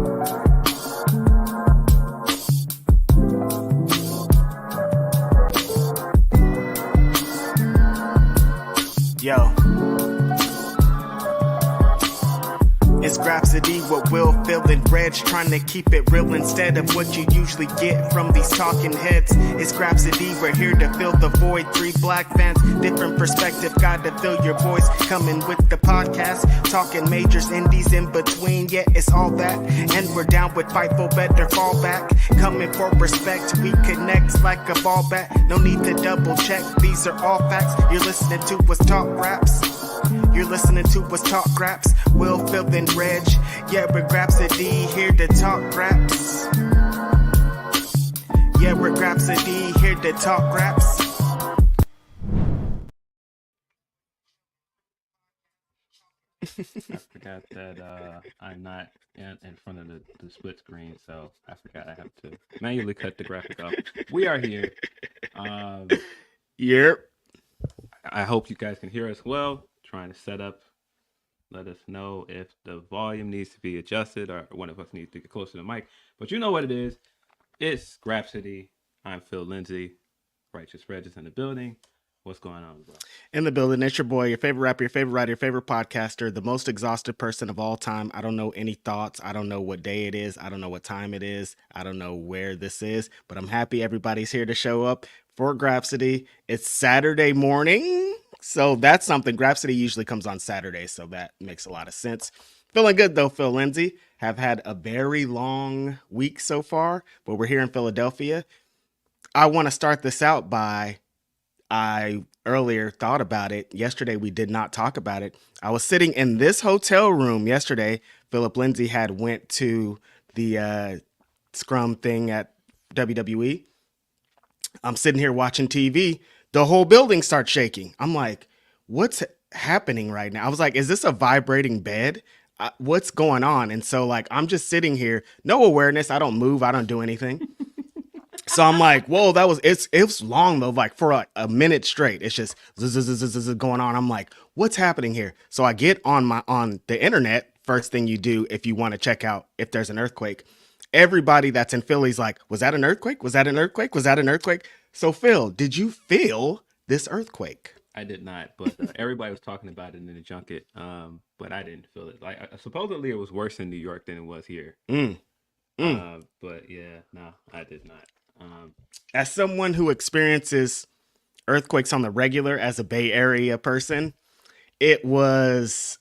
Yo. It's Grapsody with Will, Phil, and Reg, trying to keep it real instead of what you usually get from these talking heads. It's Grapsody, we're here to fill the void. 3 black fans, different perspective, got to fill your voice. Coming with the podcast, talking majors, indies in between. Yeah, it's all that, and we're down with Fightful, better fall back. Coming for respect, we connect like a ball bat. No need to double check, these are all facts. You're listening to us talk raps. You're listening to us talk raps. Will, Phil, and Reg. Yeah, we're Grapsody, here to talk raps. Yeah, we're Grapsody, here to talk raps. I forgot that I'm not in front of the split screen, so I forgot I have to manually cut the graphic off. We are here. Yep. I hope you guys can hear us well. Trying to set up. Let us know if the volume needs to be adjusted or one of us needs to get closer to the mic. But you know what it is. It's Grapsody. I'm Phil Lindsey. Righteous Reg is in the building. What's going on, bro? In the building, it's your boy, your favorite rapper, your favorite writer, your favorite podcaster, the most exhausted person of all time. I don't know any thoughts. I don't know what day it is. I don't know what time it is. I don't know where this is. But I'm happy everybody's here to show up for Grapsody. It's Saturday morning. So that's something. Grapsody usually comes on Saturday, so that makes a lot of sense. Feeling good, though, Phil Lindsey. Have had a very long week so far, but we're here in Philadelphia. I want to start this out by... I earlier thought about it. Yesterday, we did not talk about it. I was sitting in this hotel room yesterday. Philip Lindsey had went to the scrum thing at WWE. I'm sitting here watching TV. The whole building starts shaking. I'm like, what's happening right now? I was like, is this a vibrating bed? What's going on? And so like, I'm just sitting here, no awareness. I don't move. I don't do anything. So I'm like, whoa, it was long though, like for like a minute straight. It's just going on. I'm like, what's happening here? So I get on the internet. First thing you do if you want to check out if there's an earthquake. Everybody that's in Philly's like, was that an earthquake? Was that an earthquake? Was that an earthquake? So Phil, did you feel this earthquake? I did not, but everybody was talking about it in the junket, but I didn't feel it. Like supposedly it was worse in New York than it was here. But yeah, no, I did not. As someone who experiences earthquakes on the regular as a Bay Area person, it was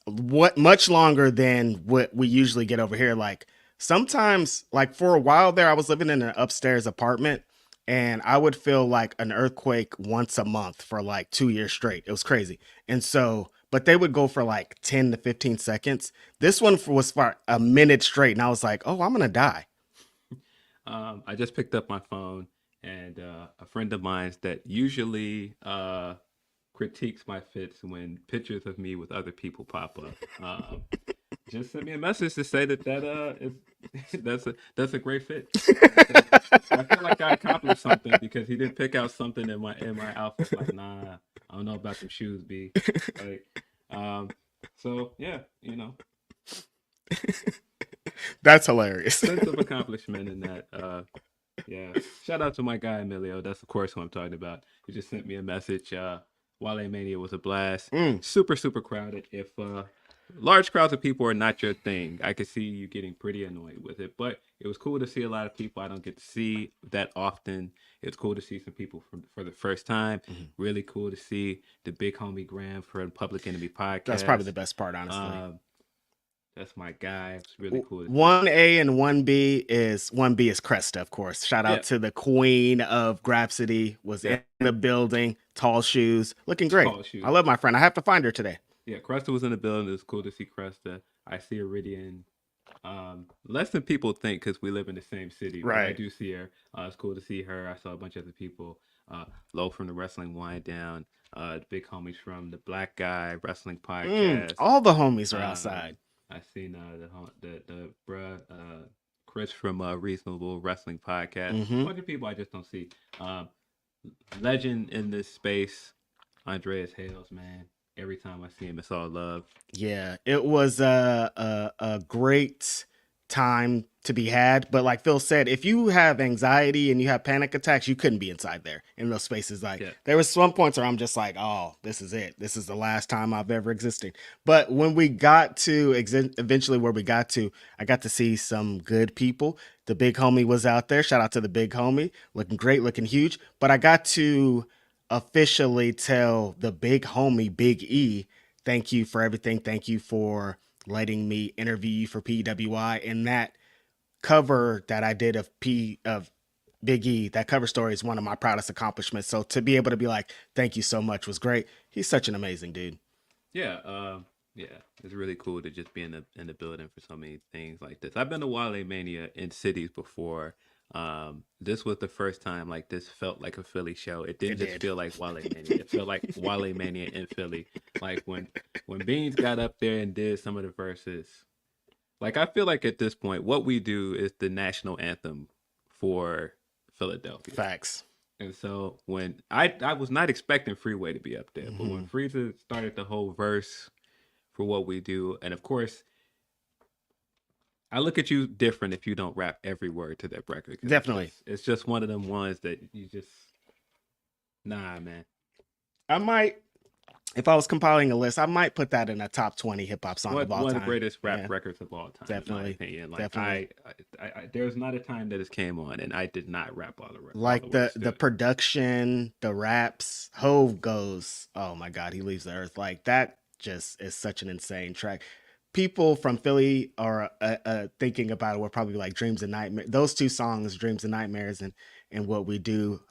much longer than what we usually get over here. Like sometimes, like for a while there, I was living in an upstairs apartment and I would feel like an earthquake once a month for like 2 years straight. It was crazy. And so, but they would go for like 10 to 15 seconds. This one was for a minute straight. And I was like, oh, I'm going to die. I just picked up my phone and a friend of mine that usually critiques my fits when pictures of me with other people pop up. Just sent me a message to say that's a great fit. I feel like I accomplished something because he didn't pick out something in my outfit. Like, nah, I don't know about some shoes, B. Like, so yeah, you know. That's hilarious. Sense of accomplishment in that. Yeah. Shout out to my guy Emilio. That's of course who I'm talking about. He just sent me a message. Wale Mania was a blast. Super, super crowded. If large crowds of people are not your thing, I could see you getting pretty annoyed with it. But it was cool to see a lot of people I don't get to see that often. It's cool to see some people for the first time. Really cool to see the big homie Graham for Public Enemy podcast. That's probably the best part, honestly. That's my guy. It's really cool. 1A and 1B is Cresta, of course. Shout out to the queen of Grapsody, was in the building. Tall shoes, looking great. I love my friend. I have to find her today. Yeah, Cresta was in the building. It's cool to see Cresta. I see Iridian. Less than people think because we live in the same city. Right. I do see her. It's cool to see her. I saw a bunch of other people. Low from the Wrestling Wind Down. The big homies from the Black Guy Wrestling Podcast. All the homies are outside. I seen the bruh Chris from Reasonable Wrestling Podcast. A bunch of people I just don't see. Legend in this space, Andreas Hales, man. Every time I see him, it's all love. Yeah, it was a great time to be had. But like Phil said, if you have anxiety and you have panic attacks, you couldn't be inside there in those spaces. Like there was some points where I'm just like, oh, this is it. This is the last time I've ever existed. But when we got to eventually where we got to, I got to see some good people. The big homie was out there. Shout out to the big homie. Looking great, looking huge. But I got to officially tell the big homie, Big E, thank you for everything. Thank you for letting me interview you for PWI. And that cover that I did of Big E, that cover story is one of my proudest accomplishments. So to be able to be like, thank you so much was great. He's such an amazing dude. Yeah, it's really cool to just be in the building for so many things like this. I've been to Wale Mania in cities before. This was the first time like this felt like a Philly show. It didn't just feel like Wale Mania. It felt like Wale Mania in Philly. Like when Beans got up there and did some of the verses. Like I feel like at this point, what we do is the national anthem for Philadelphia. Facts. And so when I was not expecting Freeway to be up there, but when Frieza started the whole verse for what we do, and of course, I look at you different if you don't rap every word to that record. Definitely. It's just one of them ones that you just, nah, man. I might, if I was compiling a list, I might put that in a top 20 hip hop song of all time. One of the greatest rap records of all time. Definitely. In my opinion. Like definitely. There's not a time that this came on and I did not rap all the records. Like the production, the raps, Hove goes, oh my God, he leaves the earth. Like that just is such an insane track. People from Philly are thinking about it. We're probably like Dreams and Nightmares. Those two songs, Dreams and Nightmares, and What We Do,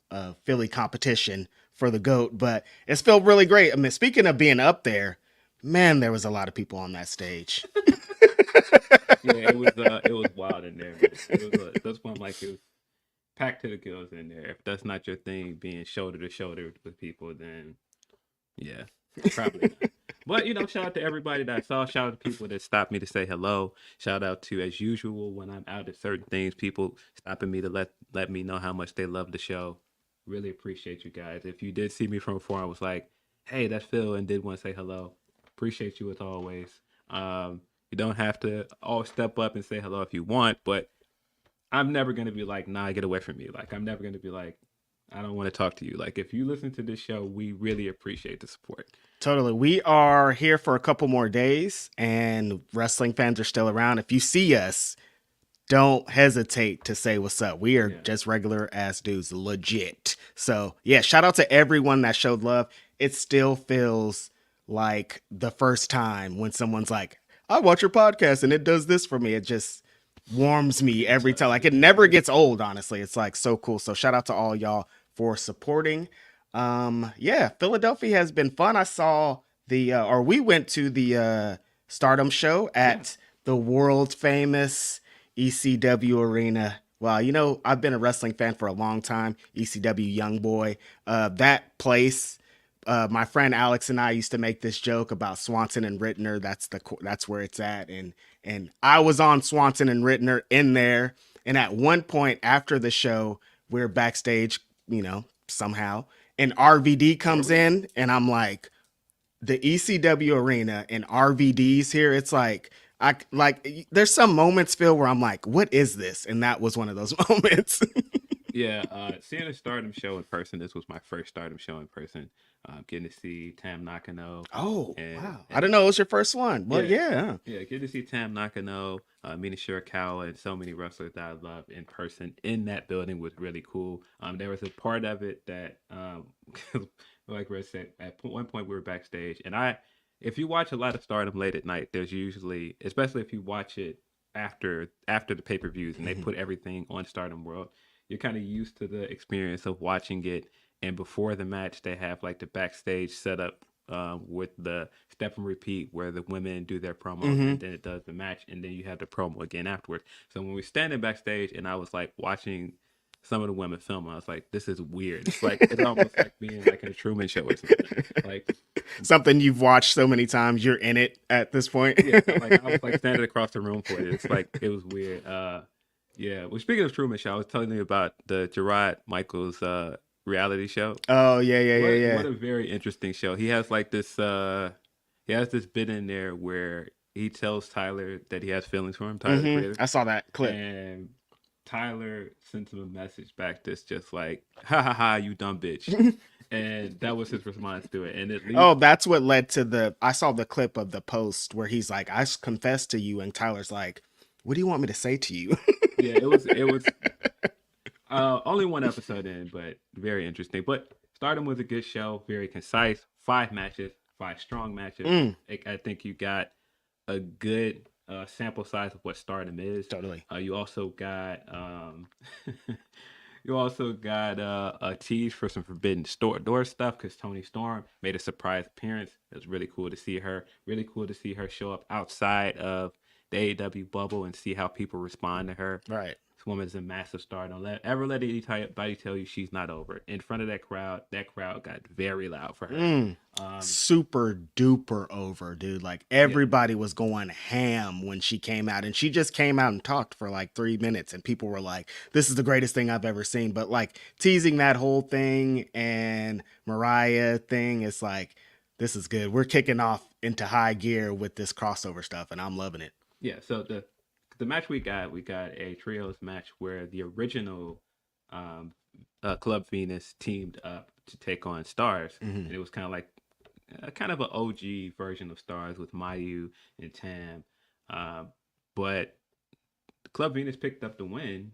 Philly competition for the GOAT. But it's felt really great. I mean, speaking of being up there, man, there was a lot of people on that stage. Yeah, it was wild in there. That's one like it was packed to the gills in there. If that's not your thing, being shoulder to shoulder with people, then yeah, probably not. But shout out to everybody that I saw. Shout out to people that stopped me to say hello. Shout out to, as usual, when I'm out at certain things, people stopping me to let me know how much they love the show. Really appreciate you guys. If you did see me from afar, I was like, hey, that's Phil, and did want to say hello. Appreciate you as always. You don't have to all step up and say hello if you want, but I'm never going to be like, nah, get away from me. Like, I'm never going to be like, I don't want to talk to you. Like, if you listen to this show, we really appreciate the support. Totally. We are here for a couple more days, and wrestling fans are still around. If you see us, don't hesitate to say what's up. We are just regular ass dudes, legit. So yeah, shout out to everyone that showed love. It still feels like the first time when someone's like, I watch your podcast and it does this for me. It just warms me every time. Like it never gets old, honestly. It's like so cool. So shout out to all y'all for supporting. Yeah, Philadelphia has been fun. I saw we went to the Stardom show at the world famous ECW arena. Wow, I've been a wrestling fan for a long time. ECW young boy. That place, my friend Alex and I used to make this joke about Swanson and Rittner. That's where it's at. And I was on Swanson and Rittner in there. And at one point after the show, we're backstage, somehow. And RVD comes in and I'm like, the ECW arena and RVD's here. It's like, there's some moments, Phil, where I'm like, what is this? And that was one of those moments. Yeah, seeing a Stardom show in person. This was my first Stardom show in person. Getting to see Tam Nakano. Oh, wow. I didn't know it was your first one. Well, yeah. Yeah, getting to see Tam Nakano, Mina Shirakawa, and so many wrestlers that I love in person in that building was really cool. There was a part of it that, like Red said, at one point we were backstage. And if you watch a lot of Stardom late at night, there's usually, especially if you watch it after the pay-per-views and they put everything on Stardom World, you're kind of used to the experience of watching it. And before the match, they have like the backstage setup with the step and repeat where the women do their promo and then it does the match. And then you have the promo again afterwards. So when we're standing backstage and I was like watching some of the women film, I was like, this is weird. It's almost like being like in a Truman Show or something. Like something you've watched so many times, you're in it at this point. Yeah, I was like standing across the room for it. It's like, it was weird. Yeah. Well, speaking of Truman Show, I was telling you about the Gerard Michaels reality show. Oh yeah. What a very interesting show. He has like this he has this bit in there where he tells Tyler that he has feelings for him. Tyler, the creator. I saw that clip. And Tyler sends him a message back that's just like, "Ha ha ha, you dumb bitch," and that was his response to it. And it leads. That's what led to the. I saw the clip of the post where he's like, "I confessed to you," and Tyler's like, "What do you want me to say to you?" Yeah, it was only one episode in, but very interesting. But Stardom was a good show, very concise. 5 matches, 5 strong matches. I think you got a good sample size of what Stardom is. Totally. You also got a tease for some Forbidden Door stuff because Toni Storm made a surprise appearance. It was really cool to see her. Really cool to see her show up outside of the AEW bubble and see how people respond to her. Right. This woman's a massive star. Don't ever let anybody tell you she's not over. In front of that crowd got very loud for her. Super duper over, dude. Like everybody was going ham when she came out, and she just came out and talked for like 3 minutes, and people were like, "This is the greatest thing I've ever seen." But like teasing that whole thing and Mariah thing, it's like, this is good. We're kicking off into high gear with this crossover stuff, and I'm loving it. Yeah. So the match we got a trios match where the original Club Venus teamed up to take on Stars, and it was kind of like kind of an OG version of Stars with Mayu and Tam, but Club Venus picked up the win,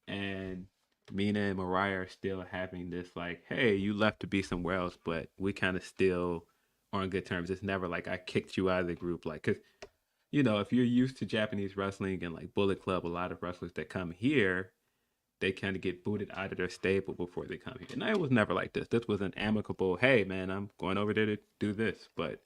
and Mina and Mariah are still having this like, hey, you left to be somewhere else, but we kind of still are on good terms. It's never like I kicked you out of the group, like, because if you're used to Japanese wrestling and like Bullet Club, a lot of wrestlers that come here, they kind of get booted out of their stable before they come here. And it was never like this. This was an amicable, hey man, I'm going over there to do this. But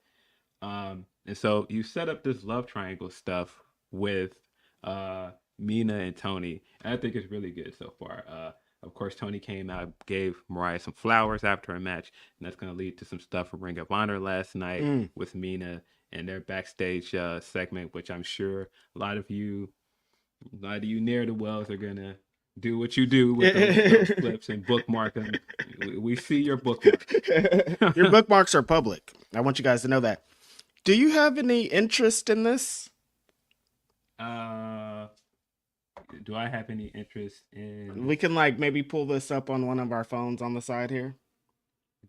and so you set up this love triangle stuff with Mina and Toni. And I think it's really good so far. Of course, Toni came out, gave Mariah some flowers after a match, and that's going to lead to some stuff from Ring of Honor last night with Mina and their backstage segment, which I'm sure a lot of you near the wells are gonna do what you do with those clips and bookmark them. We see your bookmarks. Your bookmarks are public. I want you guys to know that. Do you have any interest in this? Do I have any interest in? We can like maybe pull this up on one of our phones on the side here.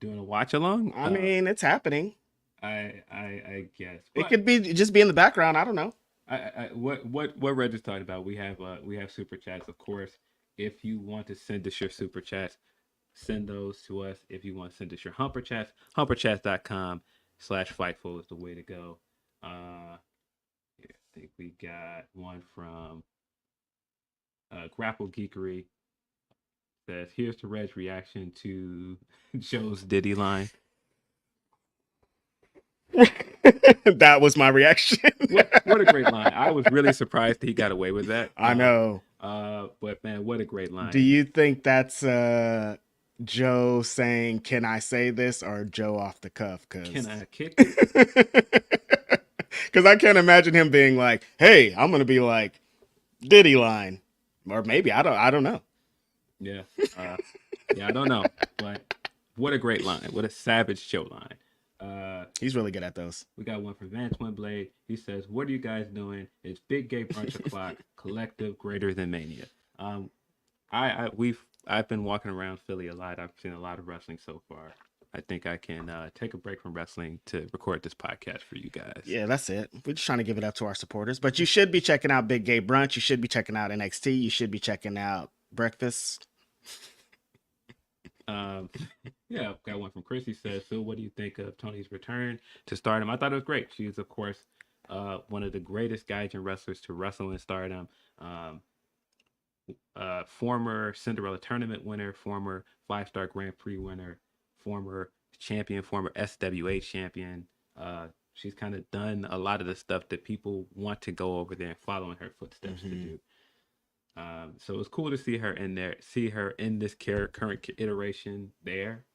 Doing a watch along? I mean, it's happening. I guess it could be just be in the background. I don't know. What Reg is talking about. We have super chats, of course. If you want to send us your super chats, send those to us. If you want to send us your humper chats, humperchats.com/Fightful is the way to go. I think we got one from Grapple Geekery. Says, here's the Reg's reaction to Joe's Diddy line. That was my reaction. What a great line. I was really surprised that he got away with that. I know. But man, what a great line. Do you think that's Joe saying, "Can I say this?" or Joe off the cuff? Can I kick it? Because I can't imagine him being like, "Hey, I'm gonna be like Diddy line," or maybe I don't know. Yeah, I don't know. But what a great line. What a savage Joe line. He's really good at those. We got one from Vance Wimblade. He says, "What are you guys doing? It's Big Gay Brunch o'clock. Collective greater than Mania." I've been walking around Philly a lot. I've seen a lot of wrestling so far. I think I can take a break from wrestling to record this podcast for you guys. Yeah, that's it. We're just trying to give it up to our supporters. But you should be checking out Big Gay Brunch. You should be checking out NXT. You should be checking out Breakfast. Yeah, got one from Chris. He says, "So what do you think of Toni's return to Stardom?" I thought it was great. She's, of course, one of the greatest Gaijin wrestlers to wrestle in Stardom. Former Cinderella tournament winner, former 5-star Grand Prix winner, former champion, former SWA champion. She's kind of done a lot of the stuff that people want to go over there and follow in her footsteps to do. So it's cool to see her in there, see her in this current iteration there,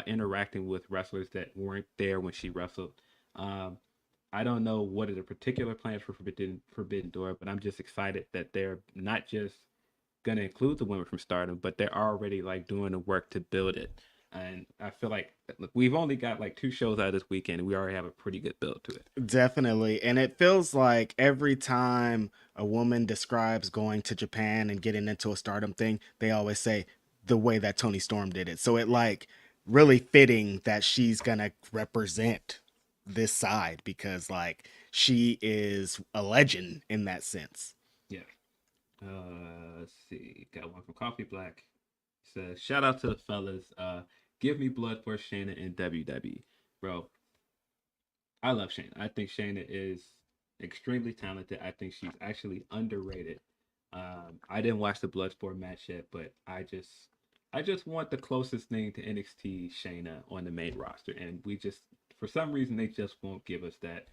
interacting with wrestlers that weren't there when she wrestled. I don't know what are the particular plans for Forbidden Door, but I'm just excited that they're not just going to include the women from Stardom, but they're already like doing the work to build it. And I feel like look, we've only got like 2 shows out of this weekend, and we already have a pretty good build to it. Definitely. And it feels like every time a woman describes going to Japan and getting into a Stardom thing, they always say the way that Tony Storm did it. So it like really fitting that she's gonna represent this side because like she is a legend in that sense. Yeah. Let's see. Got one from Coffee Black. Says, shout out to the fellas. Give me blood for Shayna in WWE. Bro, I love Shayna. I think Shayna is extremely talented. I think she's actually underrated. I didn't watch the Bloodsport match yet, but I just want the closest thing to NXT Shayna on the main roster, and we just for some reason they just won't give us that.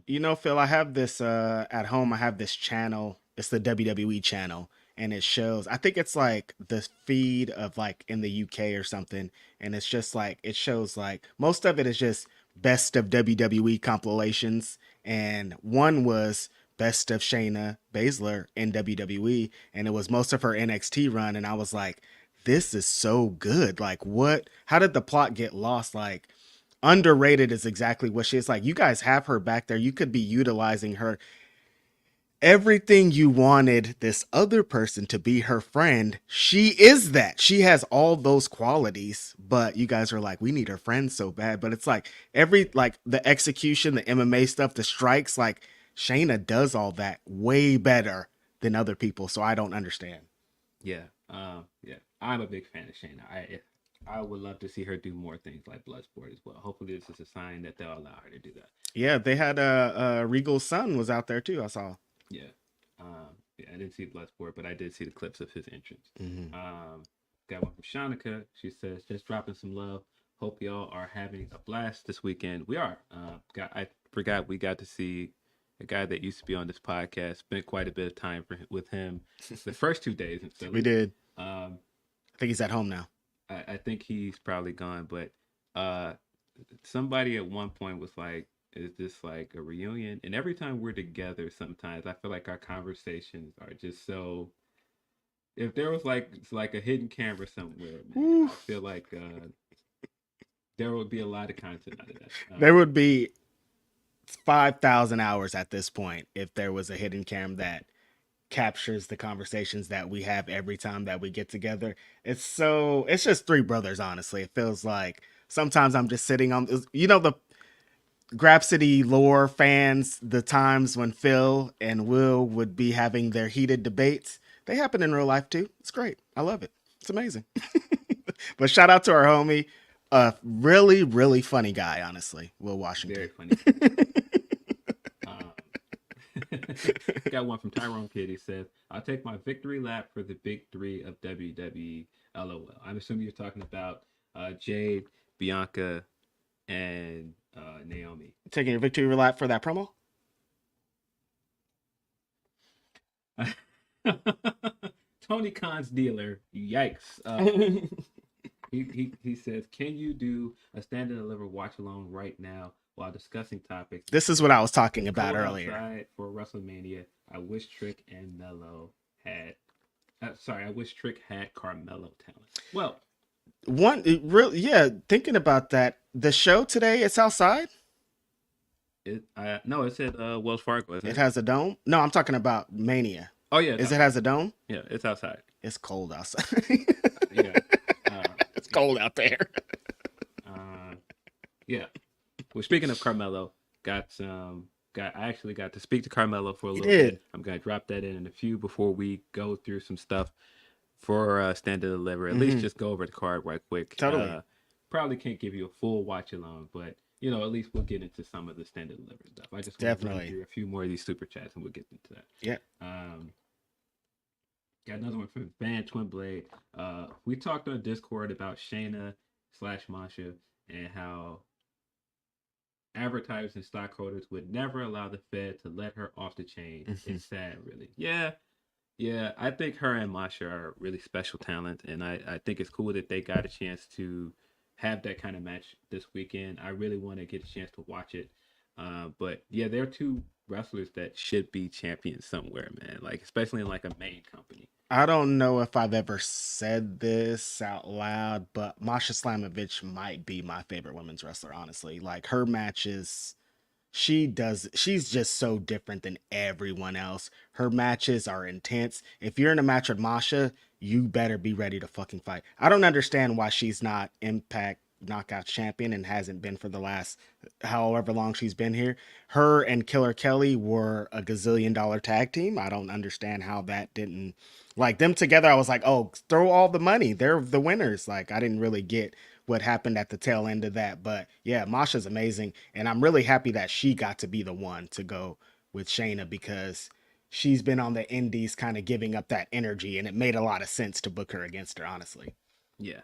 You know, Phil, I have this at home. I have this channel. It's the WWE channel, and it shows. I think it's like the feed of like in the UK or something, and it's just like it shows like most of it is just best of WWE compilations, and one was best of Shayna Baszler in WWE, and it was most of her NXT run, and I was like, this is so good. Like, what? How did the plot get lost? Like underrated is exactly what she is. Like you guys have her back there, you could be utilizing her everything you wanted this other person to be her friend. She is that. She has all those qualities, but you guys are like, we need her friend so bad. But it's like every like the execution, the MMA stuff, the strikes, like Shayna does all that way better than other people, so I don't understand. Yeah, yeah, I'm a big fan of Shayna. I would love to see her do more things like Bloodsport as well. Hopefully, this is a sign that they'll allow her to do that. Yeah, they had Regal's son was out there too, I saw. Yeah, yeah, I didn't see Bloodsport, but I did see the clips of his entrance. Mm-hmm. Got one from Shanika. She says, "Just dropping some love. Hope y'all are having a blast this weekend. We are. I forgot we got to see a guy that used to be on this podcast. Spent quite a bit of time with him the first 2 days in We Philly. did. Um, I think he's at home now. I think he's probably gone, but uh, somebody at one point was like, "Is this like a reunion?" And every time we're together, sometimes I feel like our conversations are just so. If there was like a hidden camera somewhere, man, Woo. I feel like there would be a lot of content out of that. There would be 5,000 hours at this point if there was a hidden cam that captures the conversations that we have every time that we get together. It's just three brothers, honestly. It feels like sometimes I'm just sitting on, you know, the Grapsody lore fans, the times when Phil and Will would be having their heated debates. They happen in real life too. It's great. I love it. It's amazing. But shout out to our homie. A really, really funny guy, honestly, Will Washington. Very funny. Um, got one from Tyrone Kid. He says, "I'll take my victory lap for the big three of WWE. LOL." I'm assuming you're talking about Jade, Bianca, and Naomi. Taking your victory lap for that promo? Tony Khan's dealer. Yikes. He says, "Can you do a stand and deliver watch along right now while discussing topics?" This is what I was talking about Cold earlier. outside for WrestleMania. I wish Trick and Mello had. I wish Trick had Carmelo talent. Well, Really, yeah. Thinking about that, the show today, it's outside. no, it said Wells Fargo, isn't It it? has a dome. No, I'm talking about Mania. Oh yeah, Is it has a dome? yeah, it's outside. It's cold outside. Yeah, uh, It's cold out there. uh, yeah. Well, speaking of Carmelo, I actually got to speak to Carmelo for a little bit. I'm gonna drop that in a few before we go through some stuff for Stand and Deliver. At least just go over the card right quick. Totally. Probably can't give you a full watch along, but at least we'll get into some of the Stand and Deliver stuff. I just want to run Definitely. through a few more of these super chats and we'll get into that. Yeah. Got another one from Van Twin Blade. We talked on Discord about Shayna / Masha and how advertisers and stockholders would never allow the Fed to let her off the chain. It's sad, really. Yeah, I think her and Masha are really special talent, and I think it's cool that they got a chance to have that kind of match this weekend. I really want to get a chance to watch it. But yeah, they're two wrestlers that should be champions somewhere, man. Like especially in like a main company. I don't know if I've ever said this out loud, but Masha Slamovich might be my favorite women's wrestler, honestly. Like her matches, she's just so different than everyone else. Her matches are intense. If you're in a match with Masha, you better be ready to fucking fight. I don't understand why she's not Impact Knockout champion and hasn't been for the last however long she's been here. Her and Killer Kelly were a gazillion-dollar tag team. I don't understand how that didn't, like, them together. I was like, oh, throw all the money. They're the winners. Like, I didn't really get what happened at the tail end of that. But yeah, Masha's amazing. And I'm really happy that she got to be the one to go with Shayna, because she's been on the indies kind of giving up that energy, and it made a lot of sense to book her against her, honestly. Yeah.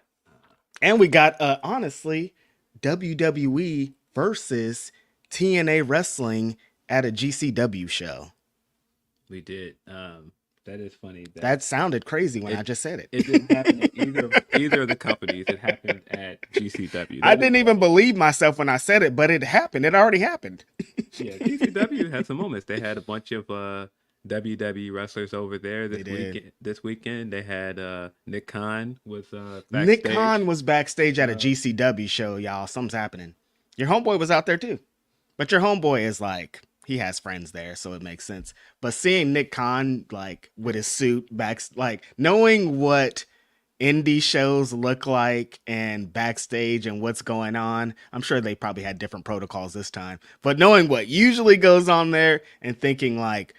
And we got, honestly, WWE versus TNA Wrestling at a GCW show. We did. That is funny. That sounded crazy when I just said it. It didn't happen at either of the companies. It happened at GCW. I didn't even believe myself when I said it, but it happened. It already happened. Yeah, GCW had some moments. They had a bunch of WWE wrestlers over there this weekend. They had Nick Khan was backstage. Nick Khan was backstage at a GCW show, y'all. Something's happening. Your homeboy was out there too. But your homeboy is like, he has friends there, so it makes sense. But seeing Nick Khan like with his suit back, like knowing what indie shows look like and backstage and what's going on, I'm sure they probably had different protocols this time. But knowing what usually goes on there and thinking like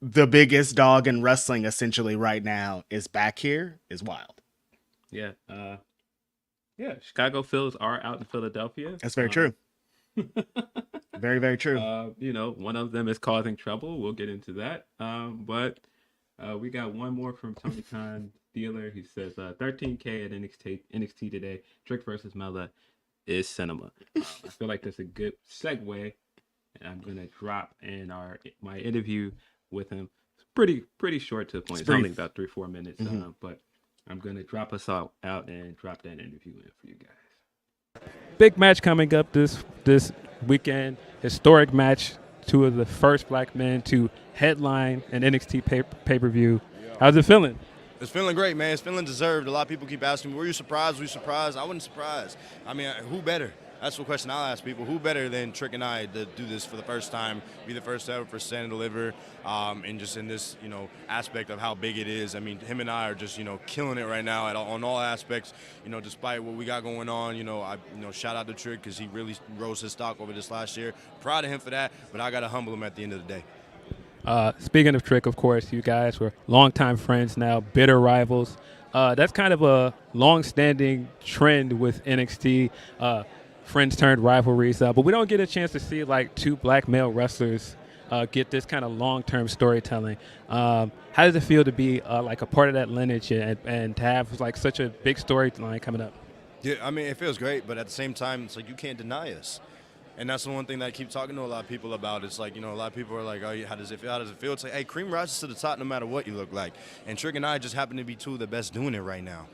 the biggest dog in wrestling essentially right now is back here is wild. Yeah. Yeah. Chicago Phils are out in Philadelphia. That's very true. Very, very true. One of them is causing trouble. We'll get into that. But we got one more from Tony Khan Dealer. He says 13K at NXT today. Trick versus Mella is cinema. I feel like that's a good segue. And I'm gonna drop in my interview with him. It's pretty short to the point. It's only about 3-4 minutes. Mm-hmm. But I'm gonna drop us out and drop that interview in for you guys. Big match coming up this weekend. Historic match. Two of the first black men to headline an NXT pay-per-view. How's it feeling? It's feeling great, man. It's feeling deserved. A lot of people keep asking me, were you surprised? Were you surprised? I wasn't surprised. I mean, who better? That's the question I'll ask people. Who better than Trick and I to do this for the first time, be the first ever for Stand and Deliver, and just in this, aspect of how big it is. I mean, him and I are just, killing it right now on all aspects, despite what we got going on. Shout out to Trick because he really rose his stock over this last year. Proud of him for that, but I got to humble him at the end of the day. Speaking of Trick, of course, you guys were longtime friends now, bitter rivals. That's kind of a long-standing trend with NXT. Friends turned rivalries, but we don't get a chance to see like two black male wrestlers get this kind of long-term storytelling. How does it feel to be like a part of that lineage and to have like such a big storyline coming up? Yeah, I mean, it feels great, but at the same time, it's like you can't deny us. And that's the one thing that I keep talking to a lot of people about. It's like, a lot of people are like, oh, how does it feel? How does it feel? It's like, hey, cream rises to the top no matter what you look like. And Trick and I just happen to be two of the best doing it right now.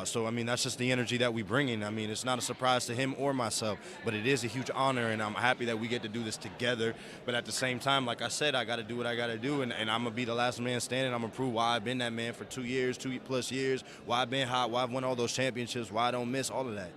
So, I mean, that's just the energy that we bring in. I mean, it's not a surprise to him or myself, but it is a huge honor, and I'm happy that we get to do this together. But at the same time, like I said, I got to do what I got to do, and I'm going to be the last man standing. I'm going to prove why I've been that man for 2 years, 2+ years, why I've been hot, why I've won all those championships, why I don't miss all of that.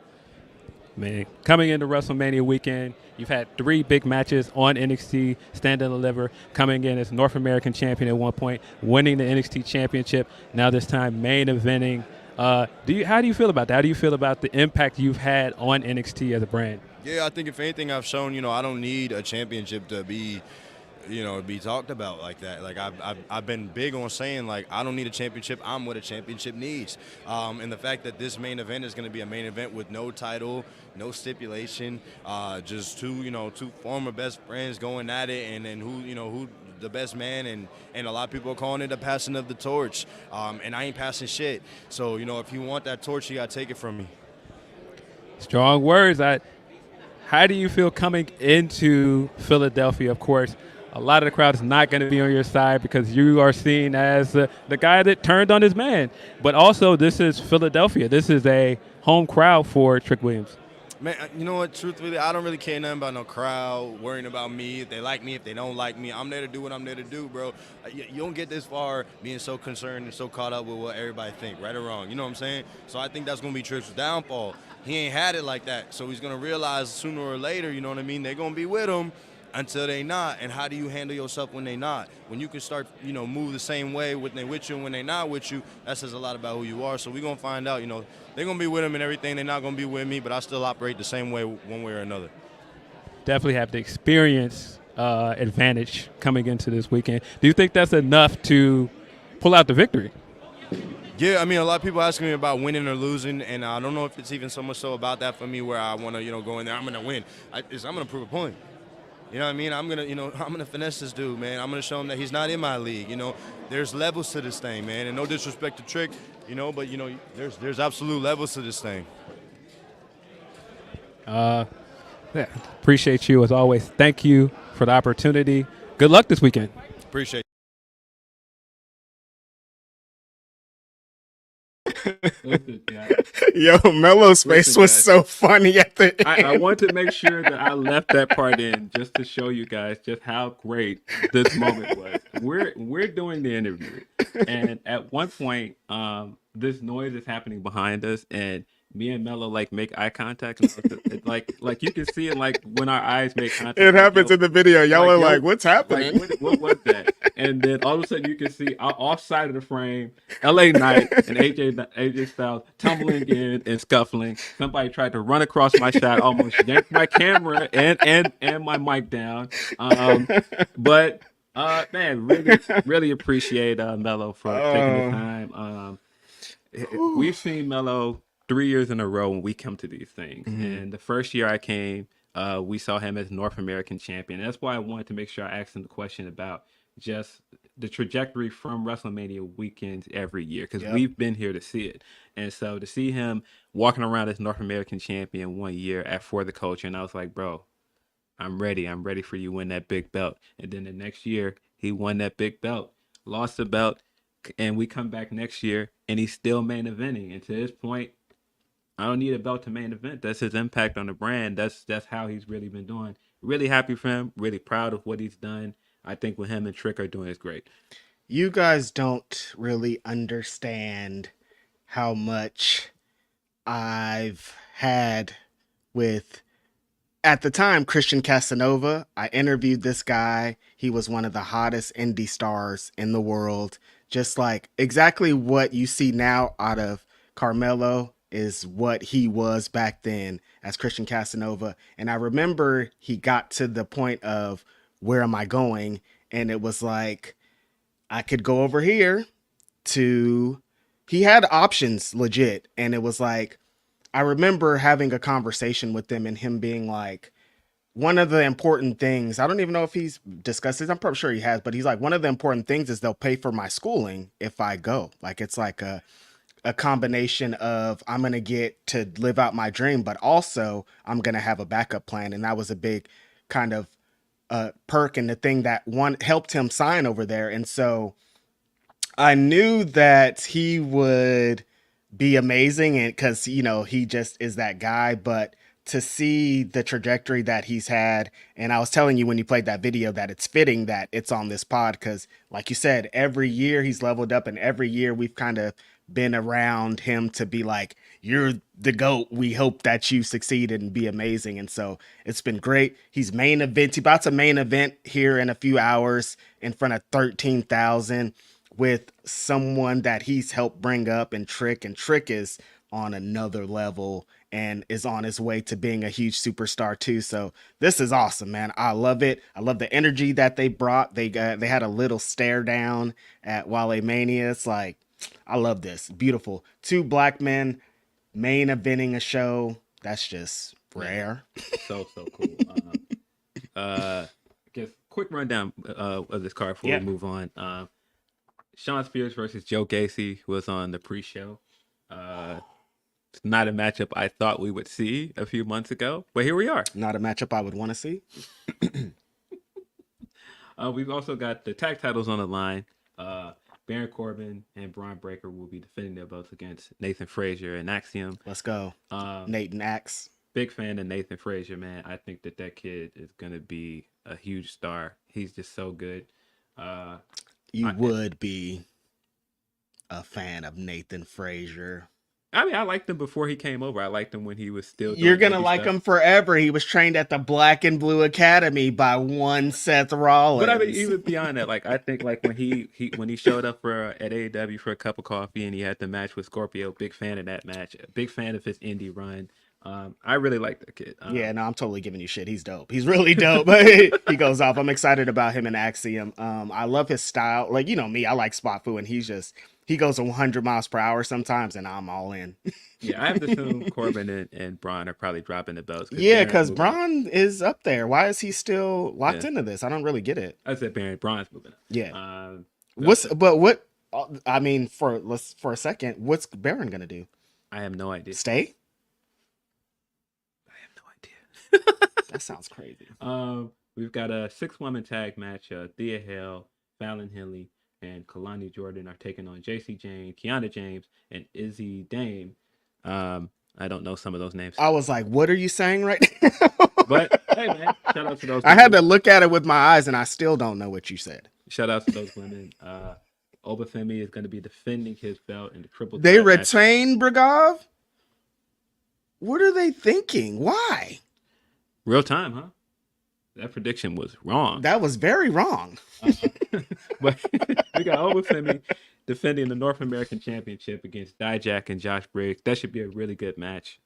Man, coming into WrestleMania weekend, you've had 3 big matches on NXT Stand and Deliver, coming in as North American champion at one point, winning the NXT championship, now this time main eventing. How do you feel about that? How do you feel about the impact you've had on NXT as a brand? Yeah, I think if anything I've shown, I don't need a championship to be talked about like that. Like I've been big on saying like I don't need a championship. I'm what a championship needs. And the fact that this main event is going to be a main event with no title, no stipulation, just two former best friends going at it, and then who the best man, and a lot of people are calling it a passing of the torch. And I ain't passing shit. So if you want that torch, you got to take it from me. Strong words. How do you feel coming into Philadelphia? Of course, a lot of the crowd is not going to be on your side because you are seen as the guy that turned on his man. But also, this is Philadelphia. This is a home crowd for Trick Williams. Man, you know what? Truthfully, I don't really care nothing about no crowd, worrying about me, if they like me, if they don't like me. I'm there to do what I'm there to do, bro. You don't get this far being so concerned and so caught up with what everybody think, right or wrong. You know what I'm saying? So I think that's going to be Trick's downfall. He ain't had it like that, so he's going to realize sooner or later, you know what I mean, they're going to be with him until they not. And how do you handle yourself when they not? When you can start, move the same way when they with you and when they not with you, that says a lot about who you are. So we're going to find out, they're going to be with him and everything. They're not going to be with me, but I still operate the same way one way or another. Definitely have the experience advantage coming into this weekend. Do you think that's enough to pull out the victory? Yeah, I mean, a lot of people asking me about winning or losing, and I don't know if it's even so much so about that for me where I want to, go in there, I'm going to win. I'm going to prove a point. You know what I mean? I'm gonna finesse this dude, man. I'm gonna show him that he's not in my league. There's levels to this thing, man. And no disrespect to Trick, but there's absolute levels to this thing. Yeah, appreciate you as always. Thank you for the opportunity. Good luck this weekend. Appreciate Listen, guys. Yo, Melo's face Listen, was guys. so funny at the end. I want to make sure that I left that part in just to show you guys just how great this moment was. We're doing the interview, and at one point, this noise is happening behind us, and me and Melo make eye contact, and like you can see it when our eyes make contact. It happens in the video. Y'all are like, what's happening? What was that? And then all of a sudden you can see off side of the frame, LA Knight and AJ Styles tumbling in and scuffling. Somebody tried to run across my shot, almost yanked my camera and my mic down. But man, really appreciate Melo for taking the time. We've seen Melo 3 years in a row when we come to these things. And the first year I came, we saw him as North American champion. That's why I wanted to make sure I asked him the question about just the trajectory from WrestleMania weekends every year, because we've been here to see it. And so to see him walking around as North American champion 1 year at For the Culture, and I was like, bro, I'm ready for you to win that big belt. And then the next year, he won that big belt, lost the belt, and we come back next year, and he's still main eventing. And to this point, I don't need a belt to main event. That's his impact on the brand. That's how he's really been doing. Really happy for him. Really proud of what he's done. I think what him and Trick are doing is great. You guys don't really understand how much I've had with, at the time, Christian Casanova. I interviewed this guy. He was one of the hottest indie stars in the world. Just like exactly what you see now out of Carmelo is what he was back then as Christian Casanova. And I remember he got to the point of, where am I going? And it was like, I could go over here to, he had options legit. And it was like, I remember having a conversation with him and him being like, one of the important things, I don't even know if he's discussed this, I'm probably sure he has, but he's like, one of the important things is they'll pay for my schooling if I go. Like, it's like a combination of, I'm going to get to live out my dream, but also I'm going to have a backup plan. And that was a big kind of perk and the thing that helped him sign over there. And so I knew that he would be amazing, and because, he just is that guy. But to see the trajectory that he's had, and I was telling you when you played that video that it's fitting that it's on this pod, because like you said, every year he's leveled up, and every year we've kind of been around him to be like, you're the GOAT. We hope that you succeed and be amazing. And so it's been great. He's about to main event here in a few hours in front of 13,000 with someone that he's helped bring up and Trick is on another level and is on his way to being a huge superstar too. So this is awesome, man. I love it. I love the energy that they brought. They had a little stare down at Wale Mania. It's like, I love this. Beautiful. Two black men main eventing a show. That's just rare. So cool. I guess quick rundown of this card before we move on. Shawn Spears versus Joe Gacy was on the pre-show. It's not a matchup I thought we would see a few months ago, but here we are. Not a matchup I would want to see. We've also got the tag titles on the line. Baron Corbin and Braun Breaker will be defending their belts against Nathan Frazier and Axiom. Let's go. Nate and Axe. big fan of Nathan Frazier, man. I think that kid is gonna be a huge star. He's just so good. You would be a fan of Nathan Frazier. I mean, I liked him before he came over. I liked him when he was still. You're doing gonna indie like stuff. him forever. He was trained at the Black and Blue Academy by one Seth Rollins. But I mean, even beyond that, like I think like when he showed up for at AEW for a cup of coffee and he had the match with Scorpio, big fan of that match. Big fan of his indie run. I really like that kid. Yeah, no, I'm totally giving you shit. He's dope. He's really dope. But he goes off. I'm excited about him and Axiom. I love his style. Like, you know me, I like Spot Fu, and he goes 100 miles per hour sometimes, and I'm all in. Yeah, I have to assume Corbin and Braun are probably dropping the belts. Yeah, because Braun is up there. Why is he still locked into this? I don't really get it. I said Braun's moving up. Yeah. I mean, for a second, what's Baron gonna do? I have no idea. Stay? I have no idea. That sounds crazy. We've got a 6-woman tag match. Thea Hale, Fallon Henley, and Kalani Jordan are taking on JC Jane, Kiana James, and Izzy Dame. I don't know some of those names. I was like, what are you saying right now? But hey, man, shout out to those. I had to look at it with my eyes, and I still don't know what you said. Shout out to those women. Obafemi is going to be defending his belt in the triple. They retain Brigov? What are they thinking? Why? Real time, huh? That prediction was wrong. That was very wrong. But we got Obafemi defending the North American Championship against Dijak and Josh Briggs. That should be a really good match.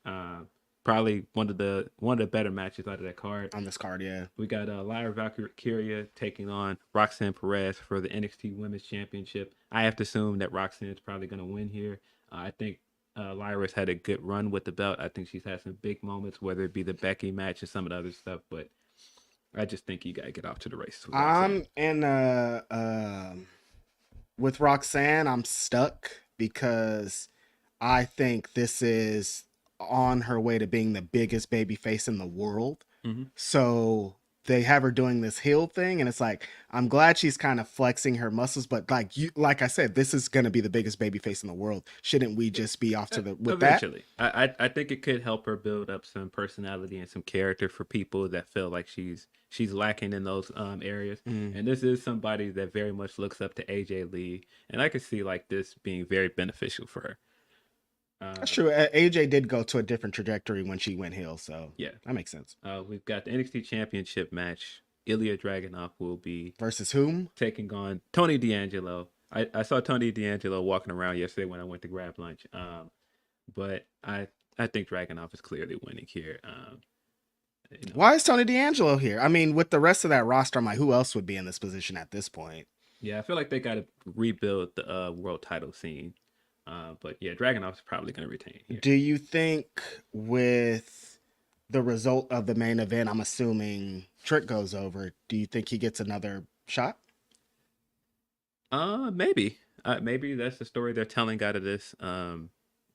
Probably one of the better matches out of that card. On this card, yeah. We got Lyra Valkyria taking on Roxanne Perez for the NXT Women's Championship. I have to assume that Roxanne is probably going to win here. I think Lyra's had a good run with the belt. I think she's had some big moments, whether it be the Becky match or some of the other stuff. But I just think you got to get off to the races. With Roxanne, I'm stuck because I think this is on her way to being the biggest baby face in the world. Mm-hmm. So they have her doing this heel thing, and it's like, I'm glad she's kind of flexing her muscles, but like I said, this is going to be the biggest baby face in the world. Shouldn't we just be off to eventually? I think it could help her build up some personality and some character for people that feel like she's lacking in those areas. And this is somebody that very much looks up to AJ Lee, and I could see like this being very beneficial for her. That's true. AJ did go to a different trajectory when she went heel, so yeah, that makes sense. We've got the NXT Championship match. Ilya Dragunov will be versus whom? Taking on Tony D'Angelo. I saw Tony D'Angelo walking around yesterday when I went to grab lunch. But I think Dragunov is clearly winning here. Why is Tony D'Angelo here? I mean, with the rest of that roster, I'm like, who else would be in this position at this point? Yeah, I feel like they got to rebuild the world title scene. But yeah, Dragunov's probably going to retain here. Do you think with the result of the main event, I'm assuming Trick goes over, do you think he gets another shot? Maybe. Maybe that's the story they're telling out of this.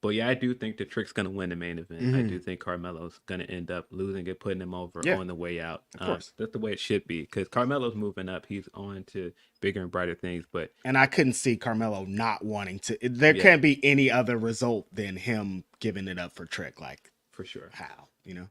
But yeah, I do think that Trick's going to win the main event. Mm-hmm. I do think Carmelo's going to end up losing it, putting him over on the way out. Of course. That's the way it should be, because Carmelo's moving up. He's on to bigger and brighter things. And I couldn't see Carmelo not wanting to. There can't be any other result than him giving it up for Trick. Like, for sure. How? You know?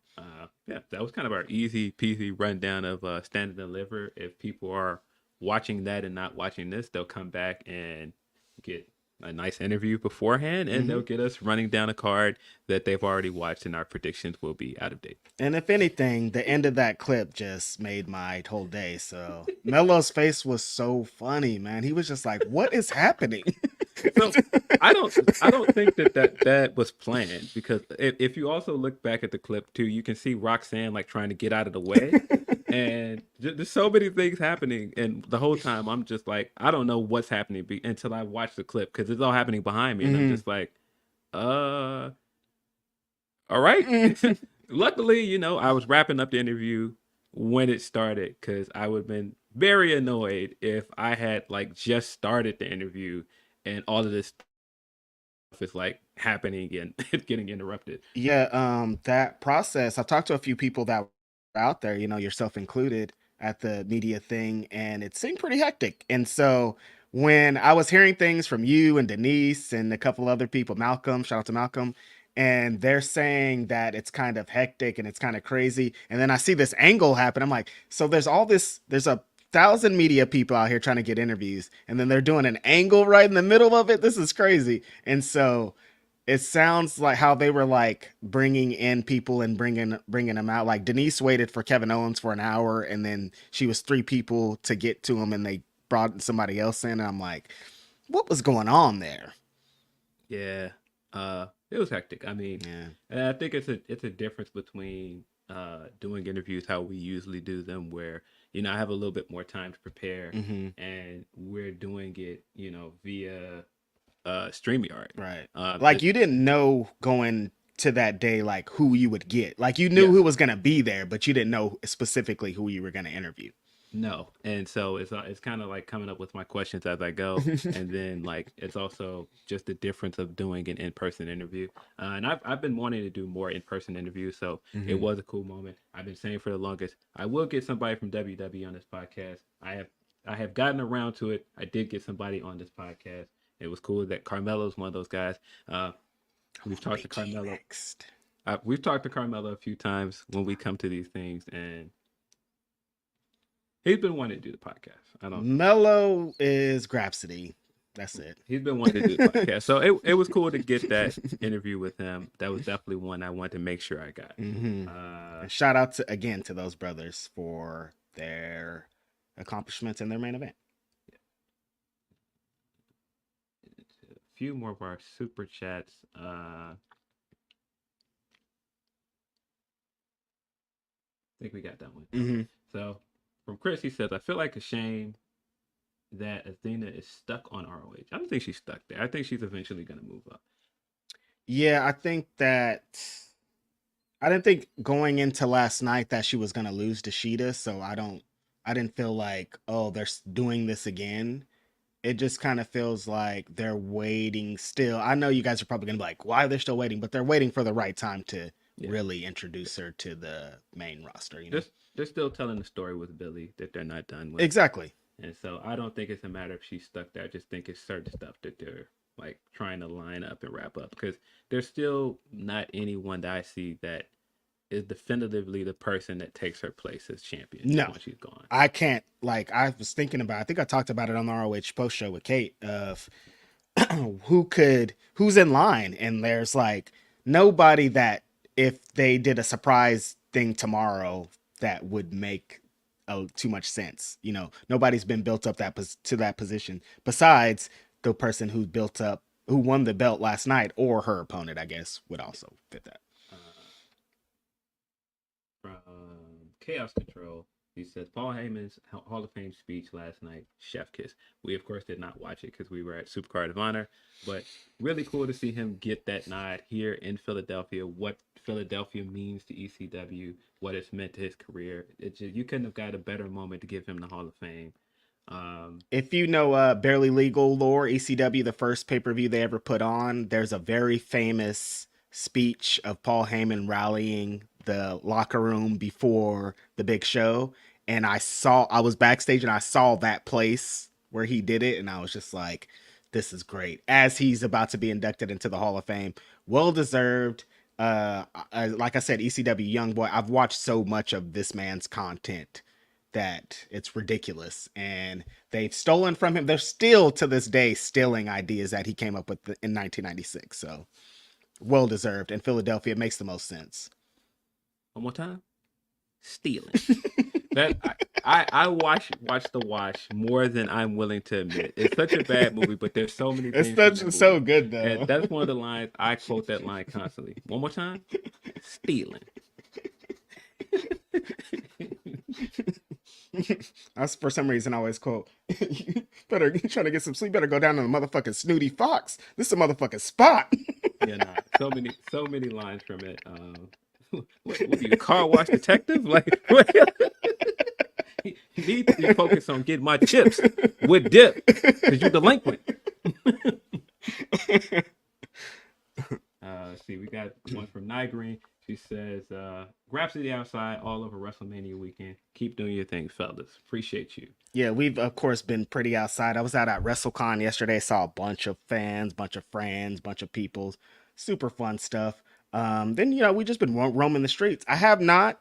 Yeah, that was kind of our easy peasy rundown of Stand and Deliver. If people are watching that and not watching this, they'll come back and get a nice interview beforehand, and they'll get us running down a card that they've already watched, and our predictions will be out of date. And if anything, the end of that clip just made my whole day. So Melo's face was so funny, man. He was just like, what is happening? So I don't think that was planned, because if you also look back at the clip too, you can see Roxanne like trying to get out of the way, and there's so many things happening, and the whole time I'm just like, I don't know what's happening until I watch the clip, because it's all happening behind me, and I'm just like, all right. Luckily, I was wrapping up the interview when it started, because I would have been very annoyed if I had like just started the interview and all of this stuff is like happening and it's getting interrupted. Yeah, that process, I've talked to a few people that were out there, yourself included, at the media thing, and it seemed pretty hectic. And so when I was hearing things from you and Denise and a couple other people, Malcolm, shout out to Malcolm, and they're saying that it's kind of hectic and it's kind of crazy. And then I see this angle happen. I'm like, so there's a 1,000 media people out here trying to get interviews, and then they're doing an angle right in the middle of it. This is crazy. And so it sounds like how they were like bringing in people and bringing them out. Like Denise waited for Kevin Owens for an hour, and then she was 3 people to get to him, and they brought somebody else in. And I'm like, what was going on there? Yeah, it was hectic. I mean, and I think it's a difference between doing interviews how we usually do them, where I have a little bit more time to prepare, and we're doing it via StreamYard. Right. Like you didn't know going to that day like who you would get. Like you knew who was gonna be there, but you didn't know specifically who you were gonna interview. No, and so it's kind of like coming up with my questions as I go, and then like it's also just the difference of doing an in-person interview. And I've been wanting to do more in-person interviews, so it was a cool moment. I've been saying for the longest, I will get somebody from WWE on this podcast. I have gotten around to it. I did get somebody on this podcast. It was cool that Carmelo's one of those guys. We've talked to Carmelo. We've talked to Carmelo a few times when we come to these things, and he's been wanting to do the podcast. Mello is Grapsody. That's it. He's been wanting to do the podcast. So it was cool to get that interview with him. That was definitely one I wanted to make sure I got. Shout out again to those brothers for their accomplishments in their main event. A few more of our super chats. I think we got that one. So from Chris, he says, I feel like a shame that Athena is stuck on ROH. I don't think she's stuck there. I think she's eventually going to move up. Yeah, I didn't think going into last night that she was going to lose to Sheeta, so I didn't feel like, oh, they're doing this again. It just kind of feels like they're waiting still. I know you guys are probably going to be like, why are they still waiting? But they're waiting for the right time to really introduce her to the main roster. They're still telling the story with Billy that they're not done with. Exactly. And so I don't think it's a matter of she's stuck there. I just think it's certain stuff that they're like trying to line up and wrap up, because there's still not anyone that I see that is definitively the person that takes her place as champion. No, when she's gone. I can't. Like I was thinking about, I think I talked about it on the ROH post show with Kate of who's in line, and there's like nobody that if they did a surprise thing tomorrow that would make too much sense. Nobody's been built up to that position besides the person who won the belt last night, or her opponent, I guess, would also fit that. From Chaos Control, he says Paul Heyman's Hall of Fame speech last night, chef kiss. We of course did not watch it because we were at Supercard of Honor, but really cool to see him get that nod here in Philadelphia. What Philadelphia means to ECW, what it's meant to his career. You couldn't have got a better moment to give him the Hall of Fame. If you know Barely Legal lore, ECW, the first pay-per-view they ever put on, there's a very famous speech of Paul Heyman rallying the locker room before the big show, and I was backstage and I saw that place where he did it, and I was just like, this is great. As he's about to be inducted into the Hall of Fame, well deserved. Like I said, ECW young boy, I've watched so much of this man's content that it's ridiculous, and they've stolen from him. They're still to this day stealing ideas that he came up with in 1996. So well deserved. In Philadelphia, it makes the most sense. One more time. Stealing. That I watch The Wash more than I'm willing to admit. It's such a bad movie, but there's so many things. It's so good though. And that's one of the lines I quote that line constantly. One more time. Stealing. That's for some reason I always quote. You trying to get some sleep, better go down to the motherfucking Snooty Fox. This is a motherfucking spot. So many lines from it. What are you, car wash detective? Like, what? You need to be focused on getting my chips with dip because you're delinquent. See, we got one from Nigreen. She says, Grapsody outside all over WrestleMania weekend. Keep doing your thing, fellas. Appreciate you. Yeah, we've, of course, been pretty outside. I was out at WrestleCon yesterday. Saw a bunch of fans, bunch of friends, bunch of people. Super fun stuff. Then, we just been roaming the streets. I have not,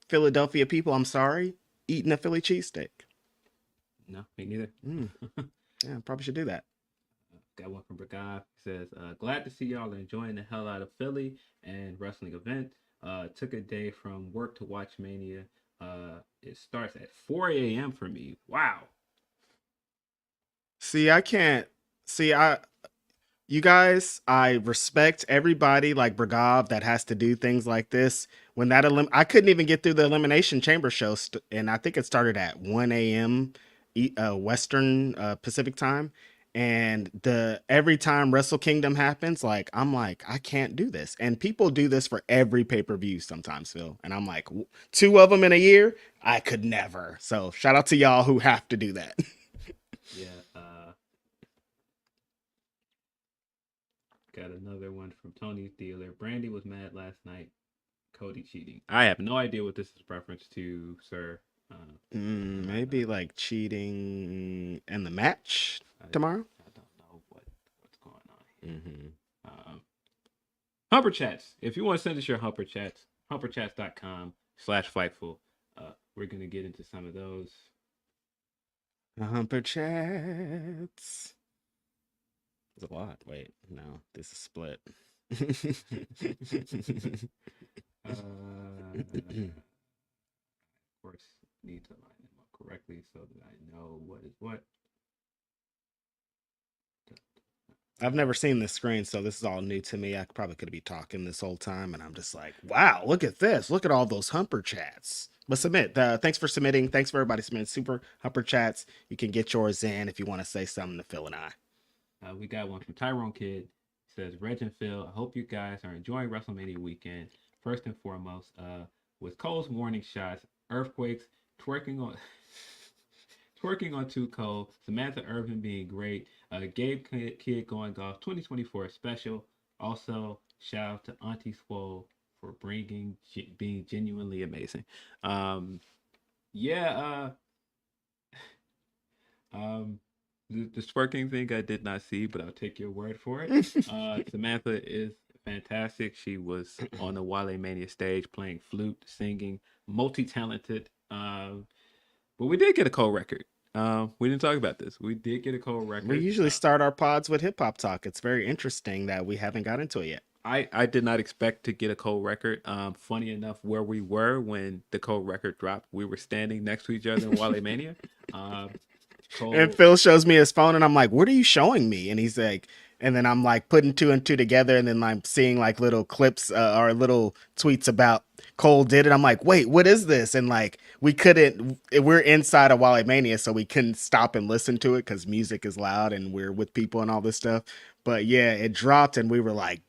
Philadelphia people, I'm sorry, eaten a Philly cheesesteak. No, me neither. Yeah, probably should do that. Got one from Brigade. Says, glad to see y'all enjoying the hell out of Philly and wrestling event. Took a day from work to watch Mania. It starts at 4 a.m. for me. Wow. See, you guys, I respect everybody like Brigade that has to do things like this. When that I couldn't even get through the Elimination Chamber show, and I think it started at 1 a.m. Western Pacific time. And every time Wrestle Kingdom happens, I'm like, I can't do this. And people do this for every pay-per-view sometimes, Phil. And I'm like, 2 of them in a year, I could never. So shout out to y'all who have to do that. Yeah. Got another one from Tony's Dealer. Brandy was mad last night. Cody cheating. I have no idea what this is reference to, sir. Maybe like cheating in the match tomorrow. I don't know what's going on here. Humper Chats. If you want to send us your Humper Chats, humperchats.com/Fightful. We're gonna get into some of those. Humper Chats. There's a lot. Wait, no, this is split. Of course, need to line them up correctly so that I know what is what. I've never seen this screen, so this is all new to me. I probably could be talking this whole time, and I'm just like, wow, look at this. Look at all those Humper Chats. But submit. Thanks for submitting. Thanks for everybody submitting super Humper Chats. You can get yours in if you want to say something to Phil and I. We got one from Tyrone Kid. It says, Reg and Phil, I hope you guys are enjoying WrestleMania weekend. First and foremost, with Cole's warning shots, earthquakes, twerking on Too Cold, Samantha Irvin being great, Gabe Kidd going golf, 2024 special. Also, shout out to Auntie Swole for being genuinely amazing. The twerking thing I did not see, but I'll take your word for it. Samantha is fantastic. She was on the Wale Mania stage playing flute, singing, multi-talented. But we did get a Cole record. We didn't talk about this. We did get a Cole record. We usually start our pods with hip hop talk. It's very interesting that we haven't got into it yet. I did not expect to get a Cole record. Funny enough, where we were when the Cole record dropped, we were standing next to each other in Wale Mania. Cole. And Phil shows me his phone, and I'm like, what are you showing me? And he's like, and then I'm like putting 2 and 2 together, and then I'm seeing like little clips or little tweets about Cole did it. I'm like, wait, what is this? And like, we're inside of Wale Mania, so we couldn't stop and listen to it because music is loud and we're with people and all this stuff. But yeah, it dropped, and we were like,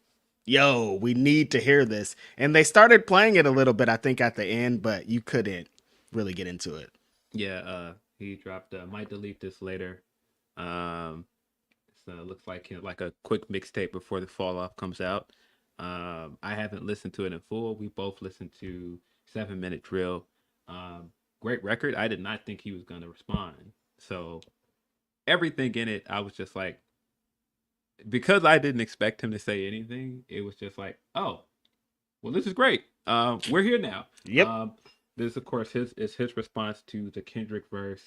yo, we need to hear this. And they started playing it a little bit, I think, at the end, but you couldn't really get into it. Yeah, he dropped, might delete this later. So it looks like a quick mixtape before the fall off comes out. I haven't listened to it in full. We both listened to 7 Minute Drill. Great record. I did not think he was going to respond. So everything in it, I was just like, because I didn't expect him to say anything, it was just like, oh, well, this is great. We're here now. Yep. This, of course, is his response to the Kendrick verse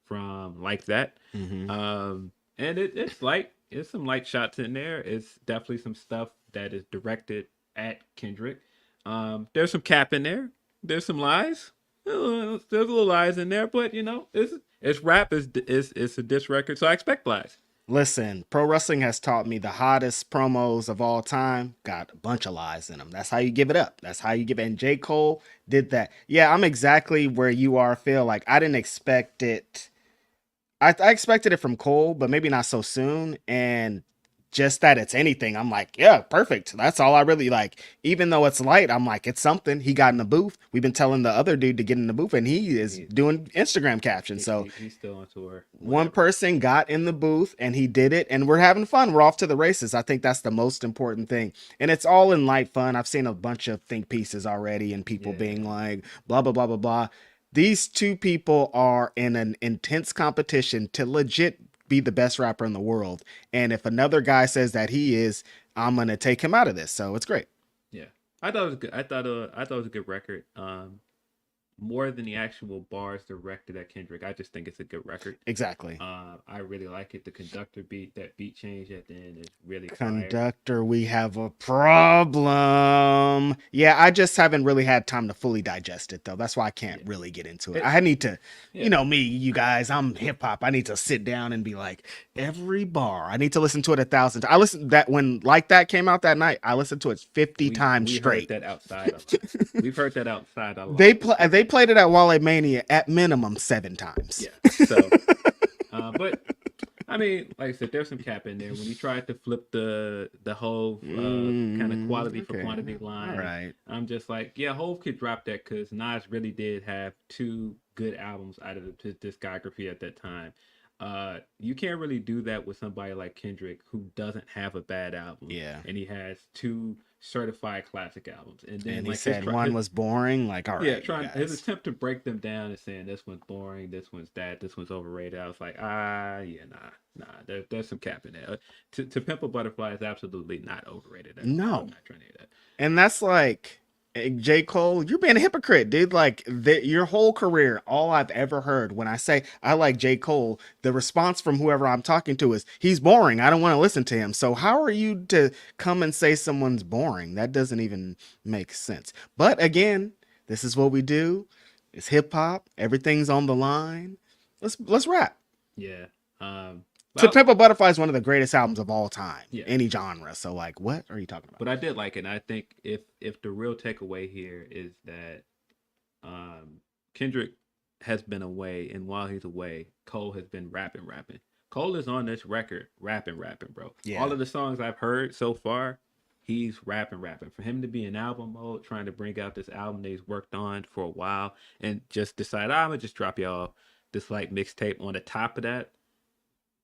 from Like That. Mm-hmm. And it's light. It's some light shots in there. It's definitely some stuff that is directed at Kendrick. There's some cap in there. There's some lies. There's little lies in there, but it's rap. It's a diss record, so I expect lies. Listen, pro wrestling has taught me the hottest promos of all time got a bunch of lies in them. That's how you give it up. That's how you give it. And J. Cole did that. Yeah, I'm exactly where you are, Phil. Like, I didn't expect it. I expected it from Cole, but maybe not so soon. And just that it's anything, I'm like, yeah, perfect. That's all I really like. Even though it's light, I'm like, it's something. He got in the booth. We've been telling the other dude to get in the booth, and he is doing Instagram captions. So he's still on tour. One person got in the booth, and he did it, and we're having fun. We're off to the races. I think that's the most important thing. And it's all in light fun. I've seen a bunch of think pieces already, and people being like, blah, blah, blah, blah, blah. These two people are in an intense competition to legit be the best rapper in the world. And if another guy says that he is, I'm going to take him out of this. So it's great. Yeah. I thought it was good. I thought it was a good record. More than the actual bars directed at Kendrick, I just think it's a good record. Exactly. I really like it. The conductor beat, that beat change at the end is really Conductor, fire. We have a problem. Yeah, I just haven't really had time to fully digest it though. That's why I can't really get into it. I need to, you know me, you guys, I'm hip hop. I need to sit down and be like, every bar. I need to listen to it 1,000 times. I listened that when Like That came out that night. I listened to it 50 times straight. Heard that outside. We've heard that outside. A lot. They played it at WrestleMania at minimum 7 times. Yeah. So, but I mean, like I said, there's some cap in there. When he tried to flip the whole kind of quality for quantity line, all right. I'm just like, yeah, Hov could drop that because Nas really did have 2 good albums out of his discography at that time. You can't really do that with somebody like Kendrick who doesn't have a bad album. Yeah. And he has 2 certified classic albums. And then he said one was boring. Like, all right. Yeah, his attempt to break them down and saying this one's boring, this one's that, this one's overrated. I was like, nah. There's some cap in there. To Pimp a Butterfly is absolutely not overrated. No. I'm not trying to hear that. And that's like, J. Cole, you're being a hypocrite, dude. Like your whole career, all I've ever heard when I say I like J. Cole, the response from whoever I'm talking to is he's boring. I don't want to listen to him. So how are you to come and say someone's boring? That doesn't even make sense. But again, this is what we do. It's hip hop. Everything's on the line. Let's rap. Yeah. To Pimp a Butterfly is one of the greatest albums of all time, any genre. So, like, what are you talking about? But I did like it. And I think if the real takeaway here is that Kendrick has been away, and while he's away, Cole has been rapping. Cole is on this record rapping, bro. Yeah. All of the songs I've heard so far, he's rapping. For him to be in album mode, trying to bring out this album that he's worked on for a while, and just decide, I'm gonna just drop y'all this like mixtape on the top of that.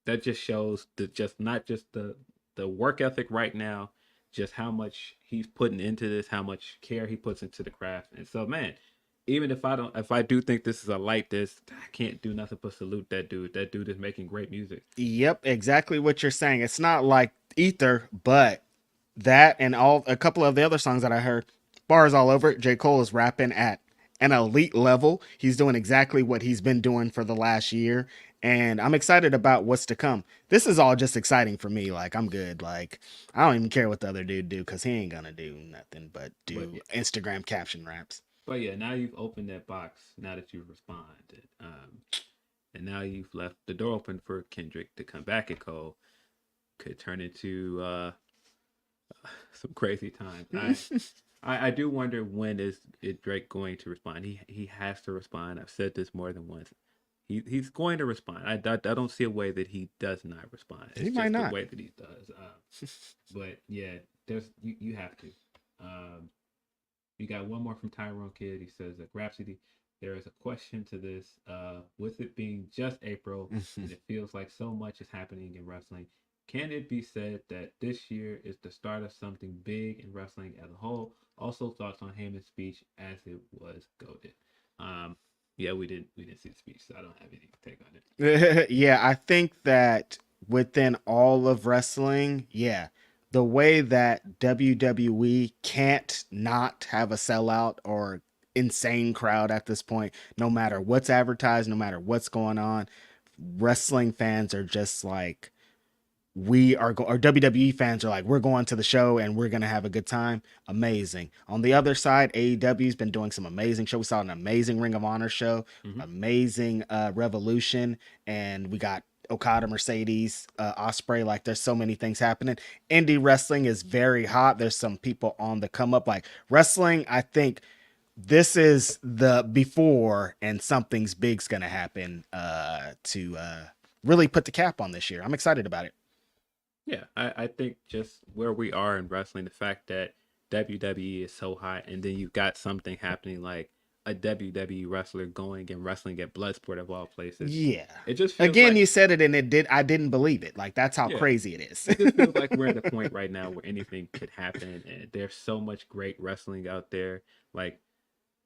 That just shows not just the work ethic right now, just how much he's putting into this, how much care he puts into the craft. And so, man, even if I do think this is a light disc, I can't do nothing but salute that dude. That dude is making great music. Yep, exactly what you're saying. It's not like Ether, but that and a couple of the other songs that I heard, bars all over it. J. Cole is rapping at an elite level. He's doing exactly what he's been doing for the last year. And I'm excited about what's to come. This is all just exciting for me. Like, I'm good. Like, I don't even care what the other dude do because he ain't gonna do nothing but do Instagram caption raps. But yeah, now you've opened that box. Now that you've responded, and now you've left the door open for Kendrick to come back at Cole. Could turn into some crazy times. I do wonder when is Drake going to respond. He has to respond. I've said this more than once. He's going to respond. I don't see a way that he does not respond. It's he might not. The way that he does. But yeah, you have to. You got one more from Tyrone Kidd. He says, Grapsody, there is a question to this. With it being just April, and it feels like so much is happening in wrestling, can it be said that this year is the start of something big in wrestling as a whole? Also, thoughts on Heyman's speech as it was goated. Yeah, we didn't see the speech, so I don't have any take on it. Yeah, I think that within all of wrestling, the way that WWE can't not have a sellout or insane crowd at this point, no matter what's advertised, no matter what's going on, wrestling fans are just like, or WWE fans are like, we're going to the show and we're going to have a good time. Amazing. On the other side, AEW's been doing some amazing shows. We saw an amazing Ring of Honor show, amazing Revolution, and we got Okada, Mercedes, Ospreay. Like, there's so many things happening. Indie wrestling is very hot. There's some people on the come up. Like, wrestling, I think this is the before, and something's big's going to happen to really put the cap on this year. I'm excited about it. Yeah, I think just where we are in wrestling, the fact that WWE is so hot, and then you've got something happening like a WWE wrestler going and wrestling at Bloodsport of all places. Yeah. It just feels again, like, you said it and I didn't believe it. Like, that's how crazy it is. It just feels like we're at a point right now where anything could happen, and there's so much great wrestling out there. Like,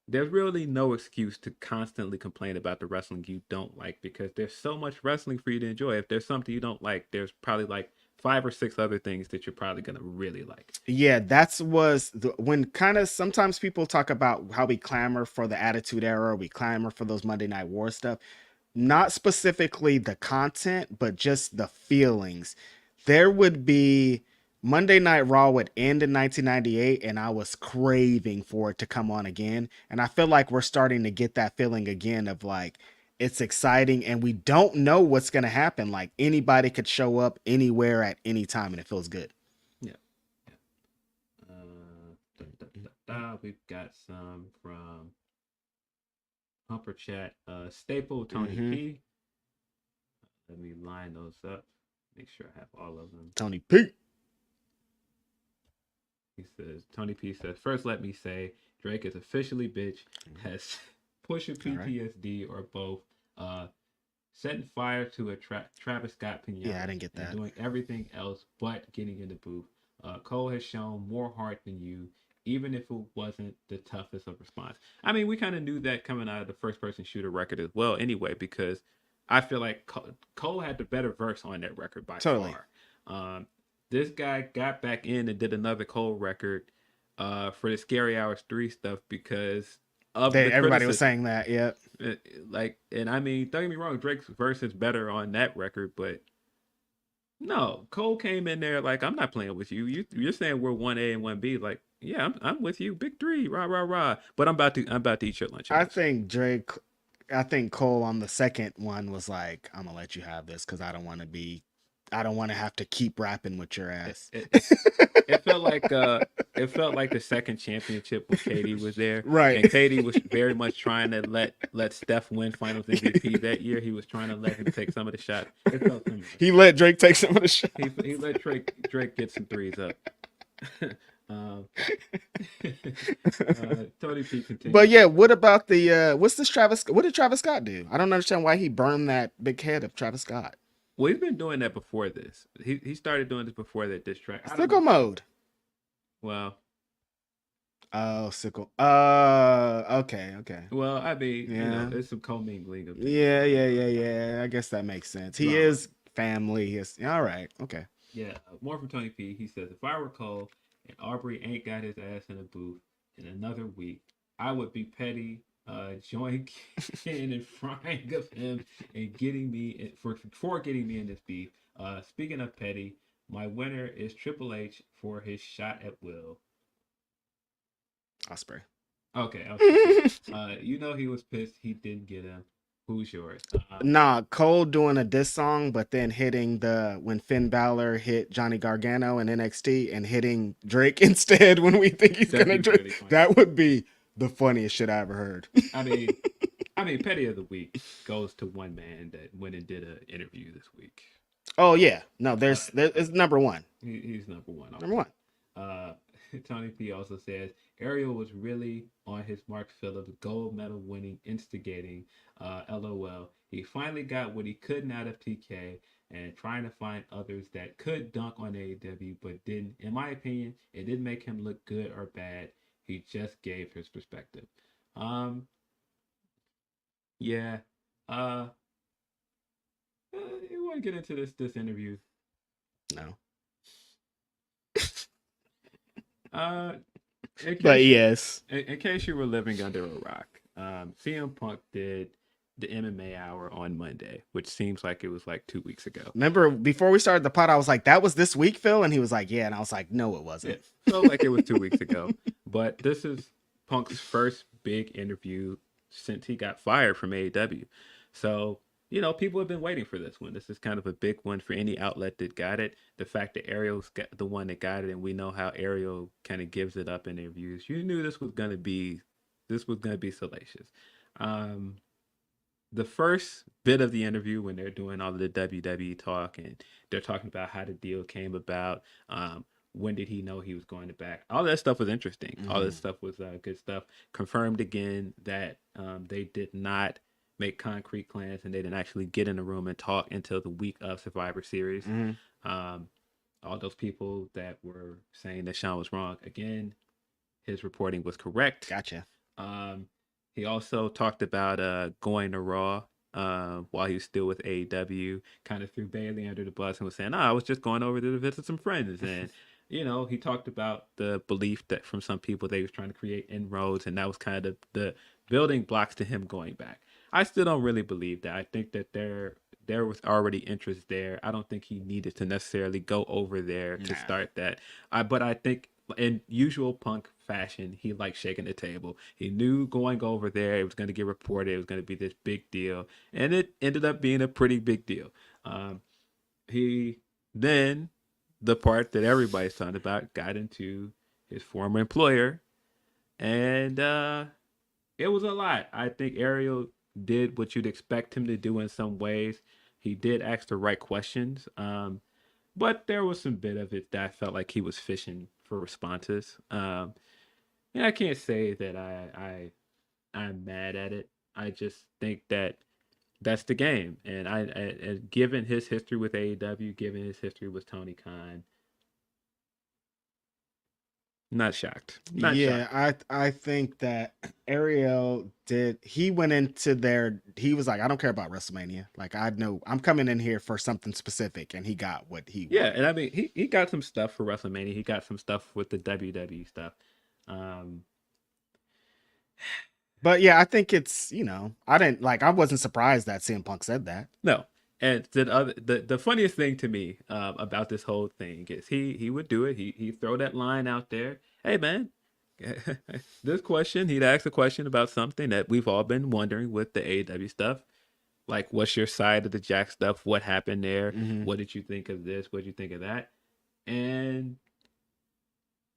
there's really no excuse to constantly complain about the wrestling you don't like, because there's so much wrestling for you to enjoy. If there's something you don't like, there's probably like 5 or 6 other things that you're probably gonna really like. Yeah, when kind of sometimes people talk about how we clamor for the Attitude Era, we clamor for those Monday Night War stuff. Not specifically the content, but just the feelings. There would be Monday Night Raw would end in 1998, and I was craving for it to come on again. And I feel like we're starting to get that feeling again of like, it's exciting and we don't know what's going to happen. Like anybody could show up anywhere at any time and it feels good. Yeah. We've got some from Humper Chat. Staple Tony P. Let me line those up. Make sure I have all of them. Tony P. He says, Tony P says, first let me say, Drake is officially bitch, has Pusha PTSD or both, setting fire to a Travis Scott pinata. Yeah, I didn't get that. Doing everything else but getting in the booth. Cole has shown more heart than you, even if it wasn't the toughest of response. I mean, we kind of knew that coming out of the first person shooter record as well anyway, because I feel like Cole had the better verse on that record by far. This guy got back in and did another Cole record for the Scary Hours 3 stuff because of everybody was saying that, yeah. And I mean, don't get me wrong, Drake's verse is better on that record, but no, Cole came in there like, I'm not playing with you. You're saying we're 1A and 1B. Like, yeah, I'm with you. Big 3, rah, rah, rah. But I'm about to eat your lunch. I think Cole on the second one was like, I'm gonna let you have this because I don't want to have to keep rapping with your ass. It felt like the second championship when Katie was there, right? And Katie was very much trying to let Steph win Finals MVP that year. He was trying to let him take some of the shots. It felt similar. He let Drake take some of the shots. He let Drake get some threes up. Tony P continues. But yeah, what about the what did Travis Scott do? I don't understand why he burned that big head of Travis Scott. Well, he's been doing that before this. He started doing this before that diss track. Sickle mode. Well. Oh, sickle. Okay. Well, I mean, there's some commingling of Yeah. I guess that makes sense. He is family. All right. Okay. Yeah. More from Tony P. He says, if I were Cole and Aubrey ain't got his ass in a booth in another week, I would be petty. Join Ken and frying of him and getting me for getting me in this beef. Speaking of petty, my winner is Triple H for his shot at Will. Ospreay. Okay. He was pissed he didn't get him. Who's yours? Nah, Cole doing a diss song, but then hitting when Finn Balor hit Johnny Gargano in NXT and hitting Drake instead when we think he's gonna Drake. Really that would be the funniest shit I ever heard. I mean, Petty of the Week goes to one man that went and did an interview this week. Oh yeah, no, there's number one. He's number one. Number one. Tony P also says Ariel was really on his Mark Phillips gold medal winning instigating. LOL. He finally got what he couldn't out of TK and trying to find others that could dunk on AEW, but didn't. In my opinion, it didn't make him look good or bad. He just gave his perspective. Yeah. You want to get into this interview? No. But yes. In case you were living under a rock, CM Punk did the MMA hour on Monday, which seems like it was like 2 weeks ago. Remember, before we started the pod, I was like, that was this week, Phil? And he was like, yeah. And I was like, no, it wasn't. It felt like it was 2 weeks ago. But this is Punk's first big interview since he got fired from AEW. So, people have been waiting for this one. This is kind of a big one for any outlet that got it. The fact that Ariel's got the one that got it, and we know how Ariel kind of gives it up in interviews. You knew this was going to be salacious. The first bit of the interview when they're doing all of the WWE talk and they're talking about how the deal came about, when did he know he was going to back? All that stuff was interesting. All that stuff was good stuff. Confirmed again that they did not make concrete plans and they didn't actually get in the room and talk until the week of Survivor Series. All those people that were saying that Sean was wrong, again, his reporting was correct. Gotcha. He also talked about going to Raw while he was still with AEW, kind of threw Bailey under the bus and was saying, I was just going over to visit some friends. And, he talked about the belief that from some people they was trying to create inroads, and that was kind of the building blocks to him going back. I still don't really believe that. I think that there was already interest there. I don't think he needed to necessarily go over there to start that. But I think in usual Punk fashion, he liked shaking the table. He knew going over there, it was going to get reported. It was going to be this big deal. And it ended up being a pretty big deal. Then the part that everybody's talking about, got into his former employer. And it was a lot. I think Ariel did what you'd expect him to do in some ways. He did ask the right questions. But there was some bit of it that I felt like he was fishing for responses. And I can't say that I'm mad at it. I just think that that's the game. And given his history with AEW, given his history with Tony Khan, not shocked. I think that Ariel he went into there, he was like, I don't care about WrestleMania. Like, I know I'm coming in here for something specific, and he got what he wanted. Yeah, and I mean he got some stuff for WrestleMania. He got some stuff with the WWE stuff. But yeah, I think it's, I wasn't surprised that CM Punk said that. No. And the funniest thing to me about this whole thing is he would do it. He'd throw that line out there. Hey, man, this question, he'd ask a question about something that we've all been wondering with the AEW stuff. Like, what's your side of the Jack stuff? What happened there? Mm-hmm. What did you think of this? What did you think of that? And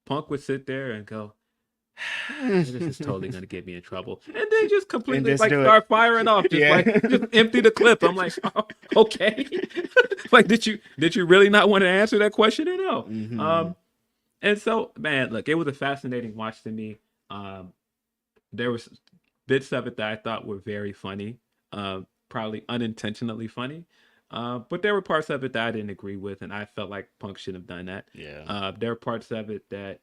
Punk would sit there and go, this is totally going to get me in trouble. And then just completely start firing off. Just empty the clip. I'm like, oh, okay. Like, did you really not want to answer that question or no? Mm-hmm. And so, man, look, it was a fascinating watch to me. There was bits of it that I thought were very funny, probably unintentionally funny. But there were parts of it that I didn't agree with, and I felt like Punk shouldn't have done that. Yeah. There were parts of it that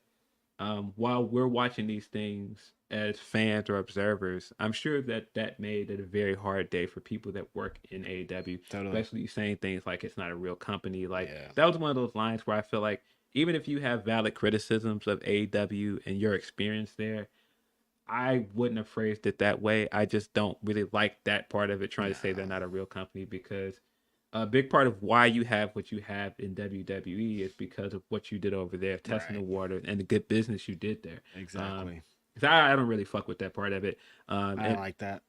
while we're watching these things as fans or observers, I'm sure that made it a very hard day for people that work in AEW, especially saying things like it's not a real company. Like, that was one of those lines where I feel like even if you have valid criticisms of AEW and your experience there, I wouldn't have phrased it that way. I just don't really like that part of it, trying to say they're not a real company, because a big part of why you have what you have in WWE is because of what you did over there, testing the water, and the good business you did there. Exactly. I don't really fuck with that part of it. I don't like that.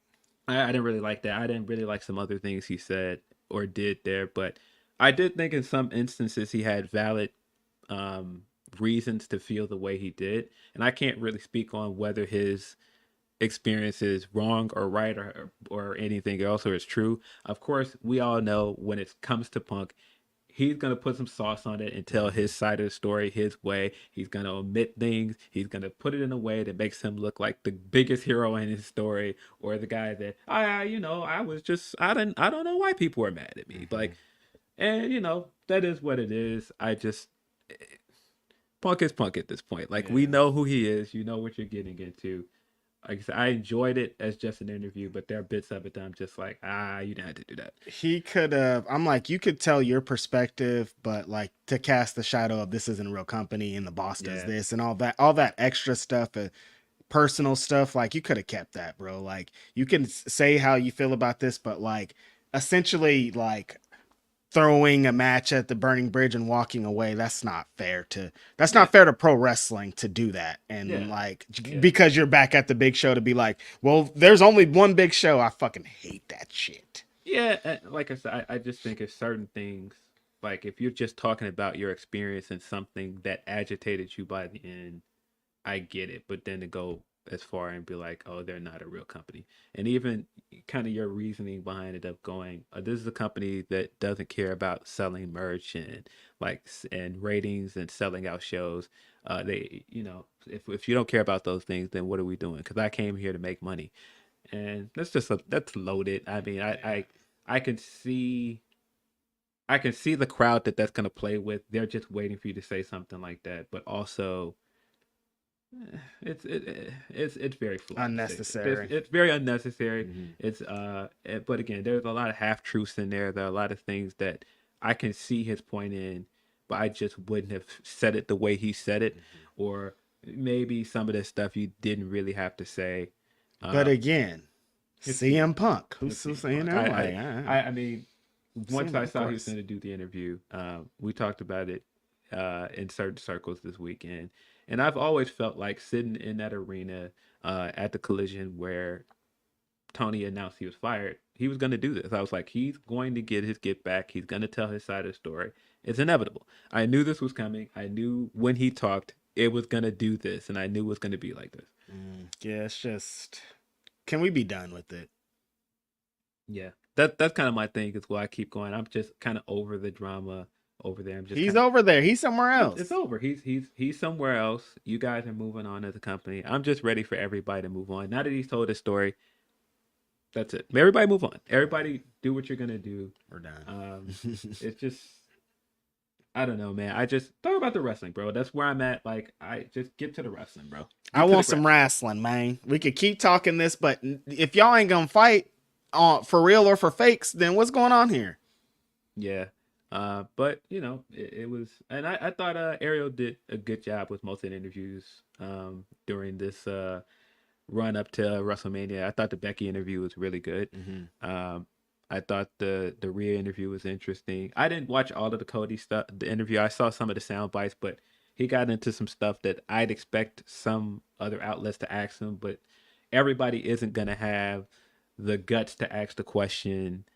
I didn't really like that. I didn't really like some other things he said or did there, but I did think in some instances he had valid reasons to feel the way he did. And I can't really speak on whether his experience is wrong or right or anything else, or it's true. Of course, we all know when it comes to Punk, he's going to put some sauce on it and tell his side of the story his way. He's going to omit things. He's going to put it in a way that makes him look like the biggest hero in his story, or the guy that I don't know why people are mad at me. Like, and that is what it is. Punk is Punk at this point. Like, we know who he is. You know what you're getting into. Like I said, I enjoyed it as just an interview, but there are bits of it that I'm just like, you didn't have to do that. He could have, I'm like, you could tell your perspective, but like, to cast the shadow of this isn't a real company and the boss does this and all that extra stuff, personal stuff, like, you could have kept that, bro. Like, you can say how you feel about this, but like, essentially, like, throwing a match at the burning bridge and walking away, that's not fair to pro wrestling to do that. And because you're back at the big show, to be like, well, there's only one big show. I fucking hate that shit. Yeah, like I said, I just think it's certain things, like if you're just talking about your experience and something that agitated you by the end, I get it. But then to go as far and be like, oh, they're not a real company, and even kind of your reasoning behind it of going, this is a company that doesn't care about selling merch and ratings and selling out shows. They, if you don't care about those things, then what are we doing? Because I came here to make money, and that's loaded. I mean, I can see the crowd that's going to play with. They're just waiting for you to say something like that, but also, It's very flawed. Unnecessary. It's very unnecessary. Mhm. It's but again, there's a lot of half truths in there. There are a lot of things that I can see his point in, but I just wouldn't have said it the way he said it, or maybe some of the stuff you didn't really have to say. But again, it's CM Punk. Who's CM saying Punk. that? I mean, once I saw he was going to do the interview, we talked about it in certain circles this weekend. And I've always felt like sitting in that arena at the Collision where Tony announced he was fired, he was going to do this. I was like, he's going to get his get back. He's going to tell his side of the story. It's inevitable. I knew this was coming. I knew when he talked, it was going to do this. And I knew it was going to be like this. Yeah, it's just, can we be done with it? Yeah, that's kind of my thing. Is why I keep going. I'm just kind of over the drama over there. He's over there. He's somewhere else. It's over. He's somewhere else. You guys are moving on as a company. I'm just ready for everybody to move on. Now that he's told his story, that's it. Everybody move on. Everybody do what you're gonna do. We're done. It's just, I don't know, man. I just talk about the wrestling, bro. That's where I'm at. Like, I just get to the wrestling, bro. I want some wrestling, man. We could keep talking this, but if y'all ain't gonna fight for real or for fakes, then what's going on here? Yeah. But you know, it was, and I thought Ariel did a good job with most of the interviews during this run up to WrestleMania. I thought the Becky interview was really good. I thought the Rhea interview was interesting. I didn't watch all of the Cody stuff, the interview. I saw some of the sound bites, but he got into some stuff that I'd expect some other outlets to ask him, but everybody isn't gonna have the guts to ask the question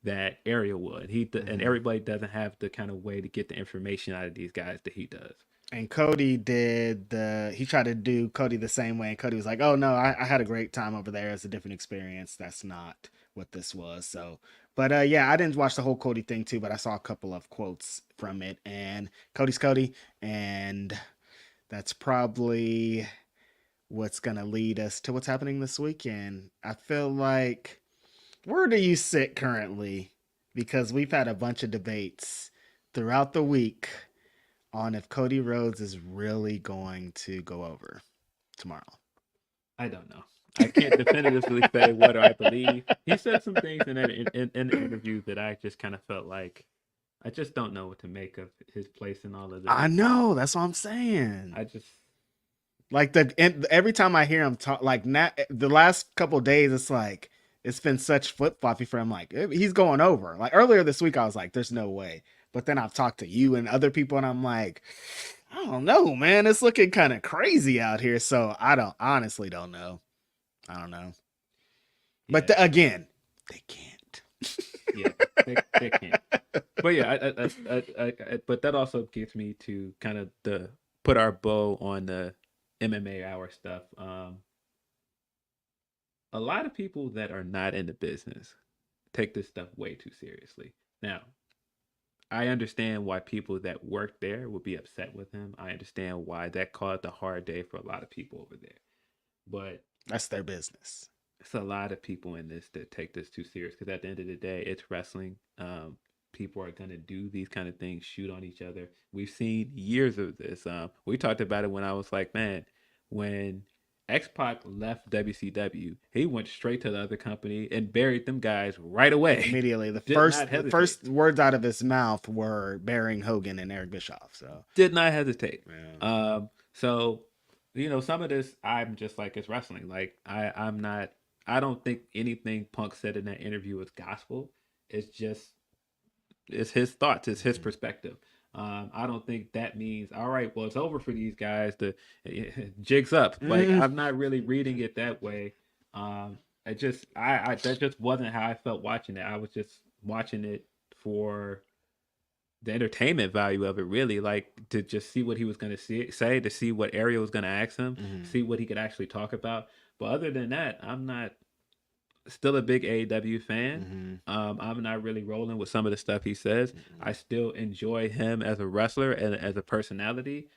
that Ariel would. And everybody doesn't have the kind of way to get the information out of these guys that he does. And Cody he tried to do Cody the same way. And Cody was like, oh no, I had a great time over there. It's a different experience. That's not what this was. So, but yeah, I didn't watch the whole Cody thing too, but I saw a couple of quotes from it, and Cody's Cody. And that's probably what's going to lead us to what's happening this weekend. I feel like, where do you sit currently? Because we've had a bunch of debates throughout the week on if Cody Rhodes is really going to go over tomorrow. I don't know. I can't definitively say whether I believe. He said some things in the interview that I just kind of felt like, I just don't know what to make of his place in all of this. I know. That's what I'm saying. I just, like, every time I hear him talk, like the last couple of days, it's like, it's been such flip-floppy for him. Like, he's going over. Like, earlier this week, I was like, there's no way. But then I've talked to you and other people, and I'm like, I don't know, man. It's looking kind of crazy out here. So I honestly don't know. I don't know. Yeah. But again, they can't. Yeah, they can't. But yeah, but that also gets me to kind of put our bow on the MMA hour stuff. A lot of people that are not in the business take this stuff way too seriously. Now, I understand why people that work there would be upset with him. I understand why that caused a hard day for a lot of people over there. But that's their business. It's a lot of people in this that take this too serious, because at the end of the day, it's wrestling. People are going to do these kind of things, shoot on each other. We've seen years of this. We talked about it when I was like, man, when X-Pac left WCW, he went straight to the other company and buried them guys right away. Immediately. The first words out of his mouth were burying Hogan and Eric Bischoff. So did not hesitate. Yeah. So, you know, some of this, I'm just like, it's wrestling. Like, I don't think anything Punk said in that interview was gospel. It's his thoughts. It's his perspective. I don't think that means, all right, well, it's over for these guys. The jig's up. Like, I'm not really reading it that way. That just wasn't how I felt watching it. I was just watching it for the entertainment value of it, really, like to just see what he was going to say, to see what Ariel was going to ask him, see what he could actually talk about. But other than that, I'm not still a big AEW fan. I'm not really rolling with some of the stuff he says. I still enjoy him as a wrestler and as a personality.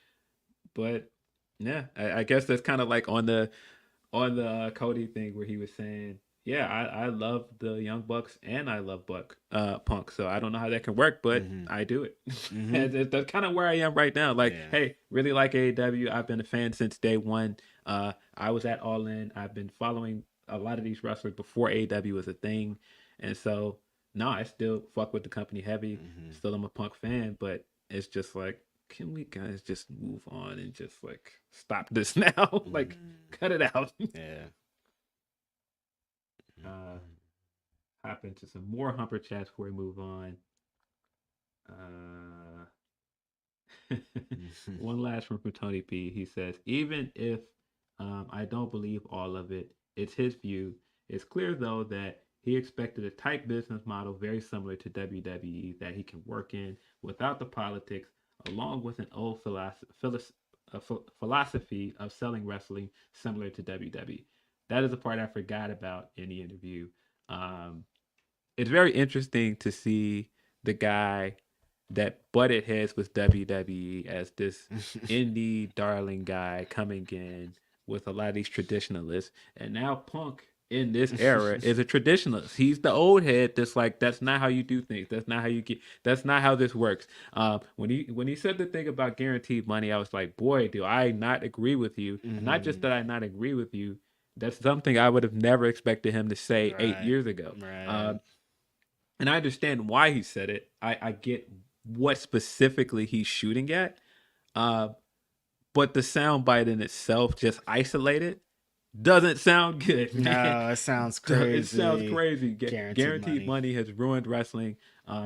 But yeah, I guess that's kind of like on the Cody thing where he was saying, yeah, I love the Young Bucks and I love Punk. So I don't know how that can work, but I do it. That's kind of where I am right now. Like, hey, really like AEW. I've been a fan since day one. I was at All In. I've been following a lot of these wrestlers before AEW was a thing, and so no, I still fuck with the company heavy. Still, I'm a Punk fan, but it's just like, can we guys just move on and just like stop this now? Like, cut it out. Yeah. Hop into some more Humper chats before we move on. One last one from Tony P. He says, even if I don't believe all of it, it's his view. It's clear, though, that he expected a tight business model very similar to WWE that he can work in without the politics, along with an old philosophy of selling wrestling similar to WWE. That is the part I forgot about in the interview. It's very interesting to see the guy that butted heads with WWE as this indie darling guy coming in with a lot of these traditionalists, and now Punk in this era is a traditionalist. He's the old head that's like, that's not how you do things. That's not how you get. That's not how this works. When he said the thing about guaranteed money, I was like, boy, do I not agree with you? And not just that I not agree with you. That's something I would have never expected him to say 8 years ago. Right. And I understand why he said it. I get what specifically he's shooting at. But the soundbite in itself, just isolated, doesn't sound good. No, it sounds crazy. It sounds crazy. Guaranteed money has ruined wrestling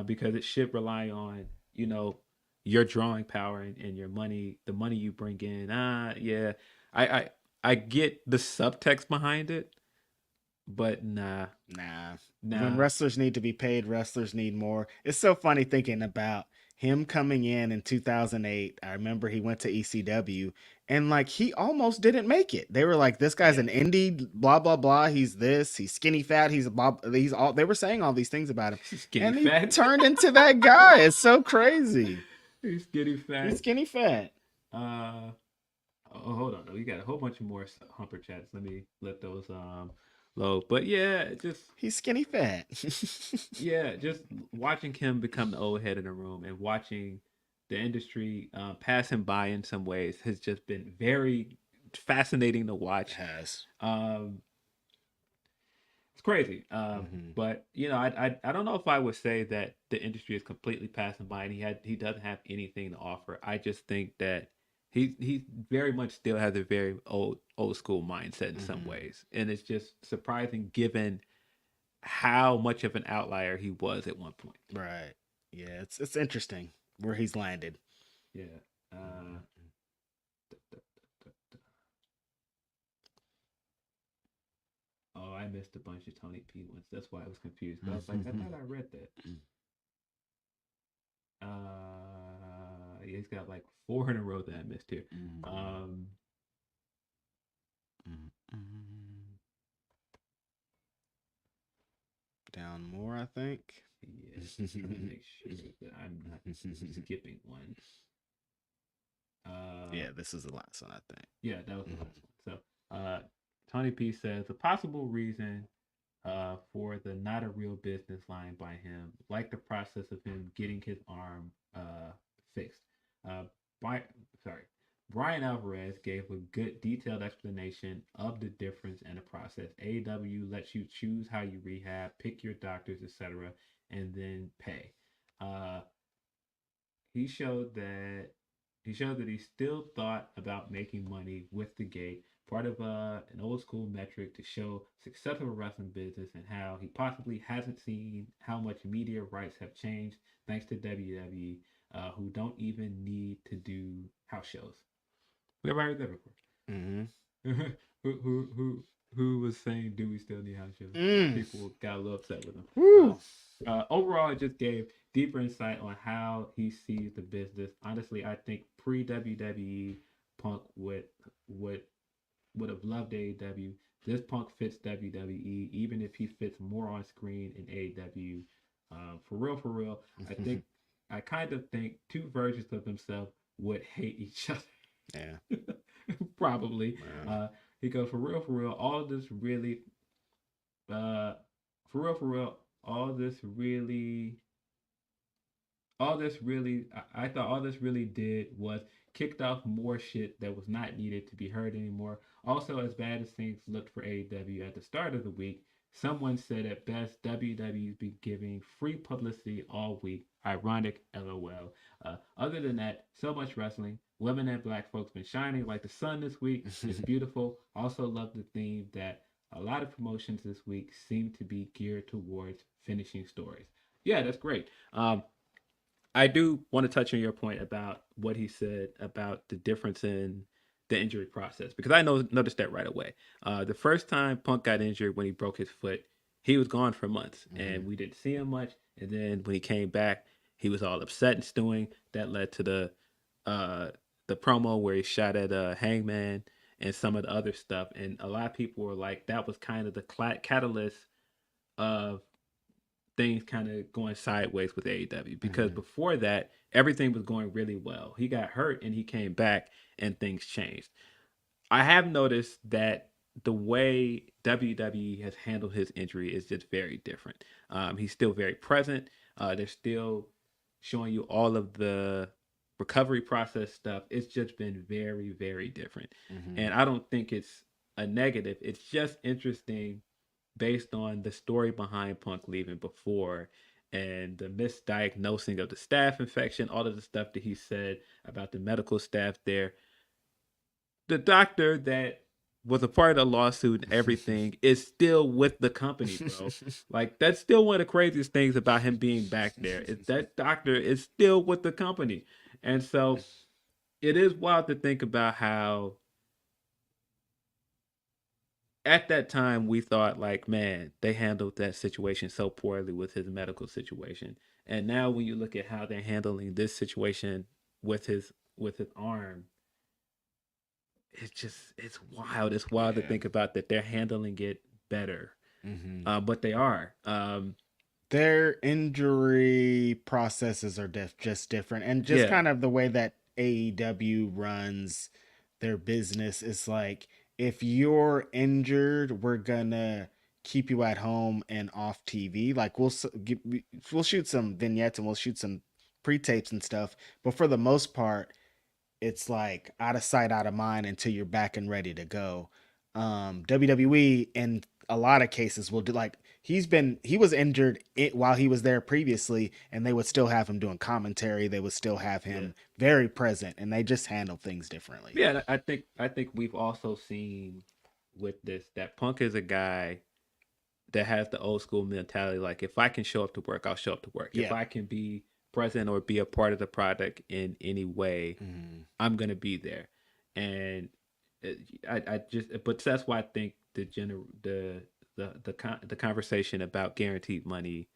because it should rely on, your drawing power and your money, the money you bring in. Yeah. I get the subtext behind it, but nah. When wrestlers need to be paid, wrestlers need more. It's so funny thinking about him coming in 2008. I remember he went to ECW and like he almost didn't make it. They were like, this guy's an indie, blah blah blah. He's this, he's skinny fat, he's a bob, he's all. They were saying all these things about him, and he turned into that guy. It's so crazy. He's skinny fat. He's skinny fat. Oh, hold on, we got a whole bunch of more Humper chats. Let me let those low, but yeah, just he's skinny fat. Yeah, just watching him become the old head in the room and watching the industry pass him by in some ways has just been very fascinating to watch. It has. It's crazy, but I don't know if I would say that the industry is completely passing by and he doesn't have anything to offer. I just think that he very much still has a very old school mindset in some ways, and it's just surprising given how much of an outlier he was at one point. Right. Yeah, it's interesting where he's landed. Yeah. Oh, I missed a bunch of Tony P ones. That's why I was confused. But I was like, I thought I read that. Yeah, he's got like 4 in a row that I missed here. Down more, I think. Yes, I'm trying to make sure that I'm not skipping one. Yeah, this is the last one, I think. Yeah, that was the last one. So, Tony P says a possible reason for the not a real business line by him, like the process of him getting his arm fixed. Brian Alvarez gave a good detailed explanation of the difference and the process. AEW lets you choose how you rehab, pick your doctors, etc., and then pay. He showed that he still thought about making money with the gate, part of an old school metric to show success of a wrestling business, and how he possibly hasn't seen how much media rights have changed thanks to WWE, who don't even need to do house shows. We ever heard that before? Who was saying, do we still need house shows? People got a little upset with him. Overall, it just gave deeper insight on how he sees the business. Honestly, I think pre-WWE, Punk would have loved AEW. This Punk fits WWE, even if he fits more on screen in AEW. For real, I kind of think 2 versions of himself would hate each other. Yeah. Probably. He goes, for real, all this really For real, I thought all this really did was kicked off more shit that was not needed to be heard anymore. Also, as bad as things looked for AEW at the start of the week, someone said at best WWE's been giving free publicity all week. Ironic, LOL. Other than that, so much wrestling. Women and black folks been shining like the sun this week. It's beautiful. Also love the theme that a lot of promotions this week seem to be geared towards finishing stories. Yeah, that's great. I do want to touch on your point about what he said about the difference in the injury process, because I noticed that right away. The first time Punk got injured when he broke his foot, he was gone for months, and we didn't see him much. And then when he came back, he was all upset and stewing. That led to the promo where he shot at Hangman and some of the other stuff. And a lot of people were like, that was kind of the catalyst of things kind of going sideways with AEW, because before that, everything was going really well. He got hurt and he came back and things changed. I have noticed that the way WWE has handled his injury is just very different. He's still very present. They're still showing you all of the recovery process stuff. It's just been very, very different. And I don't think it's a negative. It's just interesting based on the story behind Punk leaving before and the misdiagnosing of the staph infection, all of the stuff that he said about the medical staff there. The doctor that was a part of the lawsuit and everything is still with the company, bro. Like, that's still one of the craziest things about him being back there, is that doctor is still with the company. And so it is wild to think about how at that time we thought, like, man, they handled that situation so poorly with his medical situation. And now when you look at how they're handling this situation with his arm, it's wild. It's wild to think about that they're handling it better. But they are. Their injury processes are just different, and just kind of the way that AEW runs their business is like, if you're injured, we're gonna keep you at home and off TV. Like, we'll shoot some vignettes and we'll shoot some pre-tapes and stuff, but for the most part, it's like out of sight, out of mind until you're back and ready to go. WWE in a lot of cases will do, like, he was injured while he was there previously, and they would still have him doing commentary. They would still have him very present, and they just handle things differently. Yeah, I think we've also seen with this that Punk is a guy that has the old school mentality. Like, if I can show up to work, I'll show up to work. If I can be present or be a part of the product in any way, I'm gonna be there. And but that's why I think the conversation about guaranteed money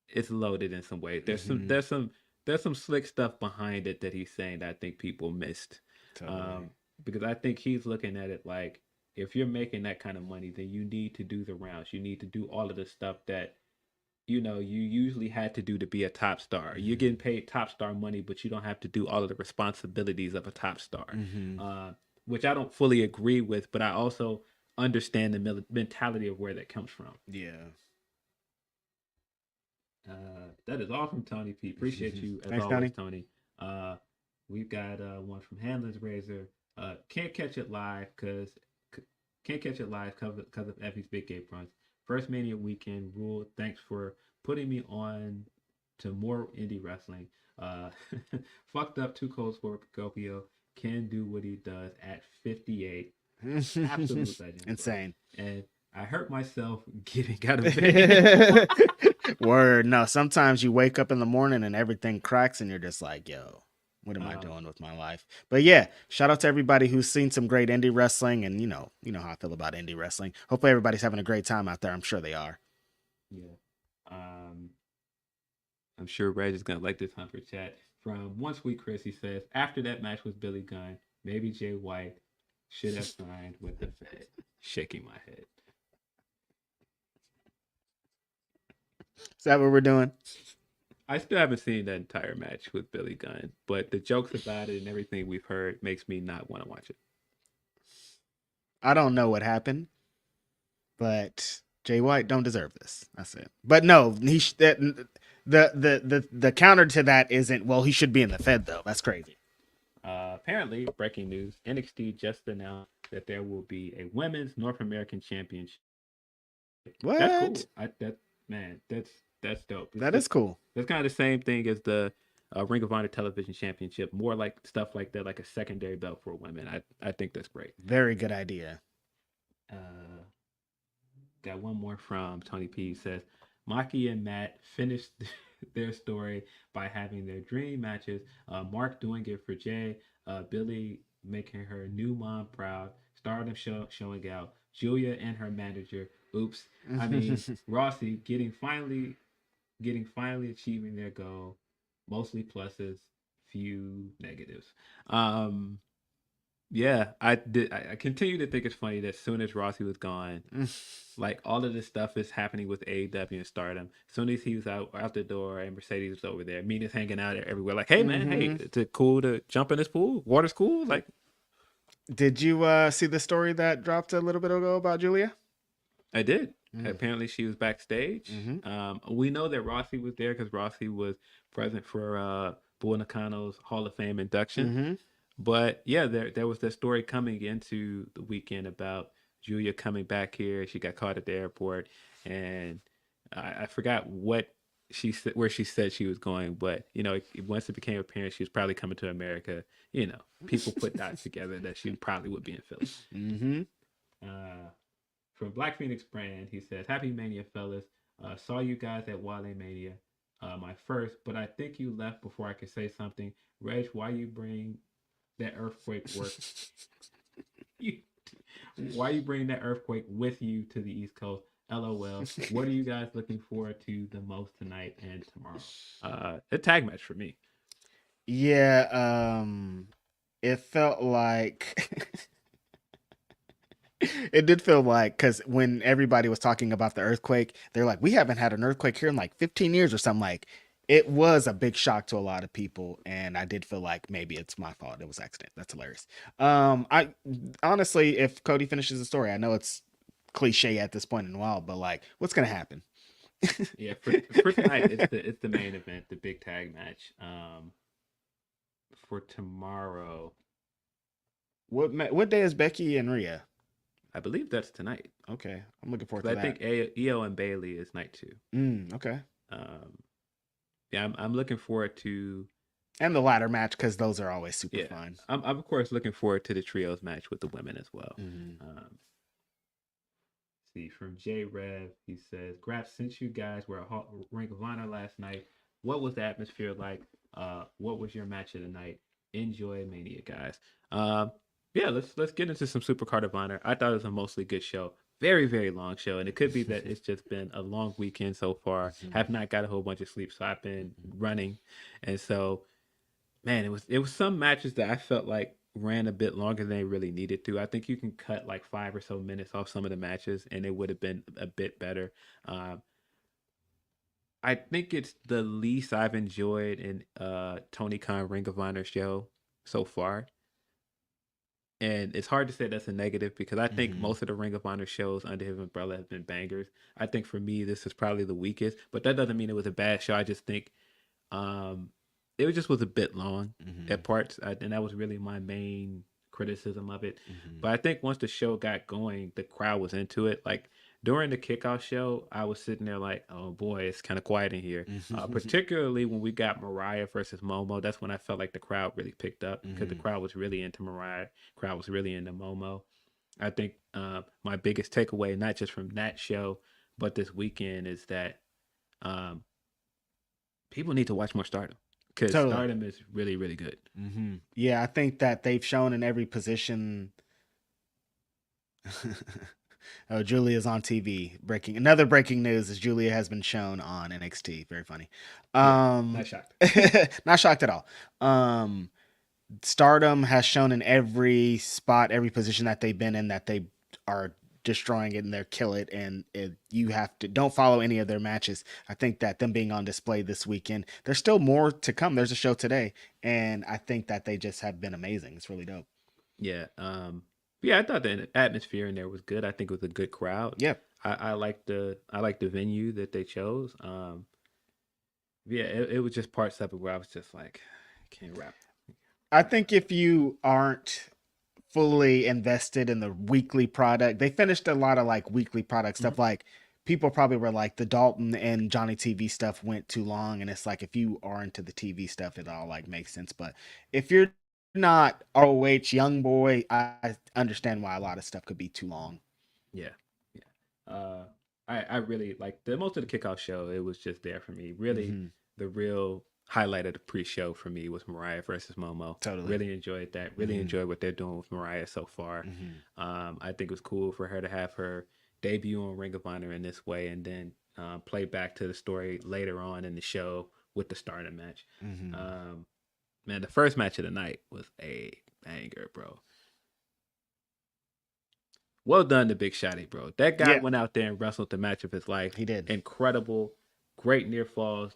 is loaded in some way. There's some slick stuff behind it that he's saying that I think people missed. Totally. Because I think he's looking at it like, if you're making that kind of money, then you need to do the rounds. You need to do all of the stuff that you usually had to do to be a top star. You're getting paid top star money, but you don't have to do all of the responsibilities of a top star, which I don't fully agree with, but I also understand the mentality of where that comes from. Yeah. That is all from Tony P. Appreciate you as always, Tony. We've got one from Handler's Razor. Can't catch it live because of Effie's Big Gay Brunch. First Mania weekend rule. Thanks for putting me on to more indie wrestling. Fucked up, too cold for Scorpio. Can do what he does at 58. Absolute legend. Insane. And I hurt myself getting out of bed. Word. No, sometimes you wake up in the morning and everything cracks and you're just like, yo, what am I doing with my life? But yeah, shout out to everybody who's seen some great indie wrestling, and you know how I feel about indie wrestling. Hopefully everybody's having a great time out there. I'm sure they are. Yeah. I'm sure Reg is gonna like this Humper chat. From One Sweet Chris, he says, after that match with Billy Gunn, maybe Jay White should have signed with the Fed. Shaking my head. Is that what we're doing? I still haven't seen that entire match with Billy Gunn, but the jokes about it and everything we've heard makes me not want to watch it. I don't know what happened, but Jay White don't deserve this. That's it. But no, the counter to that isn't, well, he should be in the Fed though. That's crazy. Apparently, breaking news: NXT just announced that there will be a women's North American Championship. What? That's cool. That's dope. That is cool. That's kind of the same thing as the Ring of Honor Television Championship. More like stuff like that, like a secondary belt for women. I think that's great. Very good idea. Got one more from Tony P. Says Maki and Matt finished their story by having their dream matches. Mark doing it for Jay, Billy making her new mom proud, Stardom showing out, Julia and her manager. Oops. I mean, Rossi finally achieving their goal. Mostly pluses, few negatives. Yeah, I continue to think it's funny that as soon as Rossi was gone, like all of this stuff is happening with AEW and Stardom. As soon as he was out the door and Mercedes was over there, Mina's hanging out everywhere. Like, hey man, hey, is it cool to jump in this pool? Water's cool. Like, did you see the story that dropped a little bit ago about Julia? I did. Apparently, she was backstage. We know that Rossi was there because Rossi was present for Bull Nakano's Hall of Fame induction. But yeah, there was that story coming into the weekend about Julia coming back here. She got caught at the airport, and I forgot what she said, where she said she was going. But you know, once it became apparent she was probably coming to America, you know, people put dots together that she probably would be in Philly. From Black Phoenix Brand, he says, "Happy Mania, fellas. Saw you guys at Wale Mania, my first, but I think you left before I could say something. Reg, why you bring that earthquake work? Why you bring that earthquake with you to the East Coast? LOL. What are you guys looking forward to the most tonight and tomorrow?" A tag match for me. Yeah, it felt like it did feel like, because when everybody was talking about the earthquake, they're like, we haven't had an earthquake here in like 15 years or something. Like, it was a big shock to a lot of people, and I did feel like maybe it's my fault. It was accident. That's hilarious. I honestly, if Cody finishes the story, I know it's cliche at this point in a while, but like, what's gonna happen? Yeah, for tonight, it's the main event, the big tag match. For tomorrow, what day is Becky and Rhea? I believe that's tonight. Okay, I'm looking forward to that. I think Iyo and Bailey is night 2. Okay. Yeah, I'm looking forward to, and the ladder match, because those are always super fun. I'm of course looking forward to the trios match with the women as well. See, from J Rev, he says, "Graps, since you guys were at Ring of Honor last night, what was the atmosphere like? What was your match of the night? Enjoy Mania, guys." Yeah, let's get into some Supercard of Honor. I thought it was a mostly good show. Very, very long show. And it could be that it's just been a long weekend so far. Have not got a whole bunch of sleep, so I've been running. And so, man, it was some matches that I felt like ran a bit longer than they really needed to. I think you can cut like 5 or so minutes off some of the matches and it would have been a bit better. I think it's the least I've enjoyed in Tony Khan Ring of Honor show so far. And it's hard to say that's a negative because I think most of the Ring of Honor shows under his umbrella have been bangers. I think for me, this is probably the weakest, but that doesn't mean it was a bad show. I just think it just was a bit long at parts. And that was really my main criticism of it. But I think once the show got going, the crowd was into it. Like during the kickoff show, I was sitting there like, oh boy, it's kind of quiet in here. Particularly when we got Mariah versus Momo. That's when I felt like the crowd really picked up because the crowd was really into Mariah. Crowd was really into Momo. I think my biggest takeaway, not just from that show, but this weekend, is that people need to watch more Stardom. Because Stardom is really, really good. Yeah, I think that they've shown in every position. Oh, Julia's on TV. Another breaking news is Julia has been shown on NXT. Very funny. Not shocked. Not shocked at all. Stardom has shown in every spot, every position that they've been in, that they are destroying it and they're kill it. And you have to don't follow any of their matches. I think that them being on display this weekend, there's still more to come. There's a show today, and I think that they just have been amazing. It's really dope. Yeah. Yeah, I thought the atmosphere in there was good. I think it was a good crowd. Yeah. I like the venue that they chose. Yeah, it was just parts of it where I was just like, I can't rap. I think if you aren't fully invested in the weekly product, they finished a lot of like weekly product stuff. Like people probably were like the Dalton and Johnny TV stuff went too long, and it's like if you are into the TV stuff, it all like makes sense. But if you're not ROH young boy, I understand why a lot of stuff could be too long. Yeah, yeah. I really like the most of the kickoff show. It was just there for me. Really, the real highlight of the pre-show for me was Mariah versus Momo. Totally. Really enjoyed that. Really enjoyed what they're doing with Mariah so far. I think it was cool for her to have her debut on Ring of Honor in this way, and then play back to the story later on in the show with the Stardom match. Man, the first match of the night was a banger, bro. Well done to Big Shotty, bro. That guy went out there and wrestled the match of his life. He did. Incredible. Great near falls.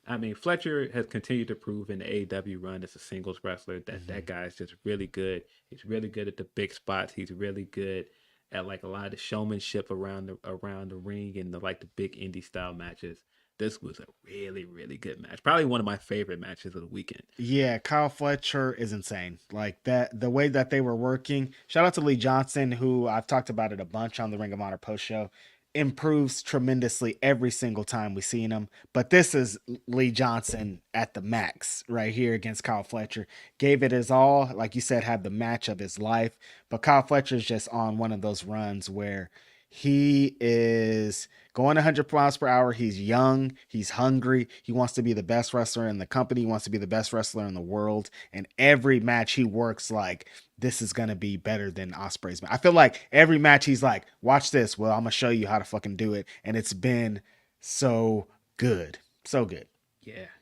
I mean, Fletcher has continued to prove in the AEW run as a singles wrestler that that guy is just really good. He's really good at the big spots. He's really good at like a lot of the showmanship around the ring and the like the big indie style matches. This was a really, really good match. Probably one of my favorite matches of the weekend. Yeah, Kyle Fletcher is insane. Like that, the way that they were working. Shout out to Lee Johnson, who I've talked about it a bunch on the Ring of Honor post show. Improves tremendously every single time we seen him. But this is Lee Johnson at the max right here against Kyle Fletcher. Gave it his all. Like you said, had the match of his life. But Kyle Fletcher's just on one of those runs where he is going 100 miles per hour. He's young. He's hungry. He wants to be the best wrestler in the company. He wants to be the best wrestler in the world. And every match he works like, this is going to be better than Ospreay's match. I feel like every match he's like, watch this. Well, I'm going to show you how to fucking do it. And it's been so good. So good.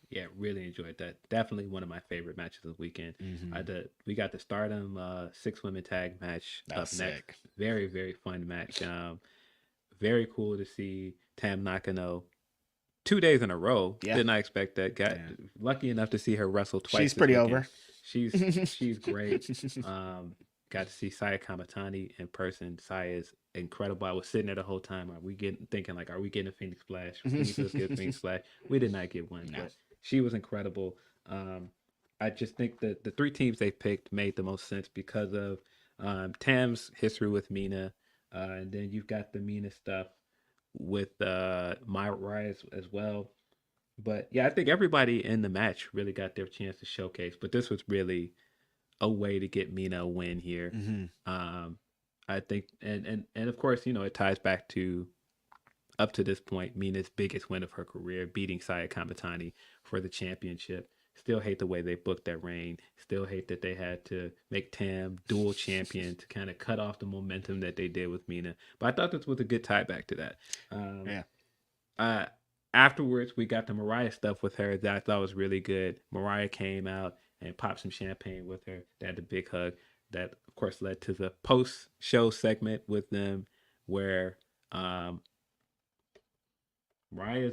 Yeah, really enjoyed that. Definitely one of my favorite matches of the weekend. We got the Stardom 6-women tag match up next. Very, very fun match. Very cool to see Tam Nakano 2 days in a row. Did not expect that. Got lucky enough to see her wrestle twice. She's pretty over. She's great. Got to see Saya Kamatani in person. Saya's incredible. I was sitting there the whole time. Are we getting a Phoenix Splash? Phoenix get a Phoenix Splash. We did not get one, but she was incredible. I just think that the three teams they picked made the most sense because of Tam's history with Mina, and then you've got the Mina stuff with Mariah as well. But yeah, I think everybody in the match really got their chance to showcase. But this was really a way to get Mina a win here. I think, and of course, you know, it ties back to up to this point, Mina's biggest win of her career, beating Saya Kamatani for the championship. Still hate the way they booked that reign. Still hate that they had to make Tam dual champion to kind of cut off the momentum that they did with Mina. But I thought this was a good tie back to that. Afterwards, we got the Mariah stuff with her that I thought was really good. Mariah came out and popped some champagne with her. They had a big hug. That, of course, led to the post-show segment with them where Mariah's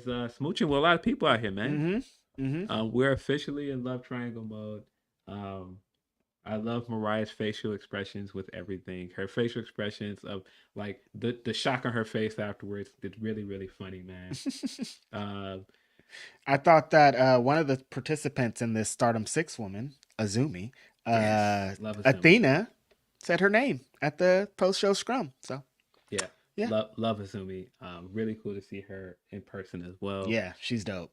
smooching with a lot of people out here, man. We're officially in love triangle mode. I love Mariah's facial expressions with everything. Her facial expressions of like the shock on her face afterwards. It's really, really funny, man. I thought that one of the participants in this Stardom 6-woman, Azumi, Athena, said her name at the post-show scrum. So yeah. Love Azumi. Really cool to see her in person as well. Yeah, she's dope.